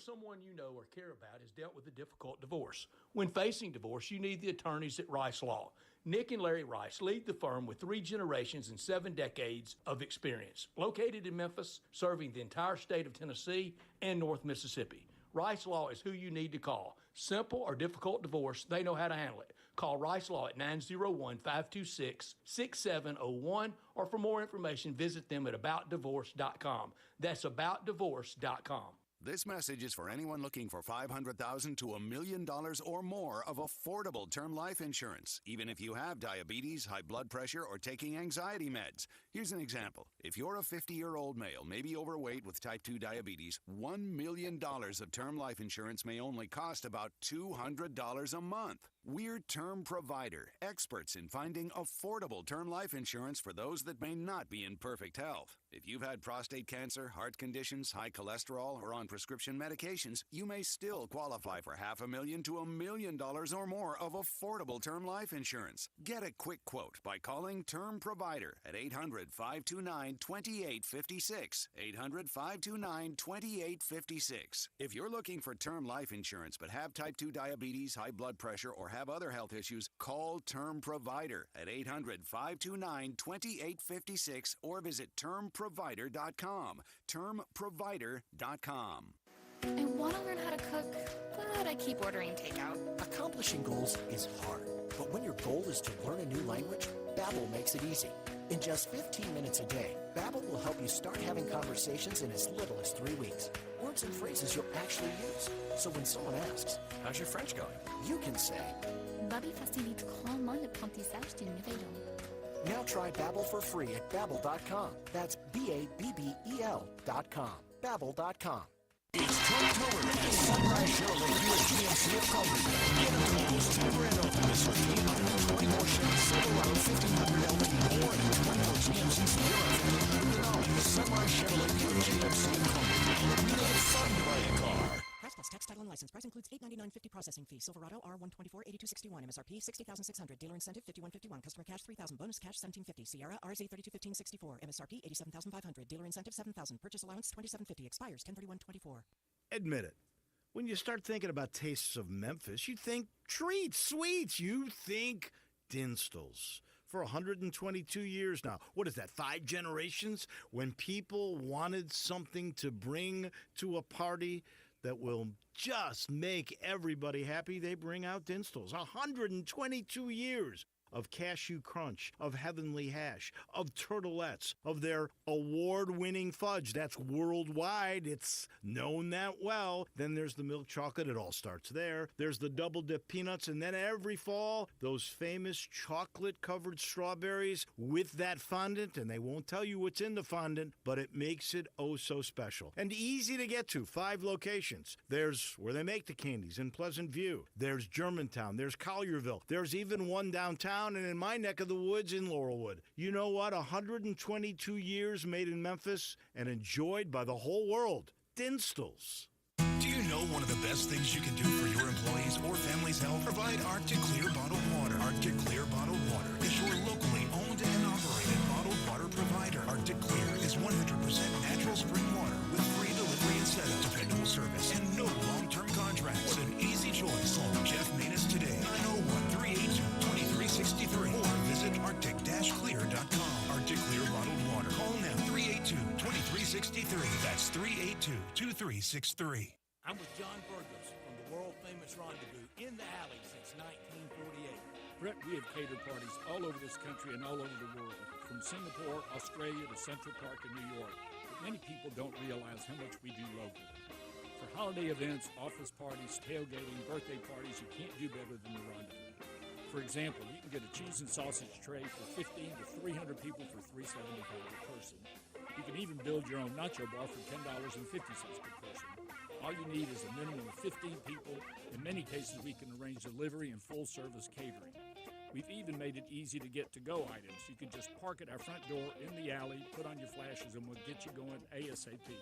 Someone you know or care about has dealt with a difficult divorce. When facing divorce, you need the attorneys at Rice Law. Nick and Larry Rice lead the firm with 3 generations and 7 decades of experience. Located in Memphis, serving the entire state of Tennessee and North Mississippi. Rice Law is who you need to call. Simple or difficult divorce, they know how to handle it. Call Rice Law at 901-526-6701, or for more information, visit them at aboutdivorce.com. That's aboutdivorce.com. This message is for anyone looking for $500,000 to $1 million or more of affordable term life insurance, even if you have diabetes, high blood pressure, or taking anxiety meds. Here's an example. If you're a 50-year-old male, maybe overweight with type 2 diabetes, $1 million of term life insurance may only cost about $200 a month. We're Term Provider, experts in finding affordable term life insurance for those that may not be in perfect health. If you've had prostate cancer, heart conditions, high cholesterol, or on prescription medications, you may still qualify for $500,000 to $1 million or more of affordable term life insurance. Get a quick quote by calling Term Provider at 800-529-2856. 800-529-2856. If you're looking for term life insurance but have type 2 diabetes, high blood pressure, or have other health issues, call Term Provider at 800-529-2856 or visit termprovider.com. Termprovider.com. I want to learn how to cook, but I keep ordering takeout. Accomplishing goals is hard, but when your goal is to learn a new language, Babbel makes it easy. In just 15 minutes a day, Babbel will help you start having conversations in as little as 3 weeks. Words and phrases you'll actually use. So when someone asks, "How's your French going?" you can say, Babbel facilite grandement l'apprentissage d'une nouvelle langue. Now try Babbel for free at Babbel.com. That's Babbel.com. Babbel.com. It's Trunktober at Sunrise Chevrolet here at GMC of Culverville. Get up to the most super and ultimate for 324 Chevy Silverado 1500 LT or an 24 GMC Sierra $1,500. Sunrise Chevrolet here at GMC of Culverville. We know it's fun to buy a car. Price plus tax, title, and license. Price includes $899.50 processing fee. Silverado R124-8261. MSRP $60,600. Dealer incentive $51.51. Customer cash $3,000. Bonus cash $17.50. Sierra RZ321564. MSRP $87,500. Dealer incentive $7,000. Purchase allowance $27.50. Expires 10/31/24. Admit it. When you start thinking about tastes of Memphis, you think treats, sweets. You think Dinstall's. For 122 years now. What is that, 5 generations? When people wanted something to bring to a party that will just make everybody happy, they bring out Dinstall's. 122 years of cashew crunch, of heavenly hash, of turtlettes, of their award-winning fudge. That's worldwide. It's known that well. Then there's the milk chocolate. It all starts there. There's the double-dip peanuts. And then every fall, those famous chocolate-covered strawberries with that fondant. And they won't tell you what's in the fondant, but it makes it oh so special. And easy to get to. 5 locations. There's where they make the candies in Pleasant View. There's Germantown. There's Collierville. There's even one downtown and in my neck of the woods in Laurelwood. You know what? 122 years made in Memphis and enjoyed by the whole world. Dinstall's. Do you know one of the best things you can do for your employees or family's health? Provide Arctic Clear bottled water. Arctic Clear bottled water is your locally owned and operated bottled water provider. Arctic Clear is 100% natural spring water with free delivery and setup, dependable service, and no long-term contracts. What an easy choice. Call Jeff Manus today, 901-382-2363, or visit arctic-clear.com. Arctic Clear bottled water. Call now, 382-2363. That's 382-2363. I'm with John Burgos from the world-famous Rendezvous in the Alley since 1948. Brett, we have catered parties all over this country and all over the world, from Singapore, Australia to Central Park in New York. But many people don't realize how much we do locally. For holiday events, office parties, tailgating, birthday parties, you can't do better than the Rendezvous. For example, you can get a cheese and sausage tray for 15 to 300 people for $3.75 per person. You can even build your own nacho bar for $10.50 per person. All you need is a minimum of 15 people. In many cases, we can arrange delivery and full-service catering. We've even made it easy to get to-go items. You can just park at our front door in the alley, put on your flashes, and we'll get you going ASAP.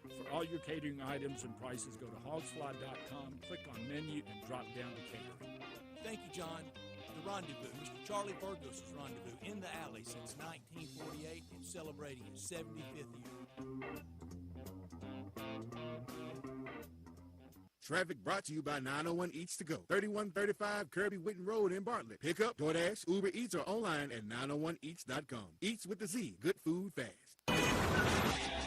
For all your catering items and prices, go to hogsfly.com, click on menu, and drop down to catering. Thank you, John. The Rendezvous, Mr. Charlie Burgos' Rendezvous in the Alley since 1948 and celebrating its 75th year. Traffic brought to you by 901 Eats to Go, 3135 Kirby Whitten Road in Bartlett. Pick up, DoorDash, Uber Eats, or online at 901eats.com. Eats with a Z. Good food fast.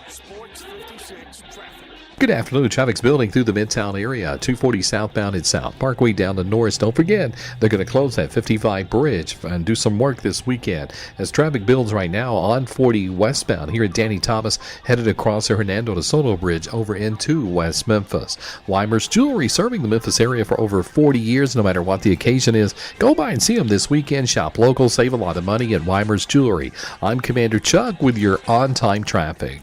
Sports 56 traffic. Good afternoon. Traffic's building through the Midtown area. 240 southbound at South Parkway down to Norris. Don't forget, they're going to close that 55 bridge and do some work this weekend. As traffic builds right now on 40 westbound here at Danny Thomas, headed across the Hernando de Soto Bridge over into West Memphis. Weimer's Jewelry, serving the Memphis area for over 40 years, no matter what the occasion is. Go by and see them this weekend. Shop local, save a lot of money at Weimer's Jewelry. I'm Commander Chuck with your on-time traffic.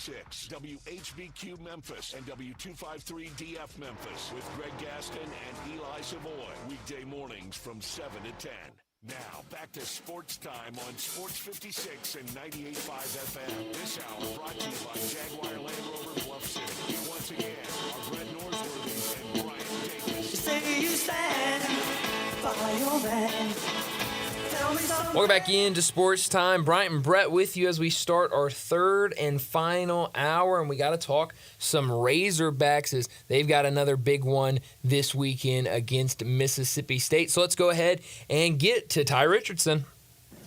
96, WHBQ Memphis, and W253DF Memphis with Greg Gaston and Eli Savoy. Weekday mornings from 7 to 10. Now, back to Sports Time on Sports 56 and 98.5 FM. This hour brought to you by Jaguar Land Rover Bluff City. Once again, our Brett Norsworthy and Brian Dacus. You say you stand by your man. Welcome back into Sports Time. Bryant and Brett with you as we start our third and final hour, and we got to talk some Razorbacks as they've got another big one this weekend against Mississippi State. So let's go ahead and get to Ty Richardson.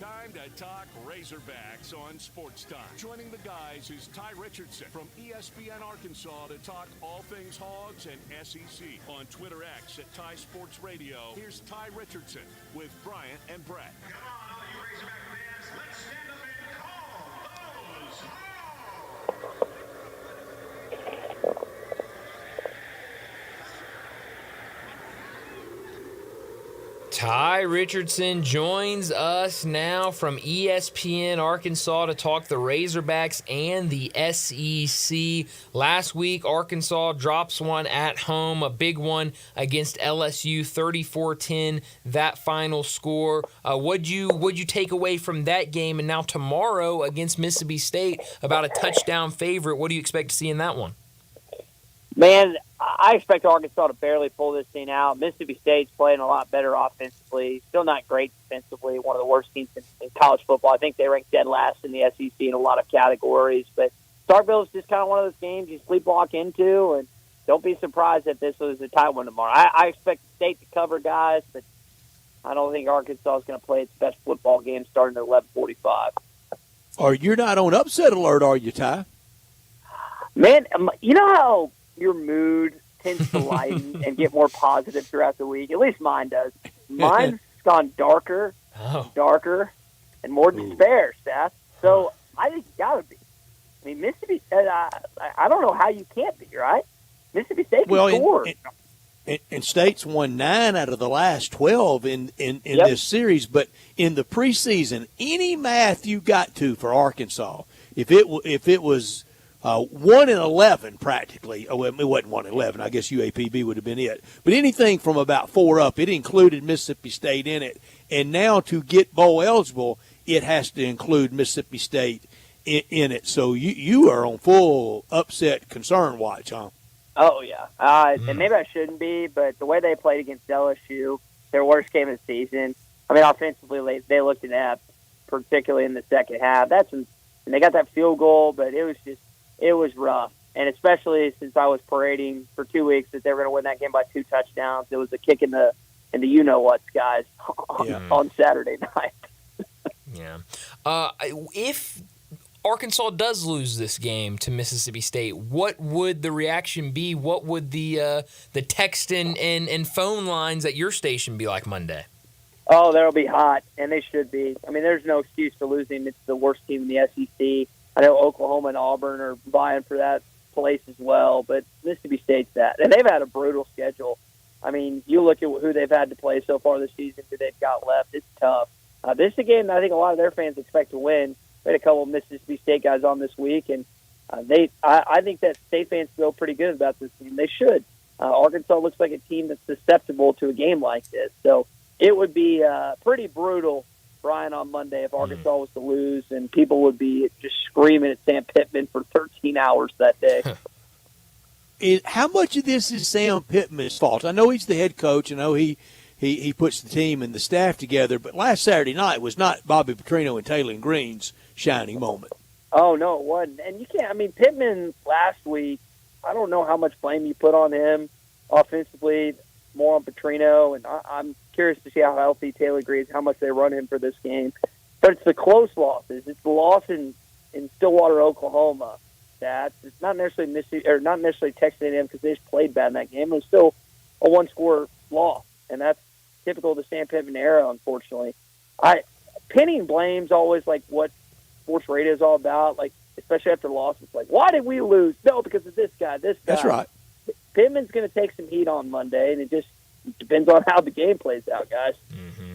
Time to talk Razorbacks on Sports Time. Joining the guys is Ty Richardson from ESPN Arkansas to talk all things Hogs and SEC. On Twitter X at Ty Sports Radio, here's Ty Richardson with Bryant and Brett. Come on, all you Razorback fans, let's stand up and call those Hogs. Ty Richardson joins us now from ESPN Arkansas to talk the Razorbacks and the SEC. Last week, Arkansas drops one at home, a big one against LSU, 34-10, that final score. What'd you take away from that game? And now tomorrow against Mississippi State, about a touchdown favorite. What do you expect to see in that one? Man, I expect Arkansas to barely pull this thing out. Mississippi State's playing a lot better offensively. Still not great defensively. One of the worst teams in college football. I think they rank dead last in the SEC in a lot of categories. But Starkville is just kind of one of those games you sleepwalk into, and don't be surprised if this was a tight one tomorrow. I expect State to cover, guys, but I don't think Arkansas is going to play its best football game starting at 11:45. Or you're not on upset alert, are you, Ty? Man, you know how your mood tends to lighten and get more positive throughout the week. At least mine does. Mine's gone darker, and more despair, Seth. So I think it's got to be. I mean, Mississippi State, I don't know how you can't be, right? Mississippi State can score. And State's won 9 out of the last 12 in this series. But in the preseason, any math you got to for Arkansas, if it was 1-11 practically. Oh, it wasn't 1-11. I guess UAPB would have been it. But anything from about 4 up, it included Mississippi State in it. And now to get bowl eligible, it has to include Mississippi State in it. So you are on full upset concern watch, huh? Oh, yeah. And maybe I shouldn't be, but the way they played against LSU, their worst game of the season, I mean, offensively, they looked inept, particularly in the second half. And they got that field goal, but it was rough. And especially since I was parading for 2 weeks that they were going to win that game by 2 touchdowns. It was a kick in the you-know-what's, guys, on Saturday night. Yeah. If Arkansas does lose this game to Mississippi State, what would the reaction be? What would the text and phone lines at your station be like Monday? Oh, they'll be hot, and they should be. I mean, there's no excuse for losing. It's the worst team in the SEC. I know Oklahoma and Auburn are vying for that place as well, but Mississippi State's that. And they've had a brutal schedule. I mean, you look at who they've had to play so far this season, who they've got left. It's tough. This is a game that I think a lot of their fans expect to win. We had a couple of Mississippi State guys on this week, and I think that State fans feel pretty good about this team. They should. Arkansas looks like a team that's susceptible to a game like this. So it would be pretty brutal, Brian, on Monday if Arkansas was to lose, and people would be just screaming at Sam Pittman for 13 hours that day. How much of this is Sam Pittman's fault? I know he's the head coach. I know he puts the team and the staff together, but last Saturday night was not Bobby Petrino and Taylor Green's shining moment. Oh, no, it wasn't. And you can't – I mean, Pittman last week, I don't know how much blame you put on him offensively, more on Petrino, and I'm curious to see how healthy Taylor Green is, how much they run him for this game. But it's the close losses. It's the loss in Stillwater, Oklahoma. It's not necessarily texting him because they just played bad in that game. It was still a one-score loss, and that's typical of the Sam Pittman era, unfortunately. Pinning blame's always like what sports radio is all about, like especially after losses. Like, why did we lose? No, because of this guy. That's right. Pittman's going to take some heat on Monday, and it just depends on how the game plays out, guys. Mm-hmm.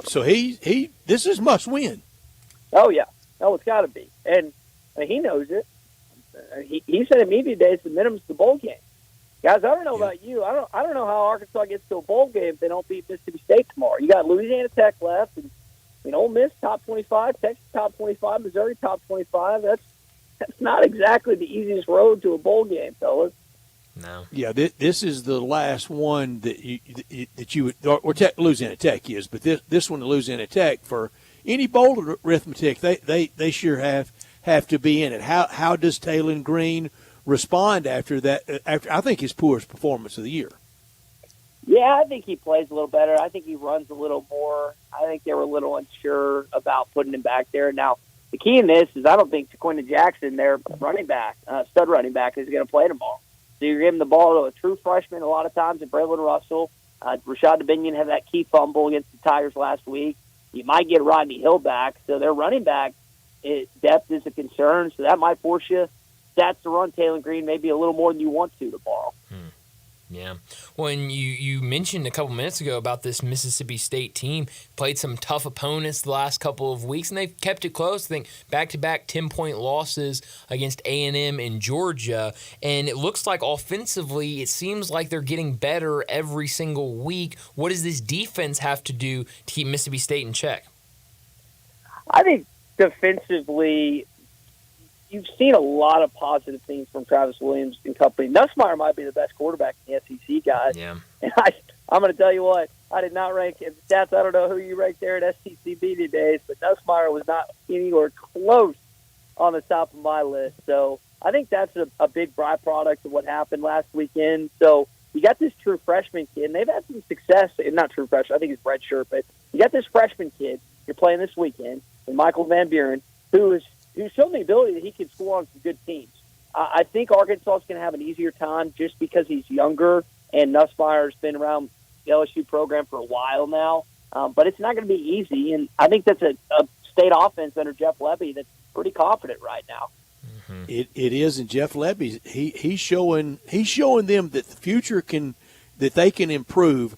So this is must win. Oh yeah, it's got to be, and he knows it. he said at media days the minimum's the bowl game. Guys, I don't know about you. I don't know how Arkansas gets to a bowl game if they don't beat Mississippi State tomorrow. You got Louisiana Tech left, and Ole Miss top 25, Texas top 25, Missouri top 25. That's not exactly the easiest road to a bowl game, fellas. No. Yeah, this is the last one that you would, or Louisiana Tech is, but this one, Louisiana Tech, for any bowl arithmetic, they sure have to be in it. How does Talon Green respond after that? After I think his poorest performance of the year. Yeah, I think he plays a little better. I think he runs a little more. I think they were a little unsure about putting him back there. Now, the key in this is I don't think Jaquinta Jackson, their running back, stud running back, is going to play tomorrow. So you're giving the ball to a true freshman a lot of times in Braylon Russell. Rashad Dominion had that key fumble against the Tigers last week. You might get Rodney Hill back. So their running back depth is a concern. So that might force you stats to run Talon Green maybe a little more than you want to tomorrow. Yeah. Well, and you mentioned a couple minutes ago about this Mississippi State team. Played some tough opponents the last couple of weeks, and they've kept it close. I think back-to-back 10-point losses against A&M and Georgia. And it looks like offensively, it seems like they're getting better every single week. What does this defense have to do to keep Mississippi State in check? I think defensively, you've seen a lot of positive things from Travis Williams and company. Nussmeier might be the best quarterback in the SEC, guys. Yeah. And I'm going to tell you what, I did not rank in stats. I don't know who you ranked there at STCB days, but Nussmeier was not anywhere close on the top of my list. So I think that's a big byproduct of what happened last weekend. So you got this true freshman kid, and they've had some success. Not true freshman, I think he's redshirt, but you got this freshman kid you're playing this weekend, and Michael Van Buren, who's shown the ability that he can score on some good teams. I think Arkansas is going to have an easier time just because he's younger, and Nussmeier's been around the LSU program for a while now. But it's not going to be easy, and I think that's a state offense under Jeff Lebby that's pretty confident right now. It is, and Jeff Lebby, he's showing them that the future that they can improve.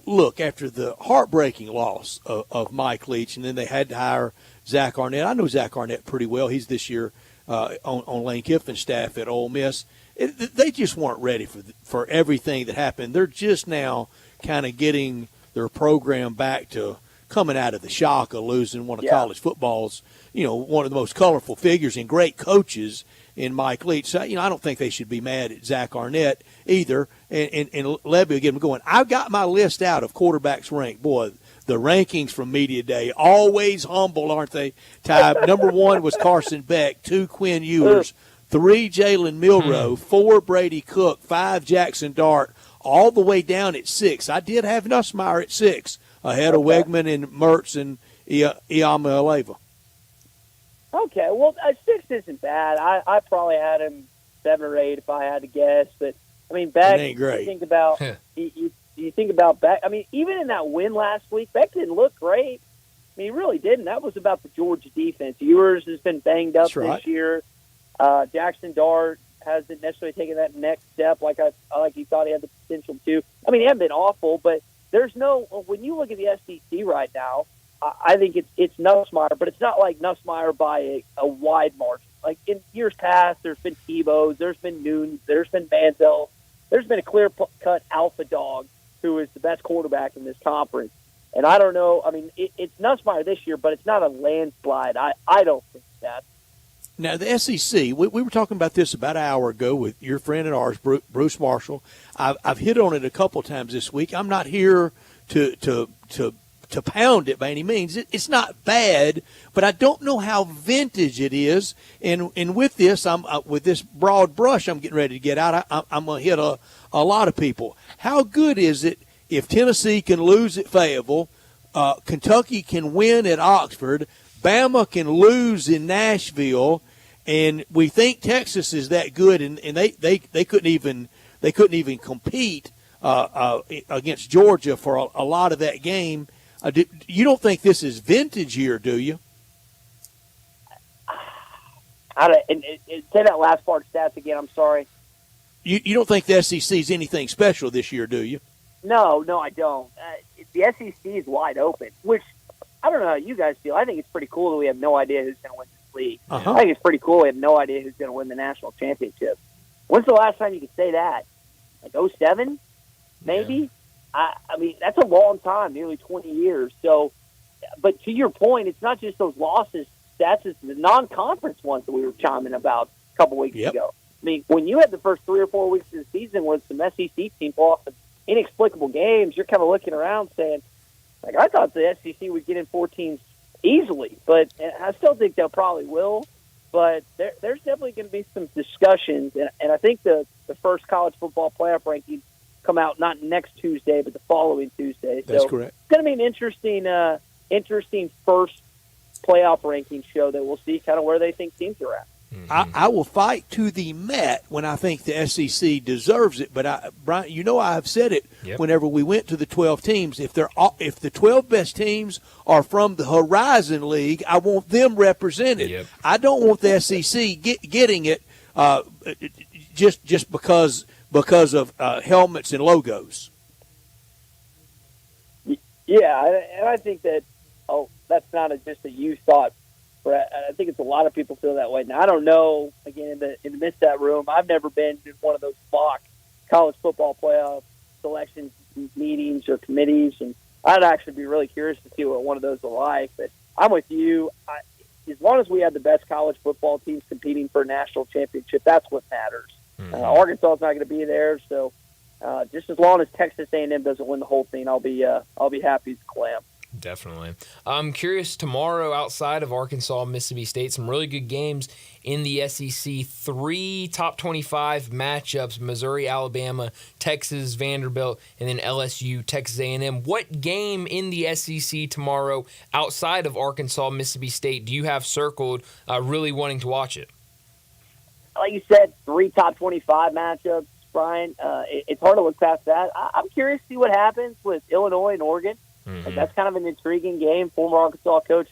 Look, after the heartbreaking loss of Mike Leach, and then they had to hire Zach Arnett. I know Zach Arnett pretty well. He's this year on Lane Kiffin's staff at Ole Miss. They just weren't ready for everything that happened. They're just now kind of getting their program back to coming out of the shock of losing one of college football's, one of the most colorful figures and great coaches in Mike Leach. So, I don't think they should be mad at Zach Arnett either. And Lebby will get them going. I've got my list out of quarterbacks ranked. Boy, the rankings from Media Day, always humble, aren't they, Ty? Number 1 was Carson Beck, 2 Quinn Ewers, 3 Jalen Milroe, 4 Brady Cook, 5 Jackson Dart, all the way down at 6. I did have Nussmeier at 6, ahead of Wegman and Mertz and Iamaleava. Okay, well, 6 isn't bad. I probably had him 7 or 8 if I had to guess. But, I mean, Beck, it ain't great. You think about Beck. I mean, even in that win last week, Beck didn't look great. I mean, he really didn't. That was about the Georgia defense. Ewers has been banged up this year. Jackson Dart hasn't necessarily taken that next step like he thought he had the potential to. I mean, he hasn't been awful, but there's no – when you look at the SEC right now, I think it's Nussmeier, but it's not like Nussmeier by a wide margin. Like in years past, there's been Tebow's, there's been Noons, there's been Manziel. There's been a clear-cut alpha dog who is the best quarterback in this conference. And I don't know. I mean, it's Nussmeier this year, but it's not a landslide. I don't think that. Now, the SEC, we were talking about this about an hour ago with your friend and ours, Bruce Marshall. I've hit on it a couple times this week. I'm not here to pound it by any means. It's not bad, but I don't know how vintage it is. And with this, with this broad brush I'm getting ready to get out, I'm going to hit a lot of people. How good is it if Tennessee can lose at Fayetteville, Kentucky can win at Oxford, Bama can lose in Nashville, and we think Texas is that good, and they couldn't even compete against Georgia for a lot of that game. You don't think this is vintage here, do you? Say that last part of stats again. I'm sorry. You don't think the SEC is anything special this year, do you? No, I don't. The SEC is wide open, which I don't know how you guys feel. I think it's pretty cool that we have no idea who's going to win this league. Uh-huh. I think it's pretty cool. We have no idea who's going to win the national championship. When's the last time you could say that? Like 07, maybe? I mean, that's a long time, nearly 20 years. So, but to your point, it's not just those losses. That's just the non-conference ones that we were chiming about a couple weeks ago. I mean, when you had the first 3 or 4 weeks of the season with some SEC teams pull off some inexplicable games, you're kind of looking around saying, like, I thought the SEC would get in 14 easily, but I still think they'll probably will. But there's definitely going to be some discussions, and I think the first college football playoff rankings come out not next Tuesday, but the following Tuesday. That's so correct. It's going to be an interesting first playoff ranking show that we'll see kind of where they think teams are at. I will fight to the mat when I think the SEC deserves it. But Brian, you know I have said it whenever we went to the 12 teams. If the 12 best teams are from the Horizon League, I want them represented. I don't want the SEC getting it just because of helmets and logos. Yeah, and I think that that's not just a you thought. I think it's a lot of people feel that way. Now, I don't know, again, in the midst of that room, I've never been in one of those mock college football playoff selection meetings or committees, and I'd actually be really curious to see what one of those are like. But I'm with you. As long as we have the best college football teams competing for a national championship, that's what matters. Arkansas is not going to be there, so just as long as Texas A&M doesn't win the whole thing, I'll be happy as a clam. Definitely. I'm curious, tomorrow outside of Arkansas, Mississippi State, some really good games in the SEC. 3 top 25 matchups: Missouri, Alabama, Texas, Vanderbilt, and then LSU, Texas A&M. What game in the SEC tomorrow outside of Arkansas, Mississippi State do you have circled really wanting to watch it? Like you said, 3 top 25 matchups, Brian. It's hard to look past that. I'm curious to see what happens with Illinois and Oregon. Like, that's kind of an intriguing game. Former Arkansas coach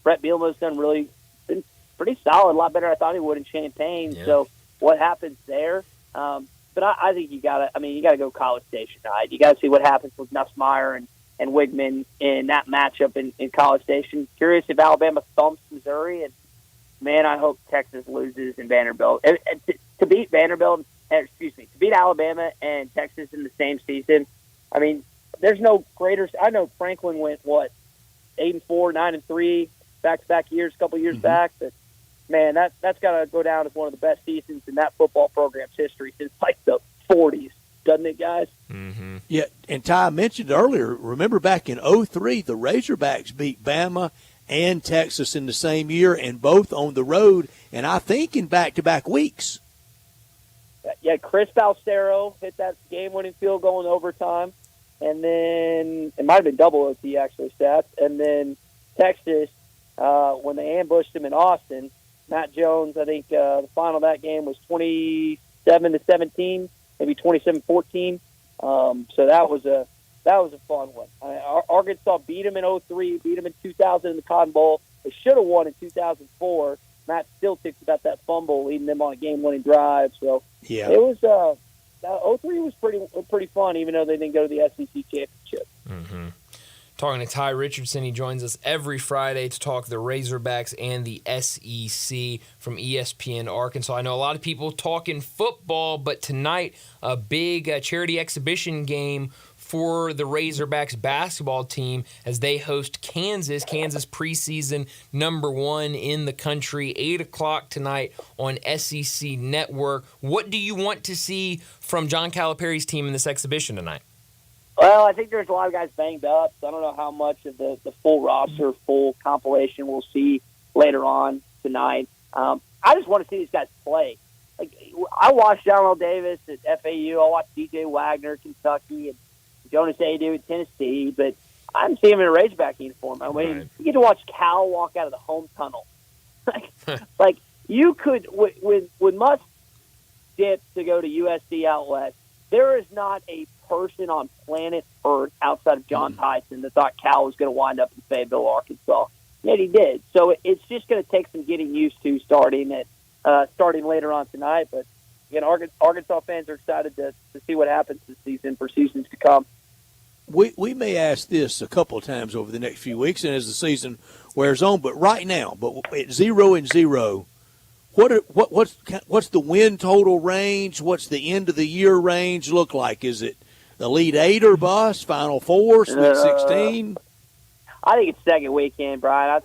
Brett Bielema's been pretty solid, a lot better than I thought he would in Champaign. Yeah. So what happens there? But I think you gotta go College Station tonight. You gotta see what happens with Nussmeier and Wigman in that matchup in College Station. Curious if Alabama thumps Missouri, and man, I hope Texas loses in Vanderbilt. To beat Alabama and Texas in the same season, I mean, there's no greater. I know Franklin went 8-4, 9-3, back-to-back years, a couple years back. But man, that's got to go down as one of the best seasons in that football program's history since like the 40s, doesn't it, guys? Mm-hmm. Yeah, and Ty mentioned earlier. Remember back in 2003, the Razorbacks beat Bama and Texas in the same year, and both on the road, and I think in back-to-back weeks. Yeah, Chris Balsero hit that game-winning field goal in overtime. And then it might have been double OT, actually, stats. And then Texas, when they ambushed him in Austin, Matt Jones, I think the final of that game was 27-17, maybe 27-14. So that was a fun one. Arkansas beat him in 2003, beat him in 2000 in the Cotton Bowl. They should have won in 2004. Matt still thinks about that fumble leading them on a game-winning drive. So it was 2003 was pretty fun, even though they didn't go to the SEC championship. Mm-hmm. Talking to Ty Richardson, he joins us every Friday to talk the Razorbacks and the SEC from ESPN Arkansas. I know a lot of people talking football, but tonight a big charity exhibition game for the Razorbacks basketball team as they host Kansas preseason #1 in the country, 8 o'clock tonight on SEC Network. What do you want to see from John Calipari's team in this exhibition tonight? Well, I think there's a lot of guys banged up, so I don't know how much of the full roster, full compilation we'll see later on tonight. I just want to see these guys play. Like, I watched John L. Davis at FAU. I watched DJ Wagner at Kentucky, and Jonas Adu at Tennessee, but I didn't see him in a Razorback uniform. I mean, you get to watch Cal walk out of the home tunnel. like you could, when Musk dipped to go to USC out west, there is not a person on planet Earth outside of John Tyson that thought Cal was going to wind up in Fayetteville, Arkansas. Yet he did. So it's just going to take some getting used to starting later on tonight. But again, Arkansas fans are excited to see what happens this season for seasons to come. We may ask this a couple of times over the next few weeks, and as the season wears on. But right now, at 0-0, what's the win total range? What's the end of the year range look like? Is it Elite Eight or bust, Final Four, Sweet 16? I think it's second weekend, Brian.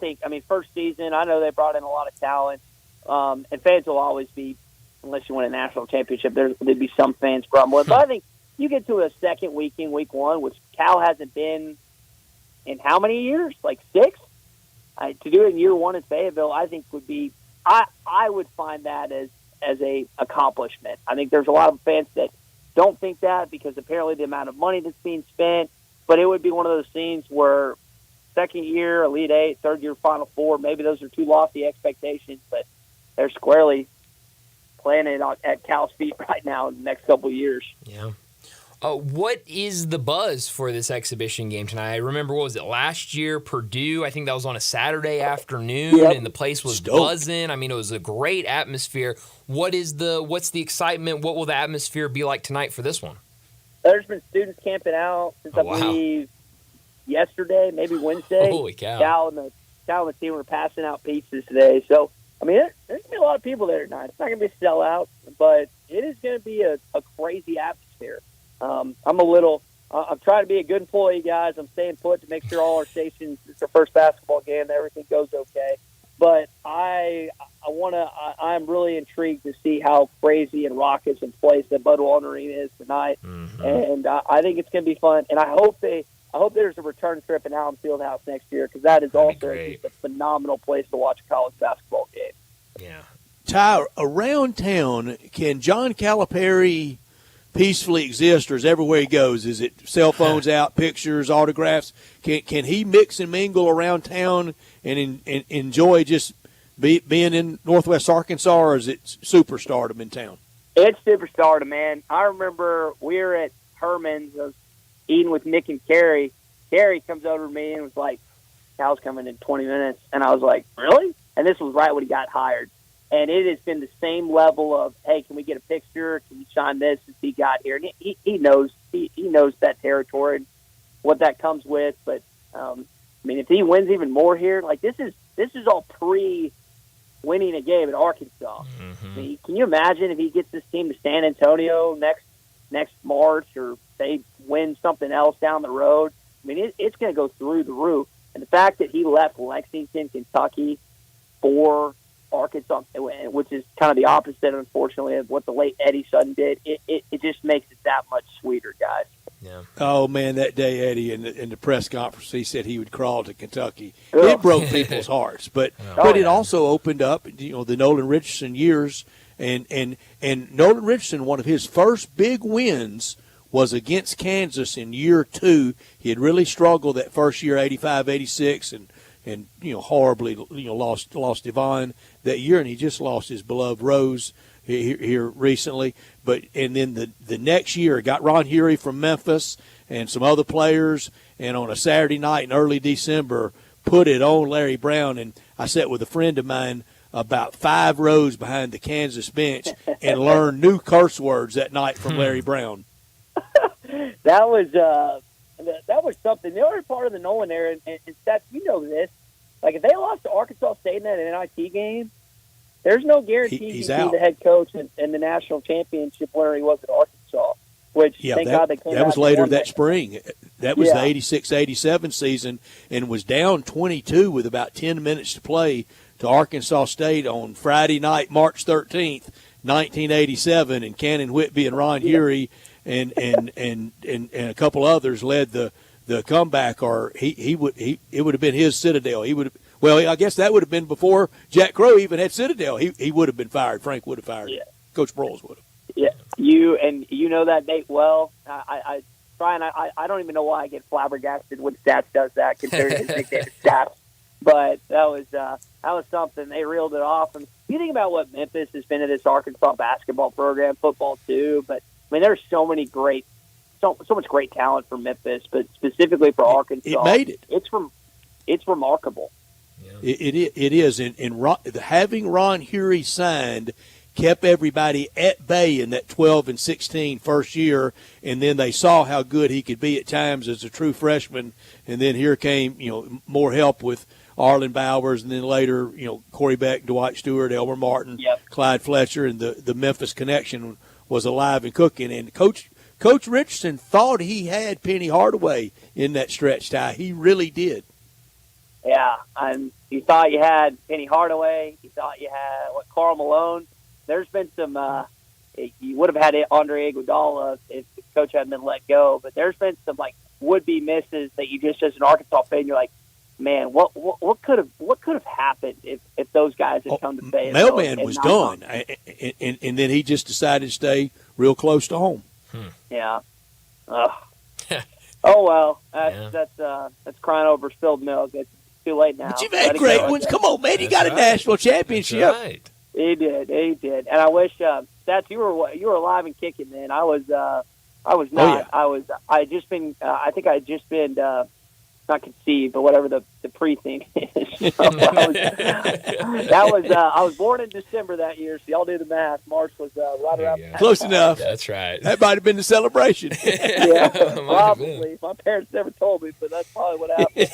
First season, I know they brought in a lot of talent, and fans will always be, unless you win a national championship, there'd be some fans grumbling. But I think you get to a second weekend, week one, which Cal hasn't been in how many years? Like 6? To do it in year one in Fayetteville, I think would be I would find that as a accomplishment. I think there's a lot of fans that don't think that because apparently the amount of money that's being spent, but it would be one of those scenes where second year, Elite Eight, third year, Final Four, maybe those are too lofty expectations, but they're squarely playing it at Cal's feet right now in the next couple of years. Yeah. What is the buzz for this exhibition game tonight? I remember, what was it, last year, Purdue? I think that was on a Saturday afternoon, and the place was buzzing. I mean, it was a great atmosphere. What's the excitement? What will the atmosphere be like tonight for this one? There's been students camping out since I believe yesterday, maybe Wednesday. Holy cow. Cal and the team were passing out pizzas today. So, I mean, there's going to be a lot of people there tonight. It's not going to be a sellout, but it is going to be a crazy atmosphere. I'm trying to be a good employee, guys. I'm staying put to make sure all our stations, it's our first basketball game, and everything goes okay. But I'm really intrigued to see how crazy and raucous and place that Bud Walton Arena is tonight. Mm-hmm. And I think it's going to be fun. And I hope there's a return trip in Allen Fieldhouse next year, because that is also just a phenomenal place to watch a college basketball game. Yeah. Ty, around town, can John Calipari peacefully exist, or is everywhere he goes? Is it cell phones out, pictures, autographs? Can he mix and mingle around town and enjoy just being in Northwest Arkansas, or is it superstardom in town? It's superstardom, man. I remember we were at Herman's, I was eating with Nick and Carrie. Carrie comes over to me and was like, Cal's coming in 20 minutes. And I was like, really? And this was right when he got hired. And it has been the same level of, hey, can we get a picture? Can you sign this since he got here? And he knows that territory and what that comes with. But if he wins even more here, like this is all pre-winning a game at Arkansas. Mm-hmm. I mean, can you imagine if he gets this team to San Antonio next March, or they win something else down the road? I mean, it's going to go through the roof. And the fact that he left Lexington, Kentucky for Arkansas, which is kind of the opposite, unfortunately, of what the late Eddie Sutton did, it just makes it that much sweeter, guys. Yeah. Oh, man, that day, Eddie, in the press conference, he said he would crawl to Kentucky. It broke people's hearts. But it also opened up, the Nolan Richardson years. And Nolan Richardson, one of his first big wins was against Kansas in year 2. He had really struggled that first year, 85, 86, and horribly, lost Devon that year, and he just lost his beloved Rose here recently. And then the next year, got Ron Hury from Memphis and some other players, and on a Saturday night in early December, put it on Larry Brown. And I sat with a friend of mine about 5 rows behind the Kansas bench and learned new curse words that night from Larry Brown. That was something. The other part of the Nolan era, and Seth, you know this, like if they lost to Arkansas State in that NIT game, there's no guarantee he's out. The head coach and the national championship winner he was at Arkansas. Which thank God they came that out was later that spring. That was the 86-87 season, and was down 22 with about 10 minutes to play to Arkansas State on Friday night, March 13th, 1987, and Cannon Whitby and Ron Hury and a couple others led the comeback, or it would have been his Citadel. I guess that would have been before Jack Crow even had Citadel. He would have been fired. Frank would have fired him. Coach Broyles would have. Yeah, you know that date well. Brian, I don't even know why I get flabbergasted when Stats does that compared to his nickname Stats. But that was something. They reeled it off. And you think about what Memphis has been to this Arkansas basketball program, football too. But I mean, there's so much great talent for Memphis, but specifically for Arkansas, it made it. It's remarkable. Yeah. It is. And having Ron Hury signed kept everybody at bay in that 12 and 16 first year, and then they saw how good he could be at times as a true freshman. And then here came more help with Arlen Bowers, and then later, Corey Beck, Dwight Stewart, Elmer Martin, Clyde Fletcher, and the Memphis connection was alive and cooking. And Coach Richardson thought he had Penny Hardaway in that stretch, Ty. He really did. Yeah, and you thought you had Penny Hardaway. You thought you had Karl Malone. There's been some. You would have had Andre Iguodala if Coach hadn't been let go. But there's been some would-be misses that you just, as an Arkansas fan, you're like, man, what could have happened if those guys had come to Fayetteville? Mailman was done, and then he just decided to stay real close to home. Yeah. Oh well, that's crying over spilled milk. It's too late now. But you've had great ones. Come on, man, you got a national championship. That's right. He did, and I wish Stats, you were alive and kicking, man. I was not. Oh, yeah. I think I had just been not conceived, but whatever the pre-thing is. So I was born in December that year, so y'all do the math. March was right around. Close enough. That's right. That might have been the celebration. Yeah, probably. My parents never told me, but that's probably what happened.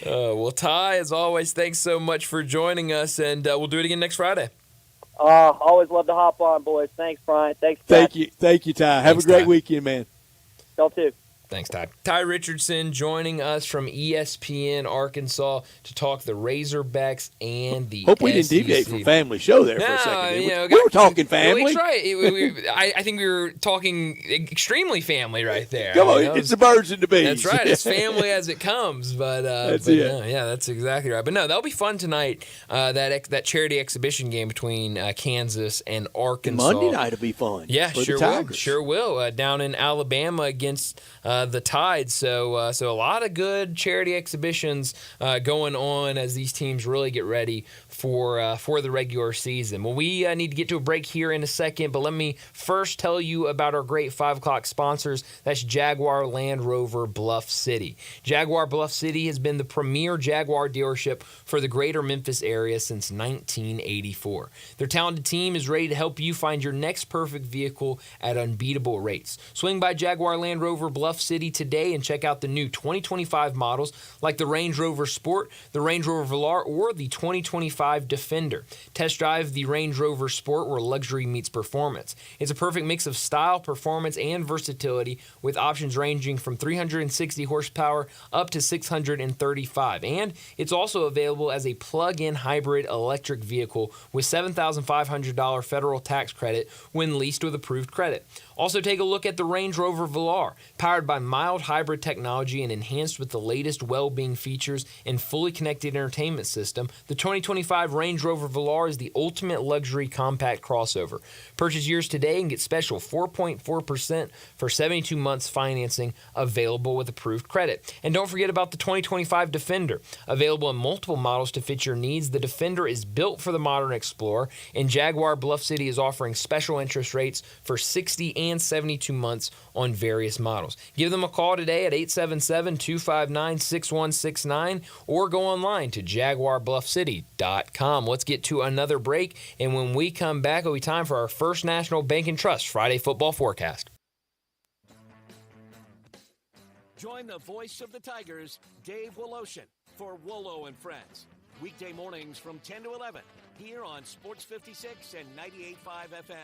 Well, Ty, as always, thanks so much for joining us, and we'll do it again next Friday. Always love to hop on, boys. Thanks, Brian. Thanks, Thank you, Ty. Have a great weekend, man. Y'all too. Thanks, Ty. Ty Richardson joining us from ESPN Arkansas to talk the Razorbacks and the Hope we didn't SEC. deviate from family show there for a second. You know, we were talking family. That's right. I think we were talking extremely family right there. Come on, it's the birds and the bees. That's right. It's family as it comes. But that's but it. No, yeah, that's exactly right. But no, that'll be fun tonight. That charity exhibition game between Kansas and Arkansas. Monday night will be fun. Yeah, for sure the will. Tigers. Sure will. Down in Alabama against the Tide. So a lot of good charity exhibitions going on as these teams really get ready for the regular season. Well, we need to get to a break here in a second, but let me first tell you about our great 5 o'clock sponsors. That's Jaguar Land Rover Bluff City. Jaguar Bluff City has been the premier Jaguar dealership for the greater Memphis area since 1984. Their talented team is ready to help you find your next perfect vehicle at unbeatable rates. Swing by Jaguar Land Rover Bluff City today and check out the new 2025 models like the Range Rover Sport, the Range Rover Velar, or the 2025 Defender. Test drive the Range Rover Sport where luxury meets performance. It's a perfect mix of style, performance, and versatility with options ranging from 360 horsepower up to 635. And it's also available as a plug-in hybrid electric vehicle with $7,500 federal tax credit when leased with approved credit. Also take a look at the Range Rover Velar, powered by mild hybrid technology and enhanced with the latest well-being features and fully connected entertainment system. The 2025 Range Rover Velar is the ultimate luxury compact crossover. Purchase yours today and get special 4.4% for 72 months financing available with approved credit. And don't forget about the 2025 Defender. Available in multiple models to fit your needs, the Defender is built for the modern explorer, and Jaguar Bluff City is offering special interest rates for 60 and 72 months on various models. Give them a call today at 877-259-6169 or go online to jaguarbluffcity.com. Let's get to another break, and when we come back, it'll be time for our first National Bank and Trust Friday football forecast. Join the voice of the Tigers, Dave Woloshin, for Wolo and Friends. Weekday mornings from 10 to 11 here on Sports 56 and 98.5 FM.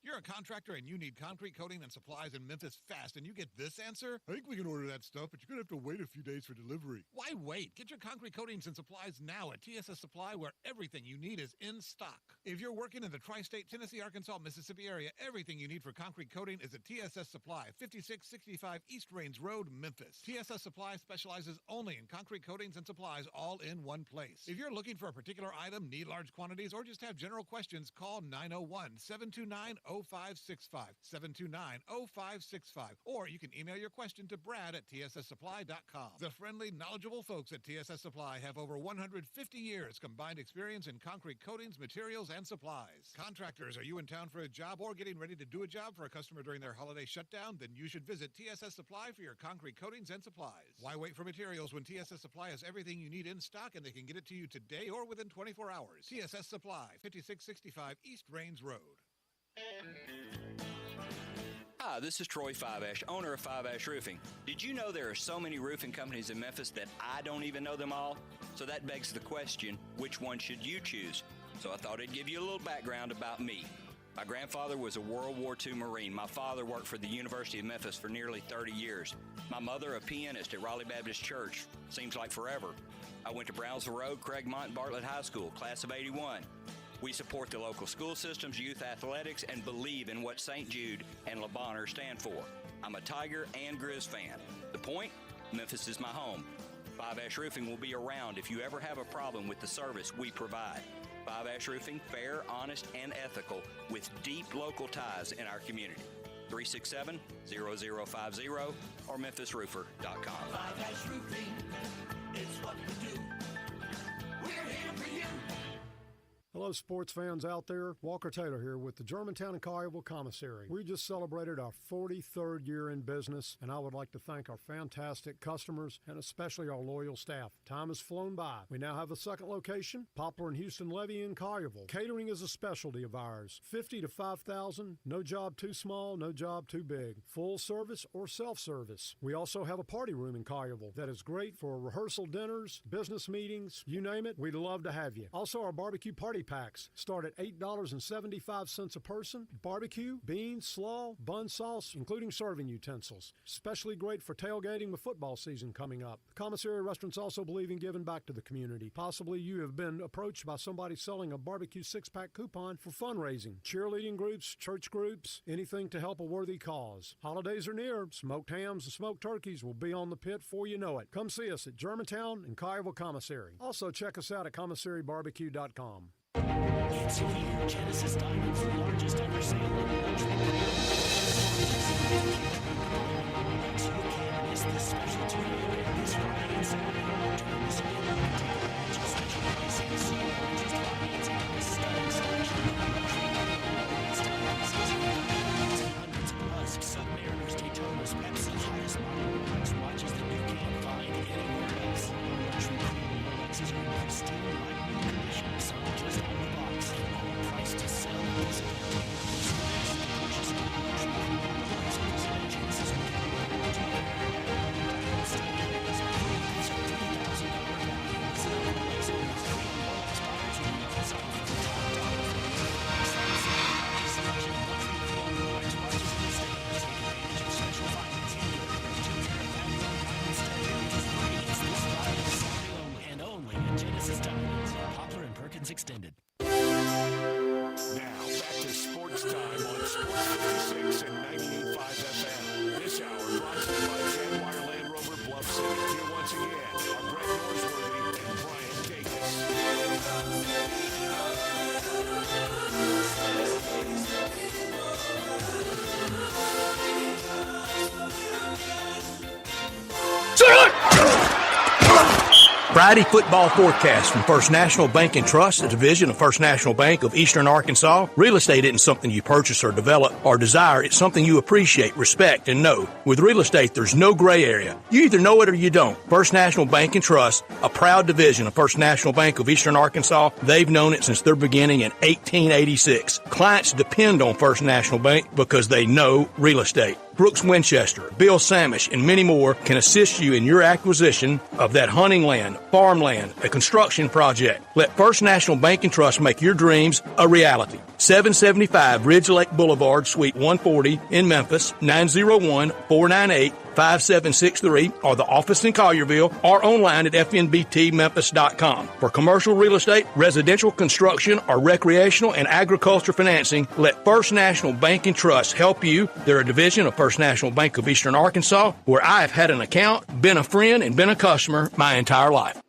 You're a contractor and you need concrete coating and supplies in Memphis fast, and you get this answer? I think we can order that stuff, but you're going to have to wait a few days for delivery. Why wait? Get your concrete coatings and supplies now at TSS Supply, where everything you need is in stock. If you're working in the tri-state Tennessee, Arkansas, Mississippi area, everything you need for concrete coating is at TSS Supply, 5665 East Rains Road, Memphis. TSS Supply specializes only in concrete coatings and supplies all in one place. If you're looking for a particular item, need large quantities, or just have general questions, call 901-729-0565, 729-0565, or you can email your question to Brad at tsssupply.com. The friendly, knowledgeable folks at TSS Supply have over 150 years combined experience in concrete coatings, materials, and supplies. Contractors, are you in town for a job or getting ready to do a job for a customer during their holiday shutdown? Then you should visit TSS Supply for your concrete coatings and supplies. Why wait for materials when TSS Supply has everything you need in stock and they can get it to you today or within 24 hours? TSS Supply, 5665 East Rains Road. Hi, this is Troy Five-Ash, owner of Five-Ash Roofing. Did you know there are so many roofing companies in Memphis that I don't even know them all? So that begs the question, which one should you choose? So I thought I'd give you a little background about me. My grandfather was a World War II Marine. My father worked for the University of Memphis for nearly 30 years. My mother, a pianist at Raleigh Baptist Church. Seems like forever. I went to Brownsville Road, Craigmont, and Bartlett High School, class of 81. We support the local school systems, youth athletics, and believe in what St. Jude and Le Bonheur stand for. I'm a Tiger and Grizz fan. The point? Memphis is my home. Five-Ash Roofing will be around if you ever have a problem with the service we provide. Five-Ash Roofing, fair, honest, and ethical, with deep local ties in our community. 367-0050 or memphisroofer.com. Five-Ash Roofing, it's what we do. We're here for you. Hello, sports fans out there. Walker Taylor here with the Germantown and Collierville Commissary. We just celebrated our 43rd year in business, and I would like to thank our fantastic customers and especially our loyal staff. Time has flown by. We now have a second location, Poplar and Houston Levy in Collierville. Catering is a specialty of ours. 50 to 5,000, no job too small, no job too big. Full service or self-service. We also have a party room in Collierville that is great for rehearsal dinners, business meetings, you name it, we'd love to have you. Also, our barbecue party packs start at $8.75 a person. Barbecue, beans, slaw, bun sauce, including serving utensils. Especially great for tailgating with football season coming up. Commissary restaurants also believe in giving back to the community. Possibly you have been approached by somebody selling a barbecue six-pack coupon for fundraising. Cheerleading groups, church groups, anything to help a worthy cause. Holidays are near. Smoked hams and smoked turkeys will be on the pit before you know it. Come see us at Germantown and Collierville Commissary. Also check us out at commissarybarbecue.com. It's here, Genesis Diamonds, the largest ever sale in luxury so you can't miss this special 2 year this Friday and Saturday. During this event, you can take advantage of special pricing, see the largest financing on a stunning selection of luxury diamonds, hundreds of Musks, Submariners, Daytonas, Pepsi, hottest model Rolex watches that you can't find anywhere else. Luxury premium Rolexes are in pristine light blue condition, some just out of the box. Price to sell is and only at Genesis Diamonds, Poplar and Perkins Extended. Now, back to Sports Time on Sports 56 and 98.5 FM. This hour brought to you by Jaguar Land Rover Bluff City. Here once again are Brett Norsworthy and Brian Dacus. Friday football forecast from First National Bank and Trust, a division of First National Bank of Eastern Arkansas. Real estate isn't something you purchase or develop or desire. It's something you appreciate, respect, and know. With real estate, there's no gray area. You either know it or you don't. First National Bank and Trust, a proud division of First National Bank of Eastern Arkansas. They've known it since their beginning in 1886. Clients depend on First National Bank because they know real estate. Brooks Winchester, Bill Samish, and many more can assist you in your acquisition of that hunting land, farmland, a construction project. Let First National Bank and Trust make your dreams a reality. 775 Ridge Lake Boulevard, Suite 140 in Memphis, 901-498-5763, or the office in Collierville, or online at fnbtmemphis.com. For commercial real estate, residential construction, or recreational and agriculture financing, let First National Bank and Trust help you. They're a division of First National Bank of Eastern Arkansas, where I have had an account, been a friend, and been a customer my entire life.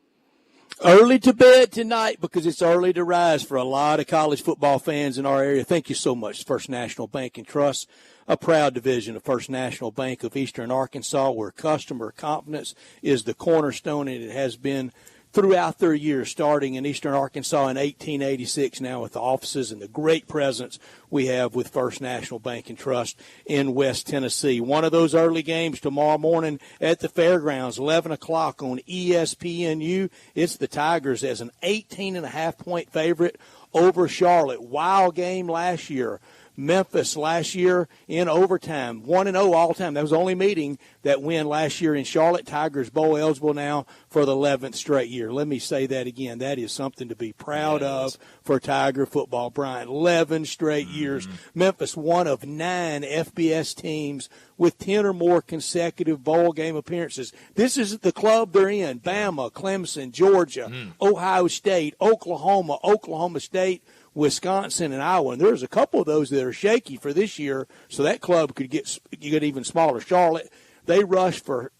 Early to bed tonight because it's early to rise for a lot of college football fans in our area. Thank you so much, First National Bank and Trust, a proud division of First National Bank of Eastern Arkansas, where customer confidence is the cornerstone, and it has been throughout their years, starting in Eastern Arkansas in 1886, now with the offices and the great presence we have with First National Bank and Trust in West Tennessee. One of those early games tomorrow morning at the fairgrounds, 11 o'clock on ESPNU. It's the Tigers as an 18.5-point favorite over Charlotte. Wild game last year. Memphis last year in overtime, 1-0 all time. That was the only meeting that win last year in Charlotte. Tigers bowl eligible now for the 11th straight year. Let me say that again. That is something to be proud of for Tiger football, Brian. 11 straight years. Memphis, one of 9 FBS teams with 10 or more consecutive bowl game appearances. This is the club they're in. Bama, Clemson, Georgia, Ohio State, Oklahoma, Oklahoma State, Wisconsin, and Iowa. And there's a couple of those that are shaky for this year, so that club could get even smaller. Charlotte, they rushed for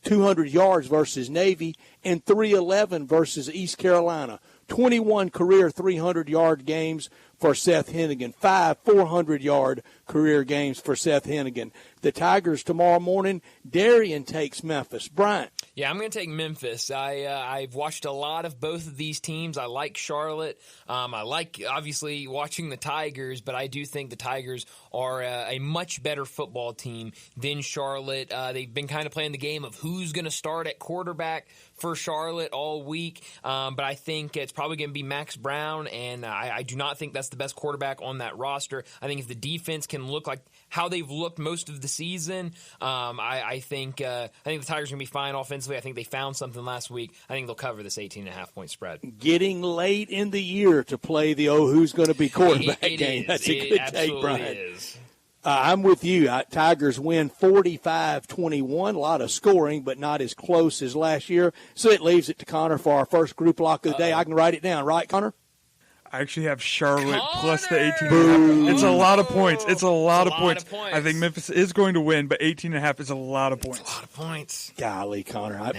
200 yards versus Navy and 311 versus East Carolina. 21 career 300-yard games for Seth Hennigan. 5 400-yard career games for Seth Hennigan. The Tigers tomorrow morning, Darien takes Memphis. Bryant. Yeah, I'm going to take Memphis. I've watched a lot of both of these teams. I like Charlotte. I like, obviously, watching the Tigers, but I do think the Tigers are a much better football team than Charlotte. They've been kind of playing the game of who's going to start at quarterback for Charlotte all week, but I think it's probably going to be Max Brown, and I do not think that's the best quarterback on that roster. I think if the defense can look like how they've looked most of the season, I think the Tigers are going to be fine offensively. I think they found something last week. I think they'll cover this 18.5-point spread. Getting late in the year to play the who's going to be quarterback game. That's a good take, Brian. I'm with you. Tigers win 45-21. A lot of scoring, but not as close as last year. So it leaves it to Connor for our first group lock of the day. I can write it down, right, Connor? I actually have Charlotte plus the 18.5. It's a lot of points. It's a lot of points. I think Memphis is going to win, but 18.5 is a lot of points. It's a lot of points. Golly, Connor.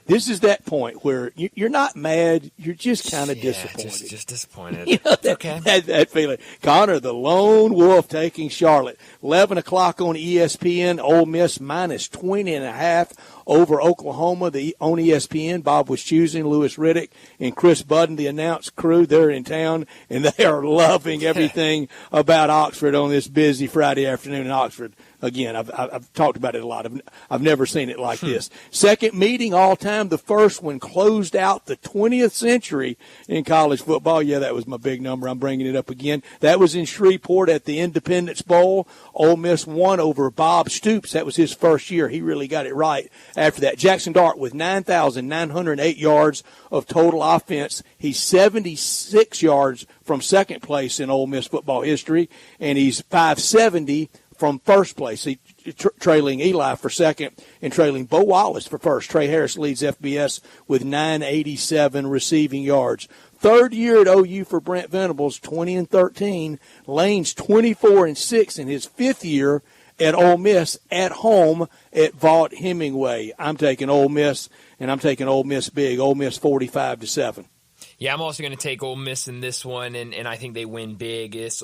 This is that point where you're not mad. You're just kind of disappointed. Just disappointed. Okay. That feeling. Connor, the lone wolf taking Charlotte. 11 o'clock on ESPN. Ole Miss minus 20.5 over Oklahoma. On ESPN, Bob was choosing Lewis Riddick and Chris Budden, the announced crew. They're in town, and they are loving everything about Oxford on this busy Friday afternoon in Oxford. Again, I've talked about it a lot. I've never seen it like this. Second meeting all time. The first one closed out the 20th century in college football. Yeah, that was my big number. I'm bringing it up again. That was in Shreveport at the Independence Bowl. Ole Miss won over Bob Stoops. That was his first year. He really got it right after that. Jackson Dart with 9,908 yards of total offense. He's 76 yards from second place in Ole Miss football history, and he's 570 from first place. He trailing Eli for second and trailing Bo Wallace for first. Trey Harris leads FBS with 987 receiving yards. Third year at OU for Brent Venables, 20-13. Lane's 24-6 in his fifth year at Ole Miss at home at Vaught Hemingway. I'm taking Ole Miss, and I'm taking Ole Miss big. Ole Miss 45-7. Yeah, I'm also going to take Ole Miss in this one, and I think they win big. This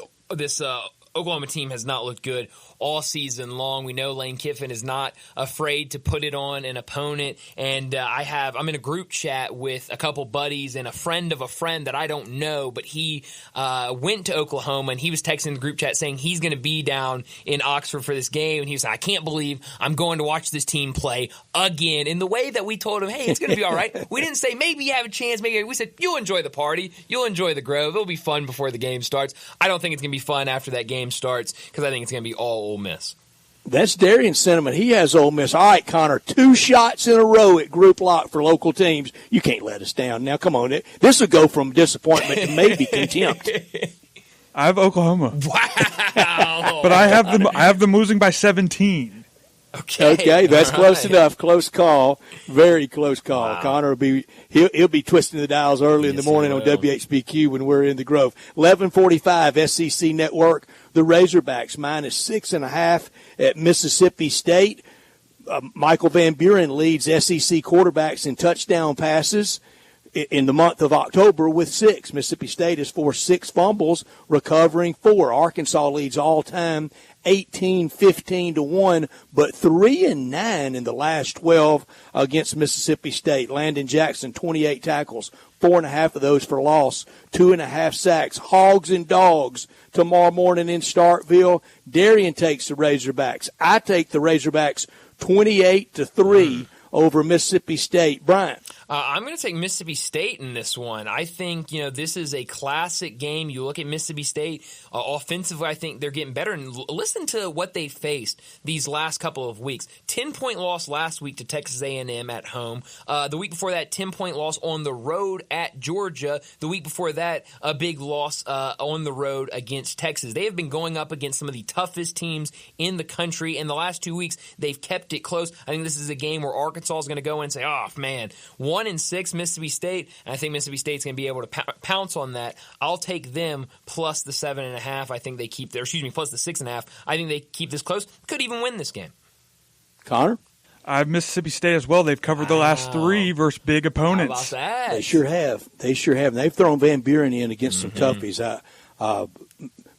Oklahoma team has not looked good all season long. We know Lane Kiffin is not afraid to put it on an opponent, and I'm in a group chat with a couple buddies and a friend of a friend that I don't know, but he went to Oklahoma, and he was texting the group chat saying he's going to be down in Oxford for this game, and he was like, I can't believe I'm going to watch this team play again. In the way that we told him, hey, it's going to be all right. We didn't say maybe you have a chance, maybe. We said you'll enjoy the party, you'll enjoy the Grove, it'll be fun before the game starts. I don't think it's going to be fun after that game starts because I think it's going to be all Ole Miss. That's Darian's sentiment. He has Ole Miss. All right, Connor, 2 shots in a row at group lock for local teams. You can't let us down. Now, come on. This will go from disappointment to maybe contempt. I have Oklahoma. Wow. But I have them losing by 17. Okay, that's close enough. Close call. Very close call. Wow. Connor he'll be twisting the dials early in the morning on WHBQ when we're in the Grove. 11:45 SEC Network. The Razorbacks minus 6.5 at Mississippi State. Michael Van Buren leads SEC quarterbacks in touchdown passes in the month of October with 6. Mississippi State has forced 6 fumbles, recovering 4. Arkansas leads all time 18-15-1, but 3-9 in the last 12 against Mississippi State. Landon Jackson, 28 tackles, 4.5 of those for loss, 2.5 sacks. Hogs and Dogs tomorrow morning in Starkville. Darien takes the Razorbacks. I take the Razorbacks 28-3 over Mississippi State. Bryant. I'm going to take Mississippi State in this one. I think, this is a classic game. You look at Mississippi State, offensively, I think they're getting better. And listen to what they faced these last couple of weeks. 10-point loss last week to Texas A&M at home. The week before that, 10-point loss on the road at Georgia. The week before that, a big loss on the road against Texas. They have been going up against some of the toughest teams in the country. In the last 2 weeks, they've kept it close. I think this is a game where Arkansas is going to go in and say, oh, man, 1-6 Mississippi State, and I think Mississippi State's going to be able to pounce on that. I'll take them plus the 7.5. I think they keep plus the 6.5. I think they keep this close. Could even win this game. Connor? I have Mississippi State as well. They've covered the last 3 versus big opponents. How about that? They sure have. And they've thrown Van Buren in against some toughies.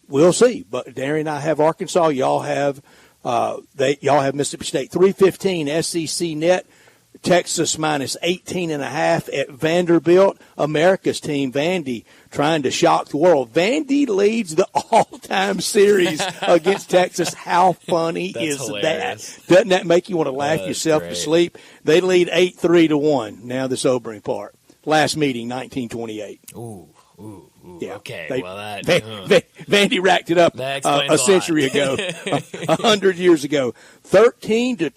We'll see. But Darian and I have Arkansas. Y'all have Mississippi State. 3:15 SEC net. Texas minus 18.5 at Vanderbilt. America's team, Vandy, trying to shock the world. Vandy leads the all-time series against Texas. How funny is hilarious. that? Doesn't that make you want to laugh yourself to sleep? They lead 8-3-1. Now this Auburn part. Last meeting, 1928. Ooh. Yeah, okay. Vandy racked it up a century ago, 100 years ago. 13-12,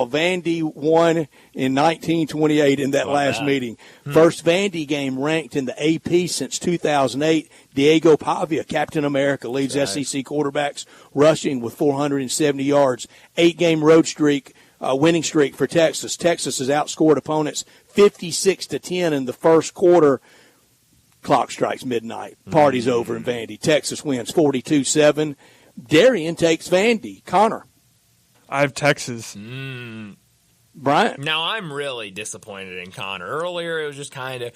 Vandy won in 1928 in that last meeting. First Vandy game ranked in the AP since 2008. Diego Pavia, Captain America, leads SEC quarterbacks rushing with 470 yards. 8-game road streak. Winning streak for Texas. Texas has outscored opponents 56-10 in the first quarter. Clock strikes midnight. Party's over in Vandy. Texas wins 42-7. Darian takes Vandy. Connor? I have Texas. Bryant? Now, I'm really disappointed in Connor. Earlier, it was just kind of,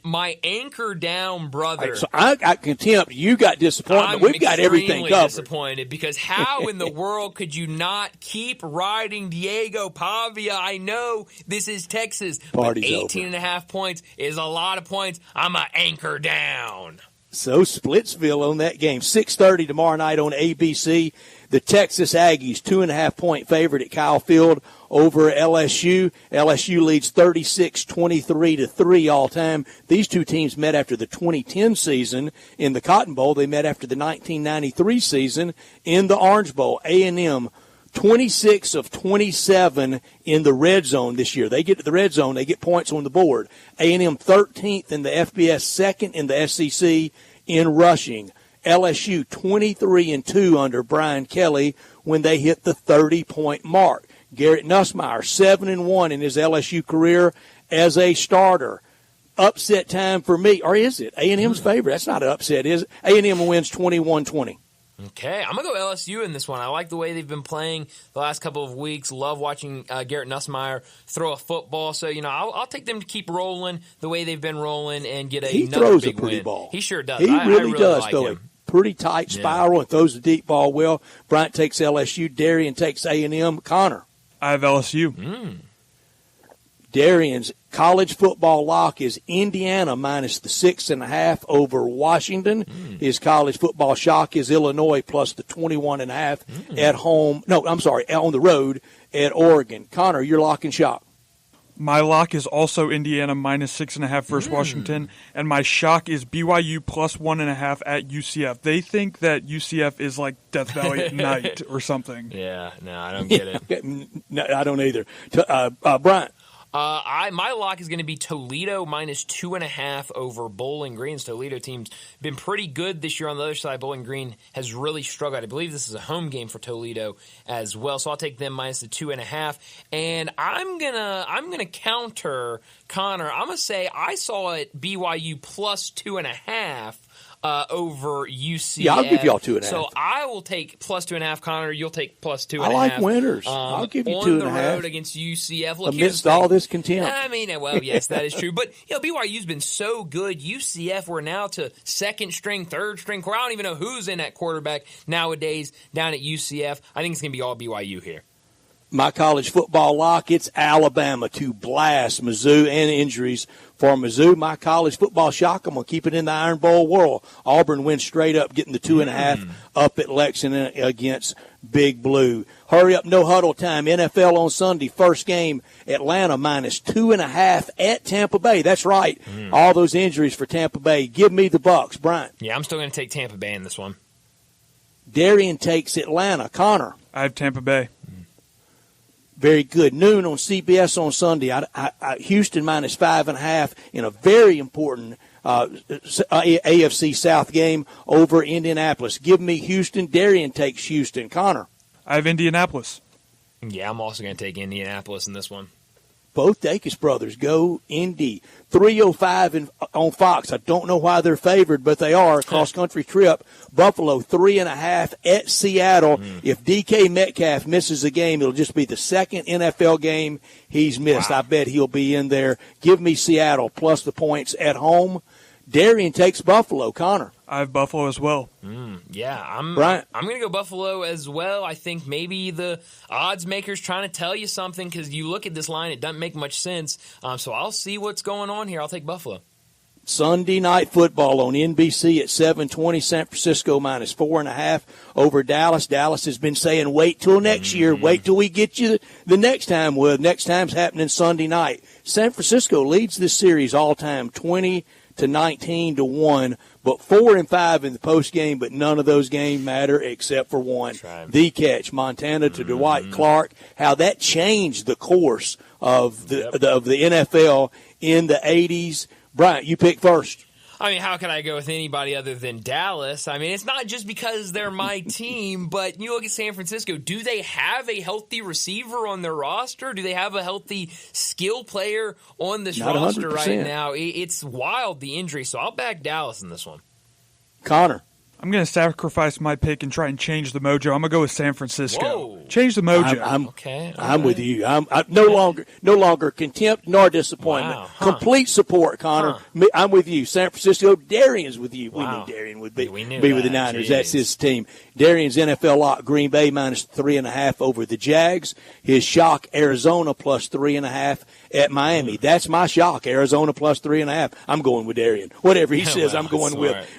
my anchor down brother. So I got contempt. You got disappointment. We've got everything covered. I'm disappointed because how in the world could you not keep riding Diego Pavia? I know this is Texas, but 18.5 points is a lot of points. I'm an anchor down. So Splitsville on that game. 6:30 tomorrow night on ABC. The Texas Aggies, 2.5-point favorite at Kyle Field over LSU. LSU leads 36-23-3 all time. These two teams met after the 2010 season in the Cotton Bowl. They met after the 1993 season in the Orange Bowl. A&M 26 of 27 in the red zone this year. They get to the red zone, they get points on the board. A&M 13th in the FBS, second in the SEC in rushing. LSU 23-2 under Brian Kelly when they hit the 30-point mark. Garrett Nussmeier 7-1 in his LSU career as a starter. Upset time for me, or is it? A&M's favorite. That's not an upset, is it? A&M wins 21-20. Okay, I'm going to go LSU in this one. I like the way they've been playing the last couple of weeks. Love watching Garrett Nussmeier throw a football. So, I'll take them to keep rolling the way they've been rolling and get another big win. He throws a pretty ball. He sure does. He really does, like throw him. a pretty tight spiral and throws the deep ball well. Bryant takes LSU. Darian takes A&M. Connor? I have LSU. Darian's college football lock is Indiana minus the 6.5 over Washington. His college football shock is Illinois plus the 21.5 at home. No, I'm sorry, on the road at Oregon. Connor, your lock and shock. My lock is also Indiana minus 6.5 versus Washington, and my shock is BYU plus 1.5 at UCF. They think that UCF is like Death Valley at night or something. Yeah, no, I don't get it. No, I don't either. Bryant? My lock is going to be Toledo minus 2.5 over Bowling Green's Toledo team's been pretty good this year on the other side. Bowling Green has really struggled. I believe this is a home game for Toledo as well, so I'll take them minus the 2.5. And I'm gonna counter Connor. I'm gonna say I saw it BYU plus 2.5. Over UCF. Yeah, I'll give y'all 2.5. So I will take plus 2.5. Connor, you'll take plus 2.5. I like winners. I'll give you 2.5. On the road against UCF. Look, amidst all this contempt. I mean, well, yes, that is true. But, BYU's been so good. UCF, we're now to second string, third string. I don't even know who's in at quarterback nowadays down at UCF. I think it's going to be all BYU here. My college football lock, it's Alabama to blast Mizzou and injuries for Mizzou. My college football shock, I'm going to keep it in the Iron Bowl world. Auburn wins straight up, getting the 2.5 up at Lexington against Big Blue. Hurry up, no huddle time. NFL on Sunday, first game, Atlanta minus 2.5 at Tampa Bay. That's right. All those injuries for Tampa Bay. Give me the Bucks, Bryant. Yeah, I'm still going to take Tampa Bay in this one. Darian takes Atlanta. Connor. I have Tampa Bay. Very good. Noon on CBS on Sunday. Houston minus 5.5 in a very important AFC South game over Indianapolis. Give me Houston. Darian takes Houston. Connor. I have Indianapolis. Yeah, I'm also going to take Indianapolis in this one. Both Dacus brothers go Indy. 3:05 on Fox. I don't know why they're favored, but they are. Cross-country trip. Buffalo, 3.5 at Seattle. If DK Metcalf misses a game, it'll just be the second NFL game he's missed. Wow. I bet he'll be in there. Give me Seattle plus the points at home. Darian takes Buffalo. Connor. I have Buffalo as well. Yeah, I'm Brian. going to go Buffalo as well. I think maybe the odds makers trying to tell you something because you look at this line, it doesn't make much sense. So I'll see what's going on here. I'll take Buffalo. Sunday night football on NBC at 7:20. San Francisco minus 4.5 over Dallas. Dallas has been saying, wait till next year. Wait till we get you the next time. Well, next time's happening Sunday night. San Francisco leads this series all time 20-19-1. But 4-5 in the post game, but none of those games matter except for one. Right. The catch, Montana to Dwight Clark. How that changed the course of the NFL in the 80s. Bryant, you pick first. I mean, how can I go with anybody other than Dallas? I mean, it's not just because they're my team, but you look at San Francisco. Do they have a healthy receiver on their roster? Do they have a healthy skill player on this roster 100%. right now? It's wild, the injury, so I'll back Dallas in this one. Connor. I'm going to sacrifice my pick and try and change the mojo. I'm going to go with San Francisco. Whoa. Change the mojo. I'm with you. I'm no longer contempt nor disappointment. Wow. Complete support, Connor. I'm with you. San Francisco. Darian's with you. Wow. We knew Darian would be with that. the Niners. Jeez. That's his team. Darian's NFL lock, Green Bay minus 3.5 over the Jags. His shock, Arizona plus 3.5 at Miami. That's my shock, Arizona plus 3.5. I'm going with Darian. Whatever he says, I'm going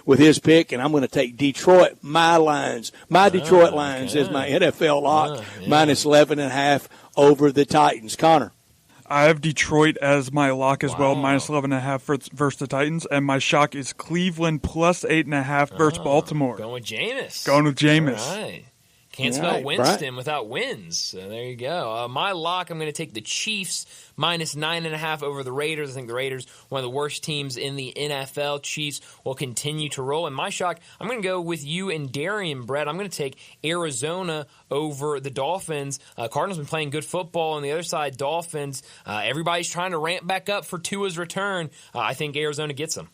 with his pick, and I'm going to take Detroit, my Detroit Lions as my NFL lock, minus 11.5 over the Titans. Connor. I have Detroit as my lock as well, minus 11.5 versus the Titans, and my shock is Cleveland plus 8.5 versus Baltimore. Going with Jameis. Going with Jameis. All right. Can't spell Winston without wins. So there you go. My lock, I'm going to take the Chiefs minus 9.5 over the Raiders. I think the Raiders, one of the worst teams in the NFL. Chiefs will continue to roll. And my shock, I'm going to go with you and Darian, Brett. I'm going to take Arizona over the Dolphins. Cardinals been playing good football. On the other side, Dolphins, everybody's trying to ramp back up for Tua's return. I think Arizona gets them.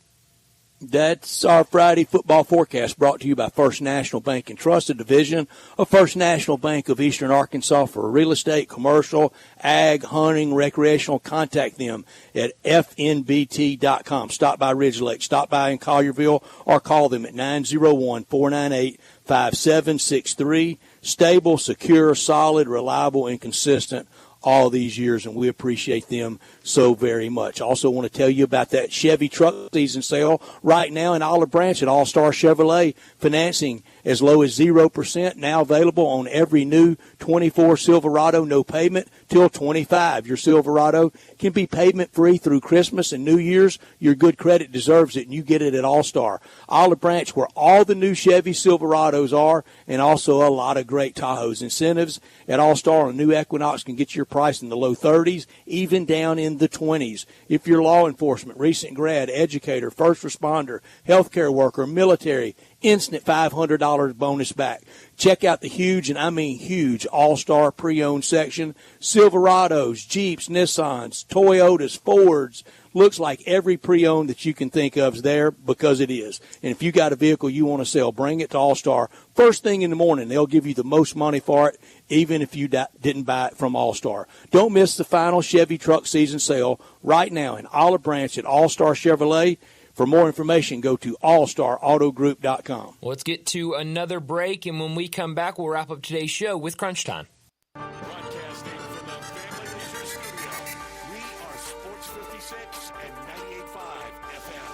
That's our Friday football forecast brought to you by First National Bank and Trust, a division of First National Bank of Eastern Arkansas. For real estate, commercial, ag, hunting, recreational, contact them at fnbt.com. Stop by Ridge Lake, stop by in Collierville, or call them at 901-498-5763. Stable, secure, solid, reliable, and consistent all these years, and we appreciate them so very much. Also want to tell you about that Chevy truck season sale right now in Olive Branch at All-Star Chevrolet. Financing as low as 0%, now available on every new 24 Silverado, no payment till 25. Your Silverado can be payment-free through Christmas and New Year's. Your good credit deserves it, and you get it at All-Star. Olive Branch, where all the new Chevy Silverados are, and also a lot of great Tahoes. Incentives at All-Star on new Equinox can get your price in the low 30s, even down in the 20s. If you're law enforcement, recent grad, educator, first responder, healthcare worker, military, instant $500 bonus back. Check out the huge, and I mean huge, All-Star pre-owned section. Silverados, Jeeps, Nissans, Toyotas, Fords. Looks like every pre-owned that you can think of is there, because it is. And if you got a vehicle you want to sell, bring it to All-Star. First thing in the morning, they'll give you the most money for it, even if you didn't buy it from All-Star. Don't miss the final Chevy truck season sale right now in Olive Branch at All-Star Chevrolet. For more information, go to allstarautogroup.com. Let's get to another break, and when we come back, we'll wrap up today's show with Crunch Time. Broadcasting 56 and 98.5 FM.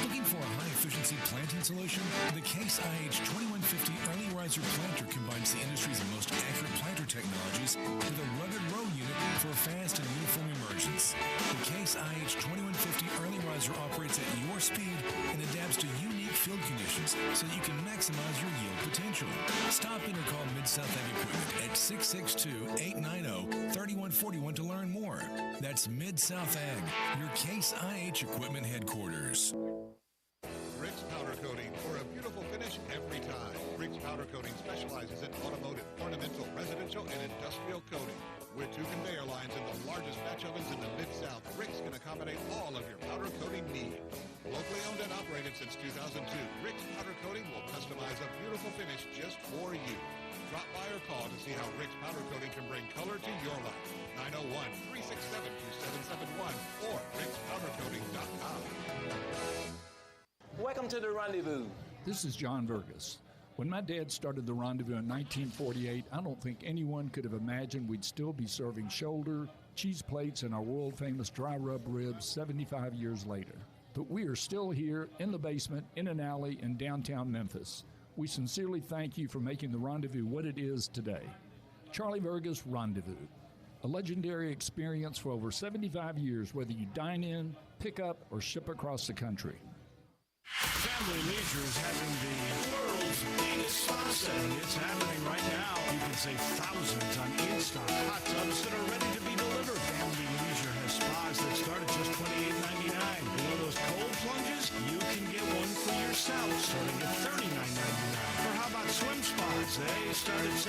Looking for a high-efficiency planting solution? The Case IH 2150 Early Riser Planter combines the industry's most accurate planter technologies with a rugged row unit for fast and uniform emergence. The Case IH 2150 Early Riser operates at your speed and adapts to unique field conditions so that you can maximize your yield potential. Stop in or call Mid-South Ag Equipment at 662-890-3141 to learn more. That's Mid-South Ag, your Case IH Equipment headquarters. Rick's Powder Coating for a beautiful finish every time. Rick's Powder Coating specializes in automotive, ornamental, residential, and industrial coating. With 2 conveyor lines and the largest batch ovens in the Mid-South, Rick's can accommodate all of your powder coating needs. Locally owned and operated since 2002, Rick's Powder Coating will customize a beautiful finish just for you. Drop by or call to see how Rick's Powder Coating can bring color to your life. 901-367-2771 or rickspowdercoating.com. Welcome to the Rendezvous. This is John Vergas. When my dad started the Rendezvous in 1948, I don't think anyone could have imagined we'd still be serving shoulder, cheese plates, and our world-famous dry rub ribs 75 years later. But we are still here in the basement, in an alley in downtown Memphis. We sincerely thank you for making the Rendezvous what it is today. Charlie Vergas Rendezvous, a legendary experience for over 75 years, whether you dine in, pick up, or ship across the country. Family Leisure is having the world's biggest spa sale. It's happening right now. You can save thousands on in-stock hot tubs that are ready to be delivered. Family Leisure has spas that start at just $28.99. You know those cold plunges? You can get one for yourself starting at $39.99. Or how about swim spas? They start at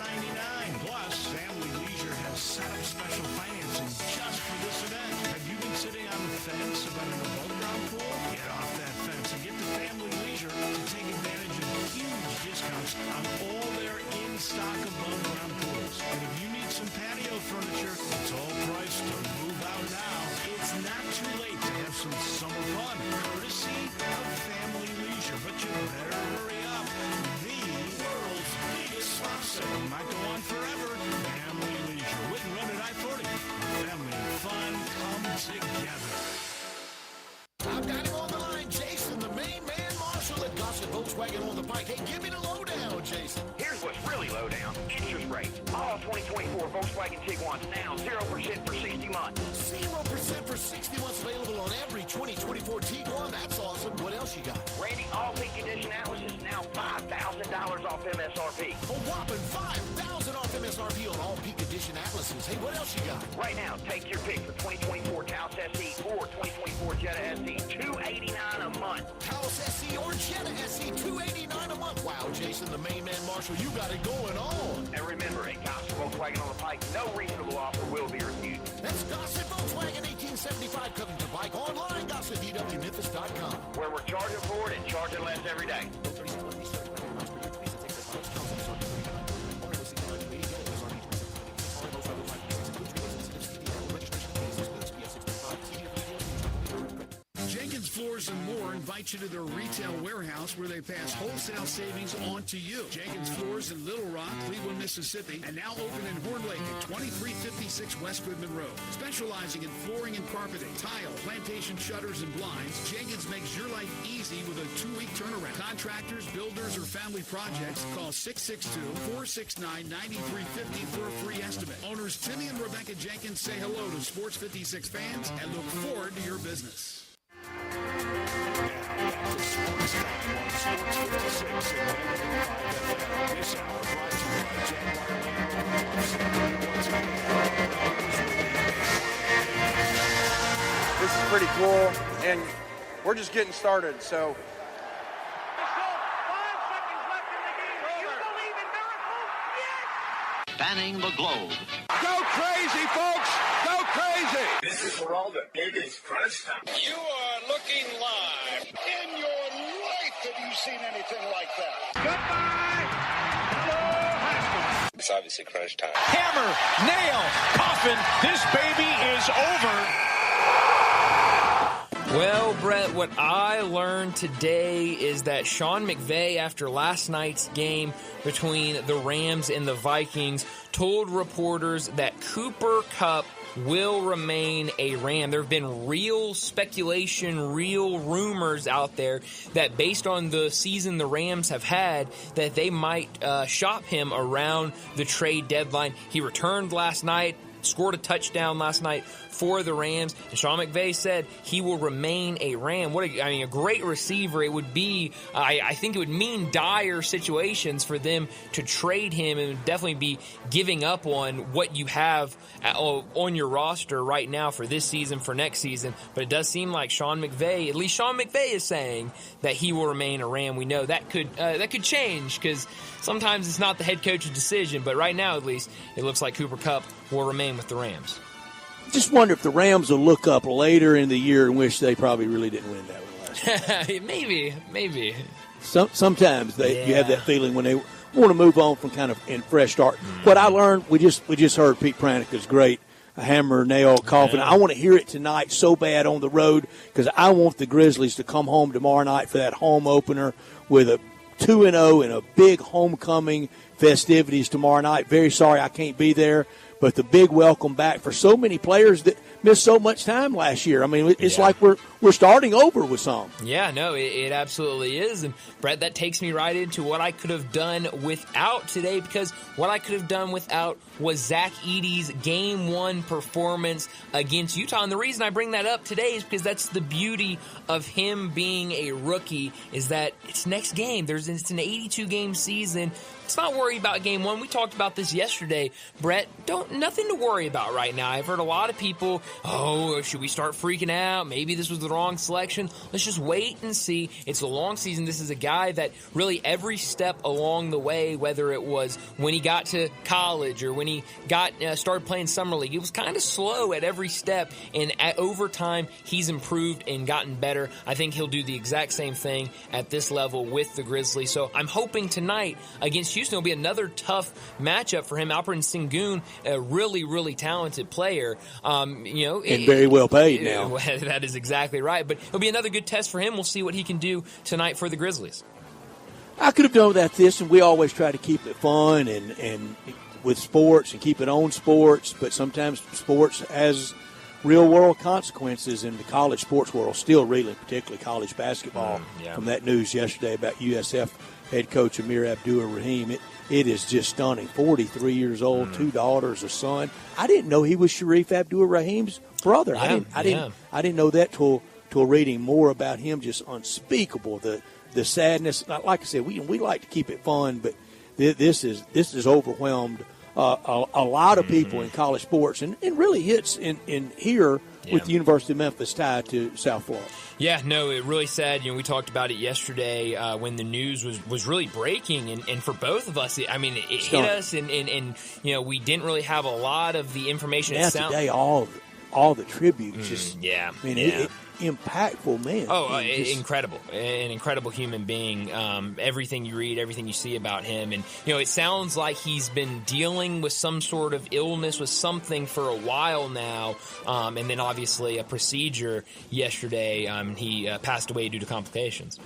$17,499. Plus, Family Leisure has set up special financing just for this event. Have you been sitting on the fence about an above-ground pool? Get off that fence and get to Family Leisure to take advantage of huge discounts on all their in-stock above-ground pools. And if you need some patio furniture, it's all priced to move out now. It's not too late to have some summer fun, courtesy of Family Leisure. But you better hurry up. The world's biggest spa sale might go on forever. Family Leisure. Whitten Road at I-40. Family and fun come together. I've got him on the line, Jason, the main man marshal at Gossett Volkswagen on the Pike. Hey, give me the lowdown, Jason. Here's what's really low down. Interest rates. All 2024 Volkswagen Tiguan's now 0% for 60 months. 0% for 60 months available on every 2024 Tiguan. That's awesome. What else you got? Randy, all peak edition Atlas is now $5,000 off MSRP. A whopping $5,000 off MSRP on all peak edition Atlases. Hey, what else you got? Right now, take your pick for 2024 Taos SE or 2024 Jetta SE. $289 a month. Taos SE or Jetta SE, $289 a month. Wow, Jason, the main man marshal, you got it going on. And remember, at Gossett Volkswagen on the Pike, no reasonable offer will be refused. That's Gossett Volkswagen 1875 Covington Pike. Online, GossettVWMemphis.com. Where we're charging for it and charging less every day. Jenkins Floors and More invite you to their retail warehouse where they pass wholesale savings on to you. Jenkins Floors in Little Rock, Cleveland, Mississippi, and now open in Horn Lake at 2356 West Goodman Road. Specializing in flooring and carpeting, tile, plantation shutters, and blinds, Jenkins makes your life easy with a 2-week turnaround. Contractors, builders, or family projects, call 662-469-9350 for a free estimate. Owners Timmy and Rebecca Jenkins say hello to Sports 56 fans and look forward to your business. Sportstime on Sports 56 and 95 FM. This hour brought to you by Jaguar Land Rover. Once again, this is pretty cool, and we're just getting started, so. Spanning the globe. Go crazy, folks! Go crazy! This is for all the biggest crunch time. You are looking live. In your life have you seen anything like that? Goodbye! Hello, Haskins. It's obviously crunch time. Hammer, nail, coffin. This baby is over. Well, Brett, what I learned today is that Sean McVay, after last night's game between the Rams and the Vikings, told reporters that Cooper Kupp will remain a Ram. There have been real speculation, real rumors out there that based on the season the Rams have had, that they might shop him around the trade deadline. He returned last night, scored a touchdown last night for the Rams, and Sean McVay said he will remain a Ram. A great receiver. It would be, I think it would mean dire situations for them to trade him, and would definitely be giving up on what you have on your roster right now for this season, for next season. But it does seem like Sean McVay, at least Sean McVay, is saying that he will remain a Ram. We know that could change, because sometimes it's not the head coach's decision, but right now at least it looks like Cooper Kupp will remain with the Rams. Just wonder if the Rams will look up later in the year and wish they probably really didn't win that one last year. Maybe. Sometimes you have that feeling when they want to move on from kind of in fresh start. What I learned, we just heard Pete Pranica's great hammer, nail, coffin. I want to hear it tonight so bad on the road, because I want the Grizzlies to come home tomorrow night for that home opener with a 2-0 and a big homecoming festivities tomorrow night. Very sorry I can't be there, but the big welcome back for so many players that missed so much time last year. I mean, it's like we're starting over with some. Yeah, no, it absolutely is. And, Brett, that takes me right into what I could have done without today, because what I could have done without was Zach Edey's Game 1 performance against Utah. And the reason I bring that up today is because that's the beauty of him being a rookie, is that it's next game. It's an 82-game season. Let's not worry about Game 1. We talked about this yesterday, Brett. Nothing to worry about right now. I've heard a lot of people, should we start freaking out? Maybe this was the wrong selection. Let's just wait and see. It's a long season. This is a guy that really every step along the way, whether it was when he got to college or when he started playing Summer League, it was kind of slow at every step, and over time, he's improved and gotten better. I think he'll do the exact same thing at this level with the Grizzlies. So I'm hoping tonight against Houston will be another tough matchup for him. Alperen Sengun, a really, really talented player. And very well paid now. That is exactly right. But it'll be another good test for him. We'll see what he can do tonight for the Grizzlies. I could have done without this, and we always try to keep it fun and with sports and keep it on sports, but sometimes sports has real-world consequences in the college sports world, still reeling, particularly college basketball, from that news yesterday about USF head coach Amir Abdur-Rahim. It is just stunning. 43 years old, 2 daughters, a son. I didn't know he was Sharif Abdur-Rahim's brother. I didn't know that till reading more about him. Just unspeakable. The sadness. Like I said, we like to keep it fun, but this is overwhelmed a lot of people in college sports, and really hits in here with the University of Memphis tied to South Florida. Yeah, no, it really sad. We talked about it yesterday when the news was really breaking, and for both of us, it hit us, and we didn't really have a lot of the information. Now today, all the tributes, impactful man. Incredible, an incredible human being. Everything you read, everything you see about him, and it sounds like he's been dealing with some sort of illness, with something for a while now, and then obviously a procedure yesterday. He passed away due to complications.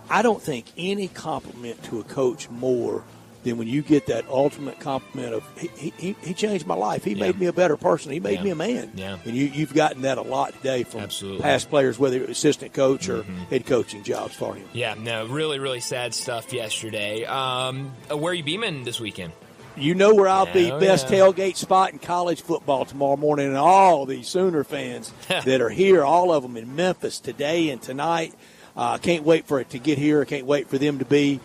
I don't think any compliment to a coach more than when you get that ultimate compliment of he changed my life. He made me a better person. He made me a man. Yeah. And you've gotten that a lot today from past players, whether it was assistant coach or head coaching jobs for him. Yeah, no, really, really sad stuff yesterday. Where are you beaming this weekend? You know where I'll be. Best tailgate spot in college football tomorrow morning. And all these Sooner fans that are here, all of them in Memphis today and tonight. Can't wait for it to get here. Can't wait for them to be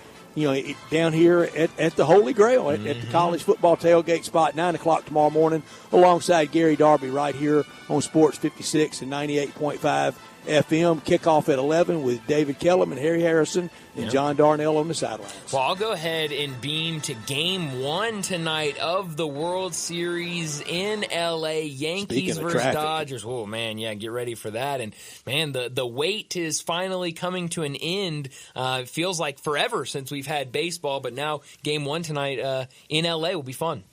down here at the Holy Grail, at the college football tailgate spot, 9 o'clock tomorrow morning, alongside Gary Darby right here on Sports 56 and 98.5 FM. Kickoff at 11 with David Kellum and Harry Harrison and John Darnell on the sidelines. Well, I'll go ahead and beam to Game 1 tonight of the World Series in L.A. Yankees versus Dodgers. Oh, man, get ready for that. And, man, the wait is finally coming to an end. It feels like forever since we've had baseball, but now Game 1 tonight in L.A. will be fun.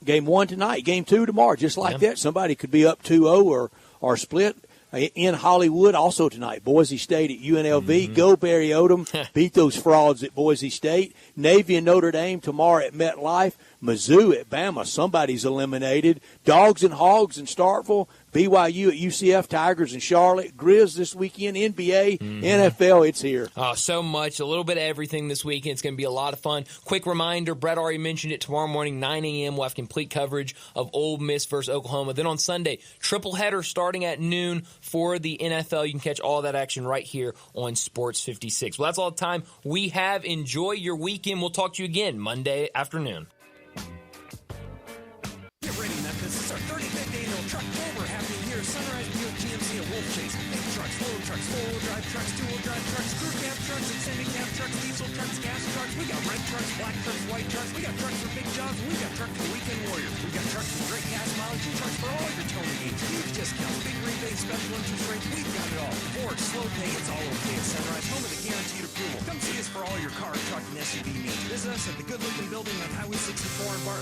Game 1 tonight, Game 2 tomorrow, just like that. Somebody could be up 2-0 or split. in Hollywood also tonight. Boise State at UNLV. Go Barry Odom. Beat those frauds at Boise State. Navy and Notre Dame tomorrow at MetLife. Mizzou at Bama. Somebody's eliminated. Dogs and Hogs in Starkville. BYU at UCF. Tigers in Charlotte. Grizz this weekend. NBA, NFL. It's here. Oh, so much. A little bit of everything this weekend. It's going to be a lot of fun. Quick reminder, Brett already mentioned it. Tomorrow morning, 9 a.m., we'll have complete coverage of Ole Miss versus Oklahoma. Then on Sunday, triple header starting at noon for the NFL. You can catch all that action right here on Sports 56. Well, that's all the time we have. Enjoy your weekend. We'll talk to you again Monday afternoon. Get ready, Memphis. It's our 35th annual Truck Over happening here at Sunrise Buick GMC at Wolf Chase. Big trucks, load trucks, four-wheel drive trucks, two-wheel drive trucks, crew cab trucks, extended cab trucks, diesel trucks, gas trucks. We got red trucks, black trucks, white trucks. We got trucks for big jobs, and we got trucks for weekend warriors. We got trucks with great gas mileage and trucks for all your towing needs. Huge discounts, big rebates, special interest rates. We've got it all. Ford, slow pay, it's all okay at Sunrise, home of the guaranteed approval. Come see us for all your car, truck, and SUV needs. Visit us at the good-looking building on Highway 64 in Bartlett.